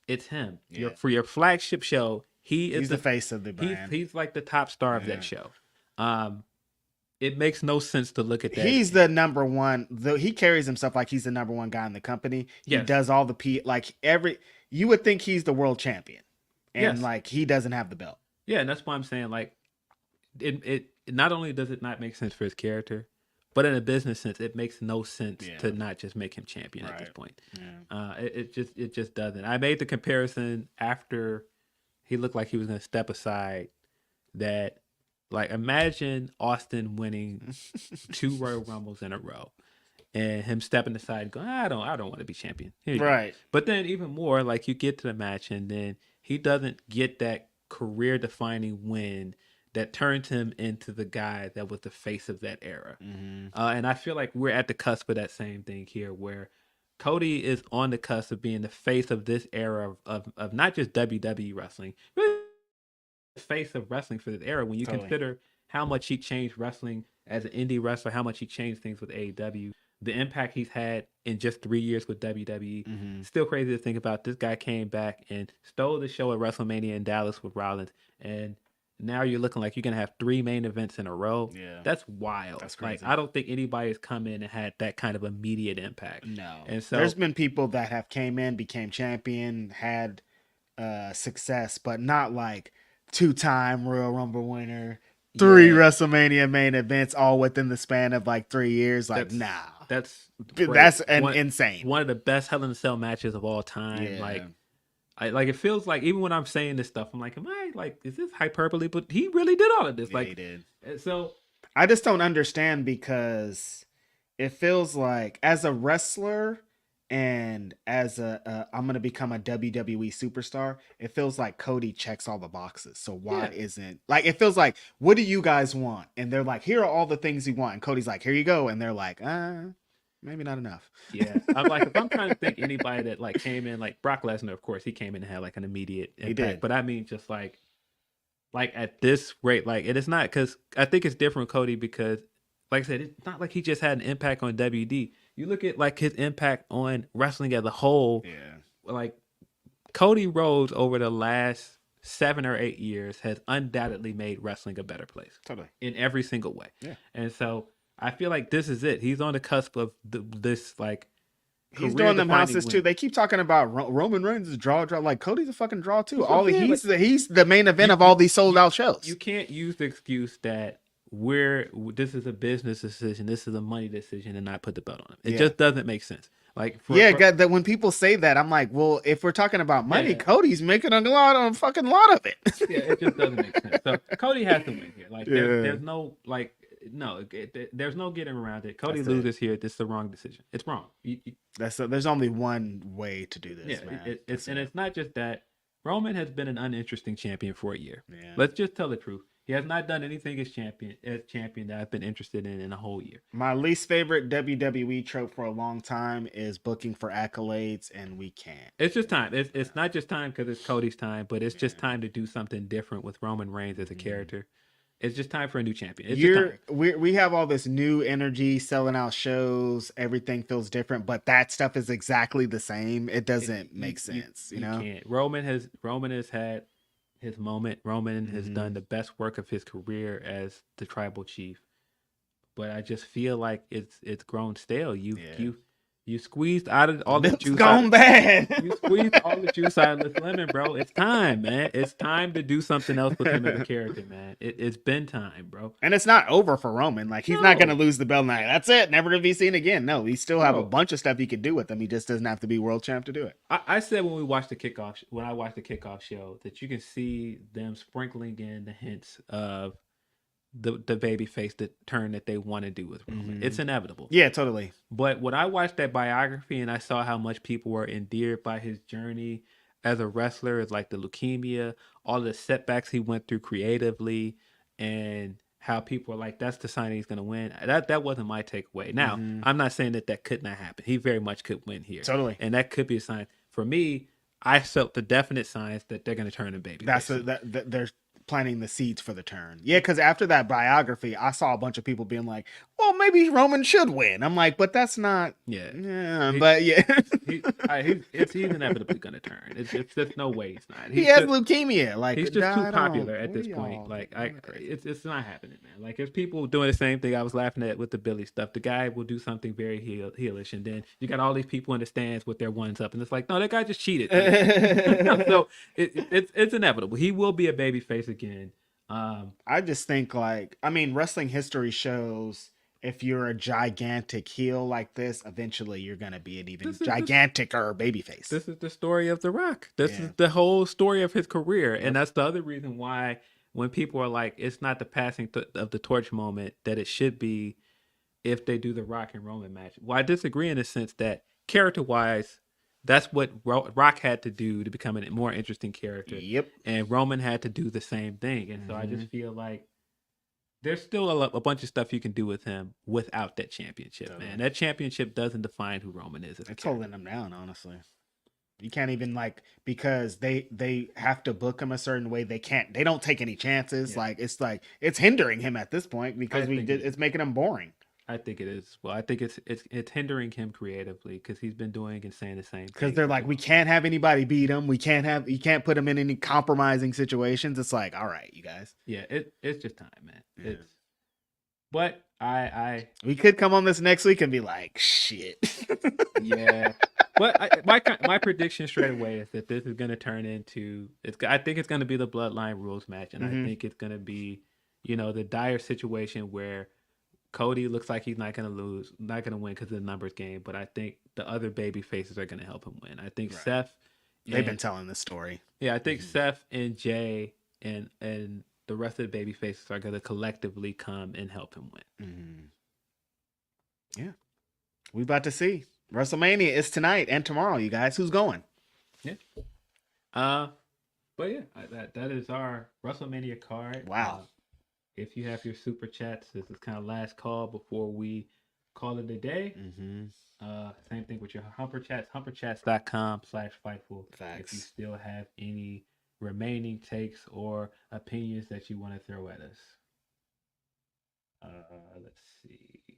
it's him. Yeah. For your flagship show, he's the face of the brand. He's like the top star of that show. It makes no sense to look at that. He's the number one. He carries himself like he's the number one guy in the company. He does all the you would think he's the world champion, and like he doesn't have the belt. Yeah, and that's why I'm saying like it not only does it not make sense for his character, But in a business sense, it makes no sense to not just make him champion at this point. It just doesn't. I made the comparison after he looked like he was going to step aside. That, like, imagine Austin winning 2 Royal Rumbles in a row, and him stepping aside and going, I don't want to be champion. Here you go. But then even more, like, you get to the match, and then he doesn't get that career-defining win that turned him into the guy that was the face of that era. And I feel like we're at the cusp of that same thing here, where Cody is on the cusp of being the face of this era of not just WWE wrestling, really the face of wrestling for this era. When you consider how much he changed wrestling as an indie wrestler, how much he changed things with AEW, the impact he's had in just 3 years with WWE. Still crazy to think about. This guy came back and stole the show at WrestleMania in Dallas with Rollins, and now you're looking like you're going to have 3 main events in a row. Yeah. That's wild. That's crazy. Like, I don't think anybody has come in and had that kind of immediate impact. No. And so there's been people that have came in, became champion, had success, but not like 2-time Royal Rumble winner, 3 WrestleMania main events all within the span of like 3 years. Like, that's insane. One of the best Hell in a Cell matches of all time. Yeah. Like it feels like, even when I'm saying this stuff, I'm like, am I like, is this hyperbole? But he really did all of this. Like, he did. So I just don't understand, because it feels like as a wrestler and as I'm going to become a WWE superstar, it feels like Cody checks all the boxes. So why isn't, like, it feels like, what do you guys want? And they're like, here are all the things you want. And Cody's like, here you go. And they're like, maybe not enough. Yeah. I'm like, if I'm trying to think anybody that like came in, like Brock Lesnar, of course, he came in and had like an immediate impact. He did. But I mean, just like at this rate, like, it is not, because I think it's different with Cody, because like I said, it's not like he just had an impact on WD. You look at like his impact on wrestling as a whole. Yeah. Like, Cody Rhodes over the last 7 or 8 years has undoubtedly made wrestling a better place. Totally. In every single way. Yeah. And so I feel like this is it. He's on the cusp of this, like, he's doing them houses too. They keep talking about Roman Reigns is draw. Like, Cody's a fucking draw too. He's the main event of all these sold out shows. You can't use the excuse that this is a business decision, this is a money decision, and not put the belt on him. It just doesn't make sense. Like, that when people say that, I'm like, well, if we're talking about money, Cody's making a fucking lot of it. It just doesn't make sense. So Cody has to win here. Like, there's no like. No, there's no getting around it. Cody loses here. This is the wrong decision. It's wrong. There's only one way to do this, man. It's not just that. Roman has been an uninteresting champion for a year. Yeah. Let's just tell the truth. He has not done anything as champion that I've been interested in a whole year. My least favorite WWE trope for a long time is booking for accolades, and we can't. It's just time. It's not just time because it's Cody's time, but it's just time to do something different with Roman Reigns as a character. It's just time for a new champion. We have all this new energy, selling out shows. Everything feels different, but that stuff is exactly the same. It doesn't make sense, you know. Can't. Roman has had his moment. Roman has done the best work of his career as the tribal chief, but I just feel like it's grown stale. You squeezed out of all the juice. Gone bad. You squeezed all the juice out of this lemon, bro. It's time, man. It's time to do something else with him as a character, man. It's been time, bro. And it's not over for Roman. Like, he's not going to lose the belt now. That's it. Never to be seen again. No, he still have a bunch of stuff he could do with him. He just doesn't have to be world champ to do it. I said when I watched the kickoff show, that you can see them sprinkling in the hints of the baby face, the turn that they want to do with Roman. It's inevitable. Yeah, totally. But when I watched that biography and I saw how much people were endeared by his journey as a wrestler, as like the leukemia, all the setbacks he went through creatively, and how people were like, that's the sign he's going to win. That wasn't my takeaway. Now, I'm not saying that could not happen. He very much could win here. Totally. And that could be a sign. For me, I felt the definite signs that they're going to turn him baby. They're planting the seeds for the turn. Yeah, because after that biography, I saw a bunch of people being like, well, maybe Roman should win. I'm like, but that's not. He's inevitably going to turn. It's just no way he's not. He has leukemia. Like, he's just too popular at this point. Like, it's not happening, man. Like, there's people doing the same thing I was laughing at with the Billy stuff. The guy will do something very heelish, and then you got all these people in the stands with their ones up, and it's like, no, that guy just cheated. So it's inevitable. He will be a baby face again. I just think, like, I mean, wrestling history shows if you're a gigantic heel like this, eventually you're gonna be an even This is giganticer babyface. This is the story of The Rock. This Yeah. is the whole story of his career. Yep. And that's the other reason why when people are like, it's not the passing of the torch moment that it should be if they do the Rock and Roman match. Well, I disagree in the sense that character-wise, that's what Rock had to do to become a more interesting character. Yep. And Roman had to do the same thing. And so I just feel like there's still a bunch of stuff you can do with him without that championship, man. That championship doesn't define who Roman is. It's holding him down, honestly. You can't even because they have to book him a certain way. They don't take any chances. Yeah. It's hindering him at this point because it's making him boring. I think it is. Well, I think it's hindering him creatively because he's been doing and saying the same thing. Because they're like, we can't have anybody beat him. You can't put him in any compromising situations. It's like, all right, you guys. Yeah, it's just time, man. Yeah. But we could come on this next week and be like, shit. Yeah. But my prediction straight away is that this is going to turn into I think it's going to be the Bloodline Rules match, and I think it's going to be, the dire situation where Cody looks like he's not going to win because of the numbers game, but I think the other baby faces are going to help him win. I think Seth. They've been telling this story. Yeah, I think Seth and Jay and the rest of the baby faces are going to collectively come and help him win. Yeah. We about to see. WrestleMania is tonight and tomorrow, you guys. Who's going? Yeah. But yeah, that is our WrestleMania card. Wow. If you have your super chats, this is kind of last call before we call it a day. Same thing with your Humper Chats, humperchats.com/Fightful. Facts. If you still have any remaining takes or opinions that you want to throw at us. Let's see. We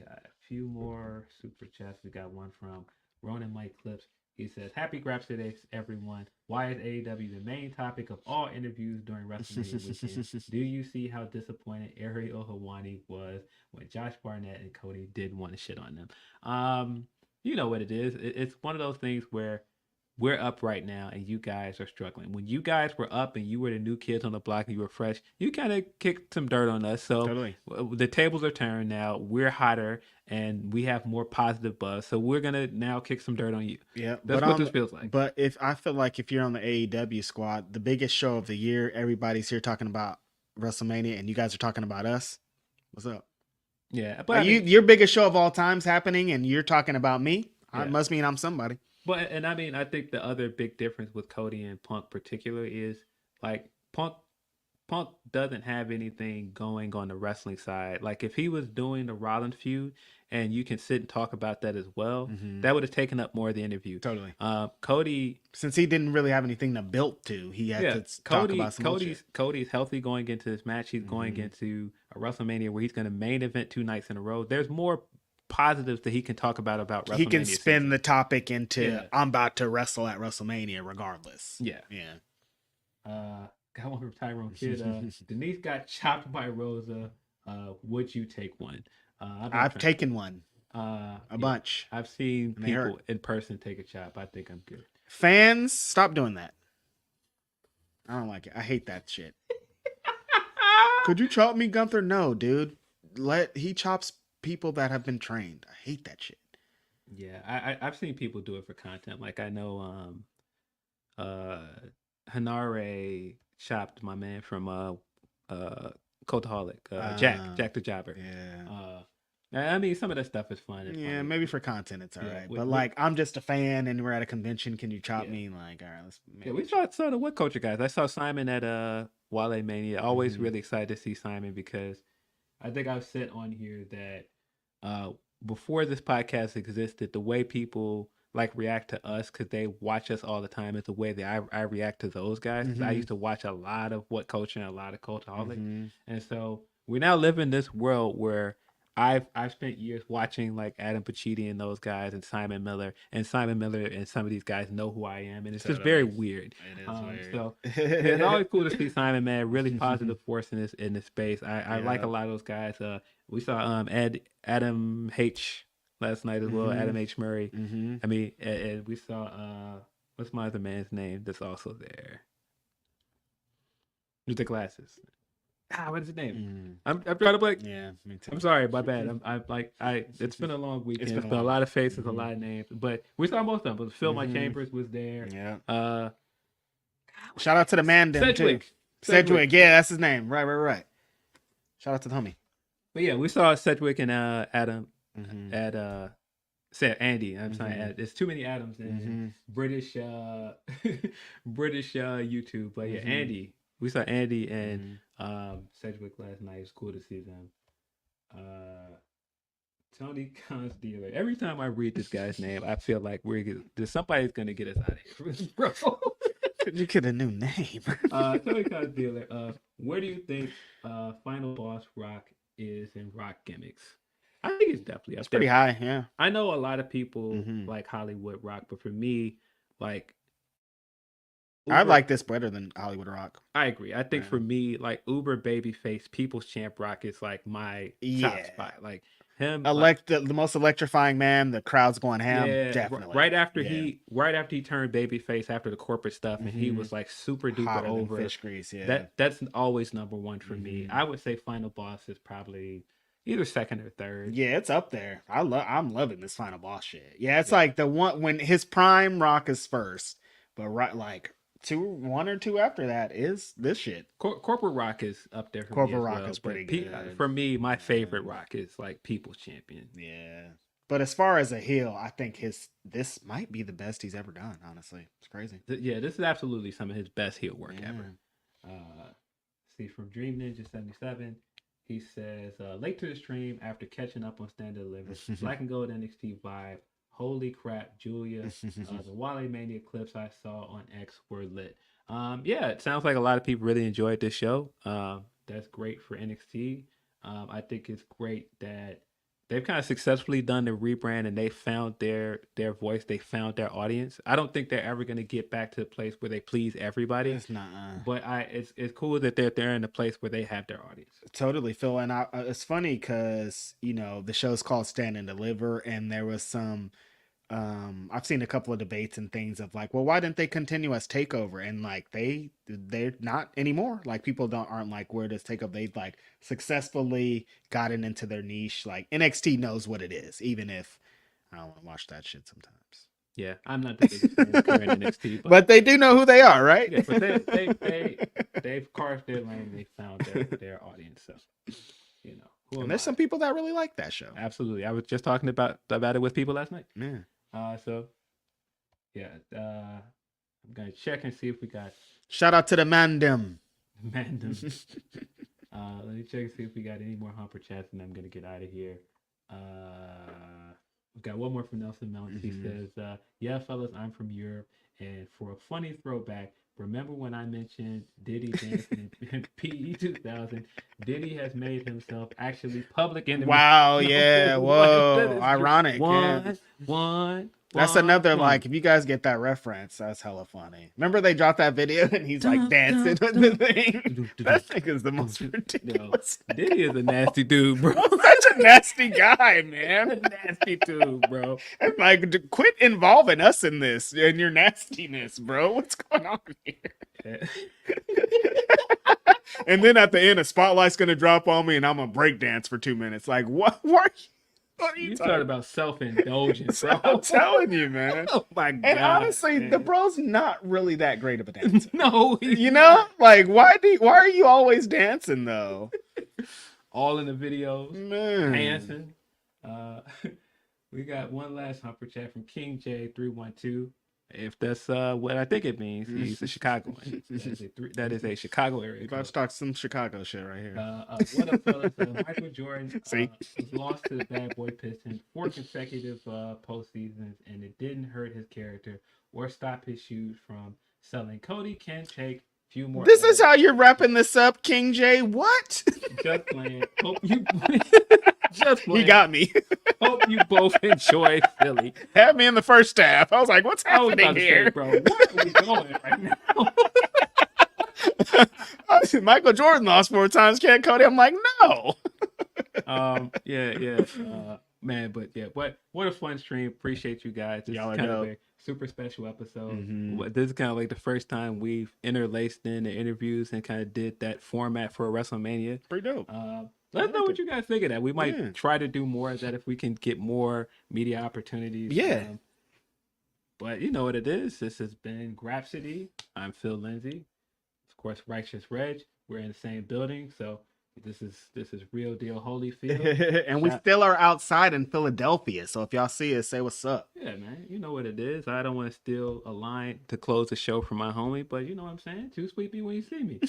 got a few more super chats. We got one from Ronan Mike Clips. He says, "Happy Grapsody, everyone. Why is AEW the main topic of all interviews during WrestleMania weekend? Do you see how disappointed Ariel Helwani was when Josh Barnett and Cody didn't want to shit on them?" You know what it is. It's one of those things where we're up right now and you guys are struggling. When you guys were up and you were the new kids on the block and you were fresh, you kind of kicked some dirt on us. So Totally. The tables are turned now. We're hotter and we have more positive buzz. So we're going to now kick some dirt on you. Yeah. That's what this feels like. But I feel like if you're on the AEW squad, the biggest show of the year, everybody's here talking about WrestleMania and you guys are talking about us. What's up? Yeah. But your biggest show of all time's happening and you're talking about me. Yeah. It must mean I'm somebody. But I think the other big difference with Cody and Punk particularly is like Punk doesn't have anything going on the wrestling side. Like if he was doing the Rollins feud and you can sit and talk about that as well, that would have taken up more of the interview. Totally. Cody, since he didn't really have anything to build to, he had to talk about some Cody's healthy going into this match. He's going into a WrestleMania where he's going to main event 2 nights in a row. There's more positives that he can talk about WrestleMania. He can spin the topic into I'm about to wrestle at WrestleMania regardless. Yeah. Got one from Tyrone Kid. Denise got chopped by Rosa. Would you take one? I've taken one. A bunch. I've seen people in person take a chop. I think I'm good. Fans, stop doing that. I don't like it. I hate that shit. Could you chop me, Gunther? No, dude. He chops people that have been trained. I hate that shit. Yeah, I've seen people do it for content. Like I know Hanare chopped my man from Cultaholic, Jack the Jobber. Yeah. I mean, some of that stuff is fun. Yeah, funny. maybe for content it's all right. But I'm just a fan and we're at a convention. Can you chop me? Like, all right, we saw the What Culture guys. I saw Simon at Wale Mania. Always really excited to see Simon because I think I've said on here that before this podcast existed, the way people like react to us because they watch us all the time is the way that I react to those guys. I used to watch a lot of What Culture and a lot of Cultaholic, and so we now live in this world where I've spent years watching like Adam Pacitti and those guys and Simon Miller and some of these guys know who I am, and it's just very weird. It is weird. So it's always cool to see Simon, man, really positive force in this space. I like a lot of those guys. We saw Adam H last night as well, Adam H Murray. I mean, and we saw what's my other man's name that's also there with the glasses. What's his name? I'm trying to blank. Yeah, me too. I'm sorry, my bad. It's been a long weekend. It's been a lot of faces, a lot of names, but we saw most of them. But Phil My Chambers was there. Yeah. Shout out to the man too. Sedgwick. Yeah, that's his name. Right. Shout out to the homie. But yeah, we saw Sedgwick and Adam at said Andy. I'm sorry, there's too many Adams in British British YouTube. But yeah, Andy. We saw Andy and Sedgwick last night. It's cool to see them. Tony Khan's dealer. Every time I read this guy's name, I feel like somebody's gonna get us out of here, bro. You get a new name. Tony Khan's dealer. Where do you think Final Boss Rock is in rock gimmicks? I think it's definitely up there. Pretty high, yeah. I know a lot of people like Hollywood Rock, but for me, like I like this better than Hollywood Rock. I agree. I think for me, like Uber Babyface, People's Champ Rock is like my top spot. Like him, the most electrifying man. The crowd's going ham. Yeah, definitely. Right after he turned babyface after the corporate stuff, and he was like super duper over. Fish grease. Yeah, that's always number one for me. I would say Final Boss is probably either second or third. Yeah, it's up there. I'm loving this Final Boss shit. Yeah, it's like the one when his prime Rock is first, but like. 1 or 2 after that is this shit. Corporate Rock is up there for me. Corporate Rock is pretty good. For me, my favorite Rock is like People's Champion. Yeah. But as far as a heel, I think this might be the best he's ever done, honestly. It's crazy. Yeah, this is absolutely some of his best heel work ever. See, from Dream Ninja 77, he says, late to the stream after catching up on Stand and Deliver. Black and Gold NXT vibe. Holy crap, Julia. The Wale Mania clips I saw on X were lit. Yeah, it sounds like a lot of people really enjoyed this show. That's great for NXT. I think it's great that they've kind of successfully done the rebrand and they found their voice. They found their audience. I don't think they're ever going to get back to the place where they please everybody. It's not. But it's cool that they're in a place where they have their audience. Totally, Phil. And it's funny because, the show's called Stand and Deliver, and there was some... I've seen a couple of debates and things of like, well, why didn't they continue as Takeover? And like they're not anymore. Like people aren't like, where does Takeover? They've like successfully gotten into their niche. Like NXT knows what it is, even if I don't want to watch that shit sometimes. Yeah, I'm not the biggest fan of current NXT, but they do know who they are, right? Yeah, but they've carved their lane. They found their audience. So and there's some people that really like that show. Absolutely, I was just talking about it with people last night. Yeah. I'm gonna check and see if we got. Shout out to the Mandem. Let me check and see if we got any more Humper Chats, and I'm gonna get out of here. We've got one more from Nelson Mountain. He says, "Yeah, fellas, I'm from Europe, and for a funny throwback, remember when I mentioned Diddy dancing in PE 2000? Diddy has made himself actually public enemy." Wow, yeah, whoa, ironic. One. That's another, like, if you guys get that reference, that's hella funny. Remember they dropped that video and he's like dancing with the thing? That thing is the most ridiculous. Diddy is a nasty dude, bro. Such a nasty guy, man. A nasty dude, bro. And like, quit involving us in this, in your nastiness, bro. What's going on here? And then at the end, a spotlight's going to drop on me and I'm going to break dance for 2 minutes. Like, what are you talking about? Self-indulgence, bro. I'm telling you, man. Oh my god! And honestly, man, the bro's not really that great of a dancer. No, like why are you always dancing though? All in the videos, man. Dancing. We got one last Humper Chat from King J312. If that's what I think it means, he's a Chicagoan. That is a Chicago area. About to talk some Chicago shit right here. What up, fellas? Michael Jordan was lost to the Bad Boy Pistons 4 consecutive postseasons, and it didn't hurt his character or stop his shoes from selling. Cody can take few more. This is how you're wrapping this up, King J. What? Just playing. Hope you. Just playing. He got me. Hope you both enjoy Philly. Had me in the first half. I was like, what's happening here? Say, bro, where are we going right now? Michael Jordan lost 4 times. Can't Cody? I'm like, no. Yeah. Man, but yeah, what a fun stream. Appreciate you guys. This Y'all is are kind of dope. a super special episode. Mhm. This is kind of like the first time we've interlaced in the interviews and kind of did that format for WrestleMania. Pretty dope. Let us know what you guys think of that. We might Yeah. try to do more of that if we can get more media opportunities. Yeah. But you know what it is. This has been Grapsody. I'm Phil Lindsey. Of course, Righteous Reg. We're in the same building, so this is real deal Holyfield. And we still are outside in Philadelphia. So if y'all see us, say what's up. Yeah, man. You know what it is. I don't want to steal a line to close the show from my homie, but you know what I'm saying? Too sweet me when you see me.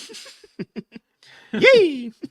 Yee!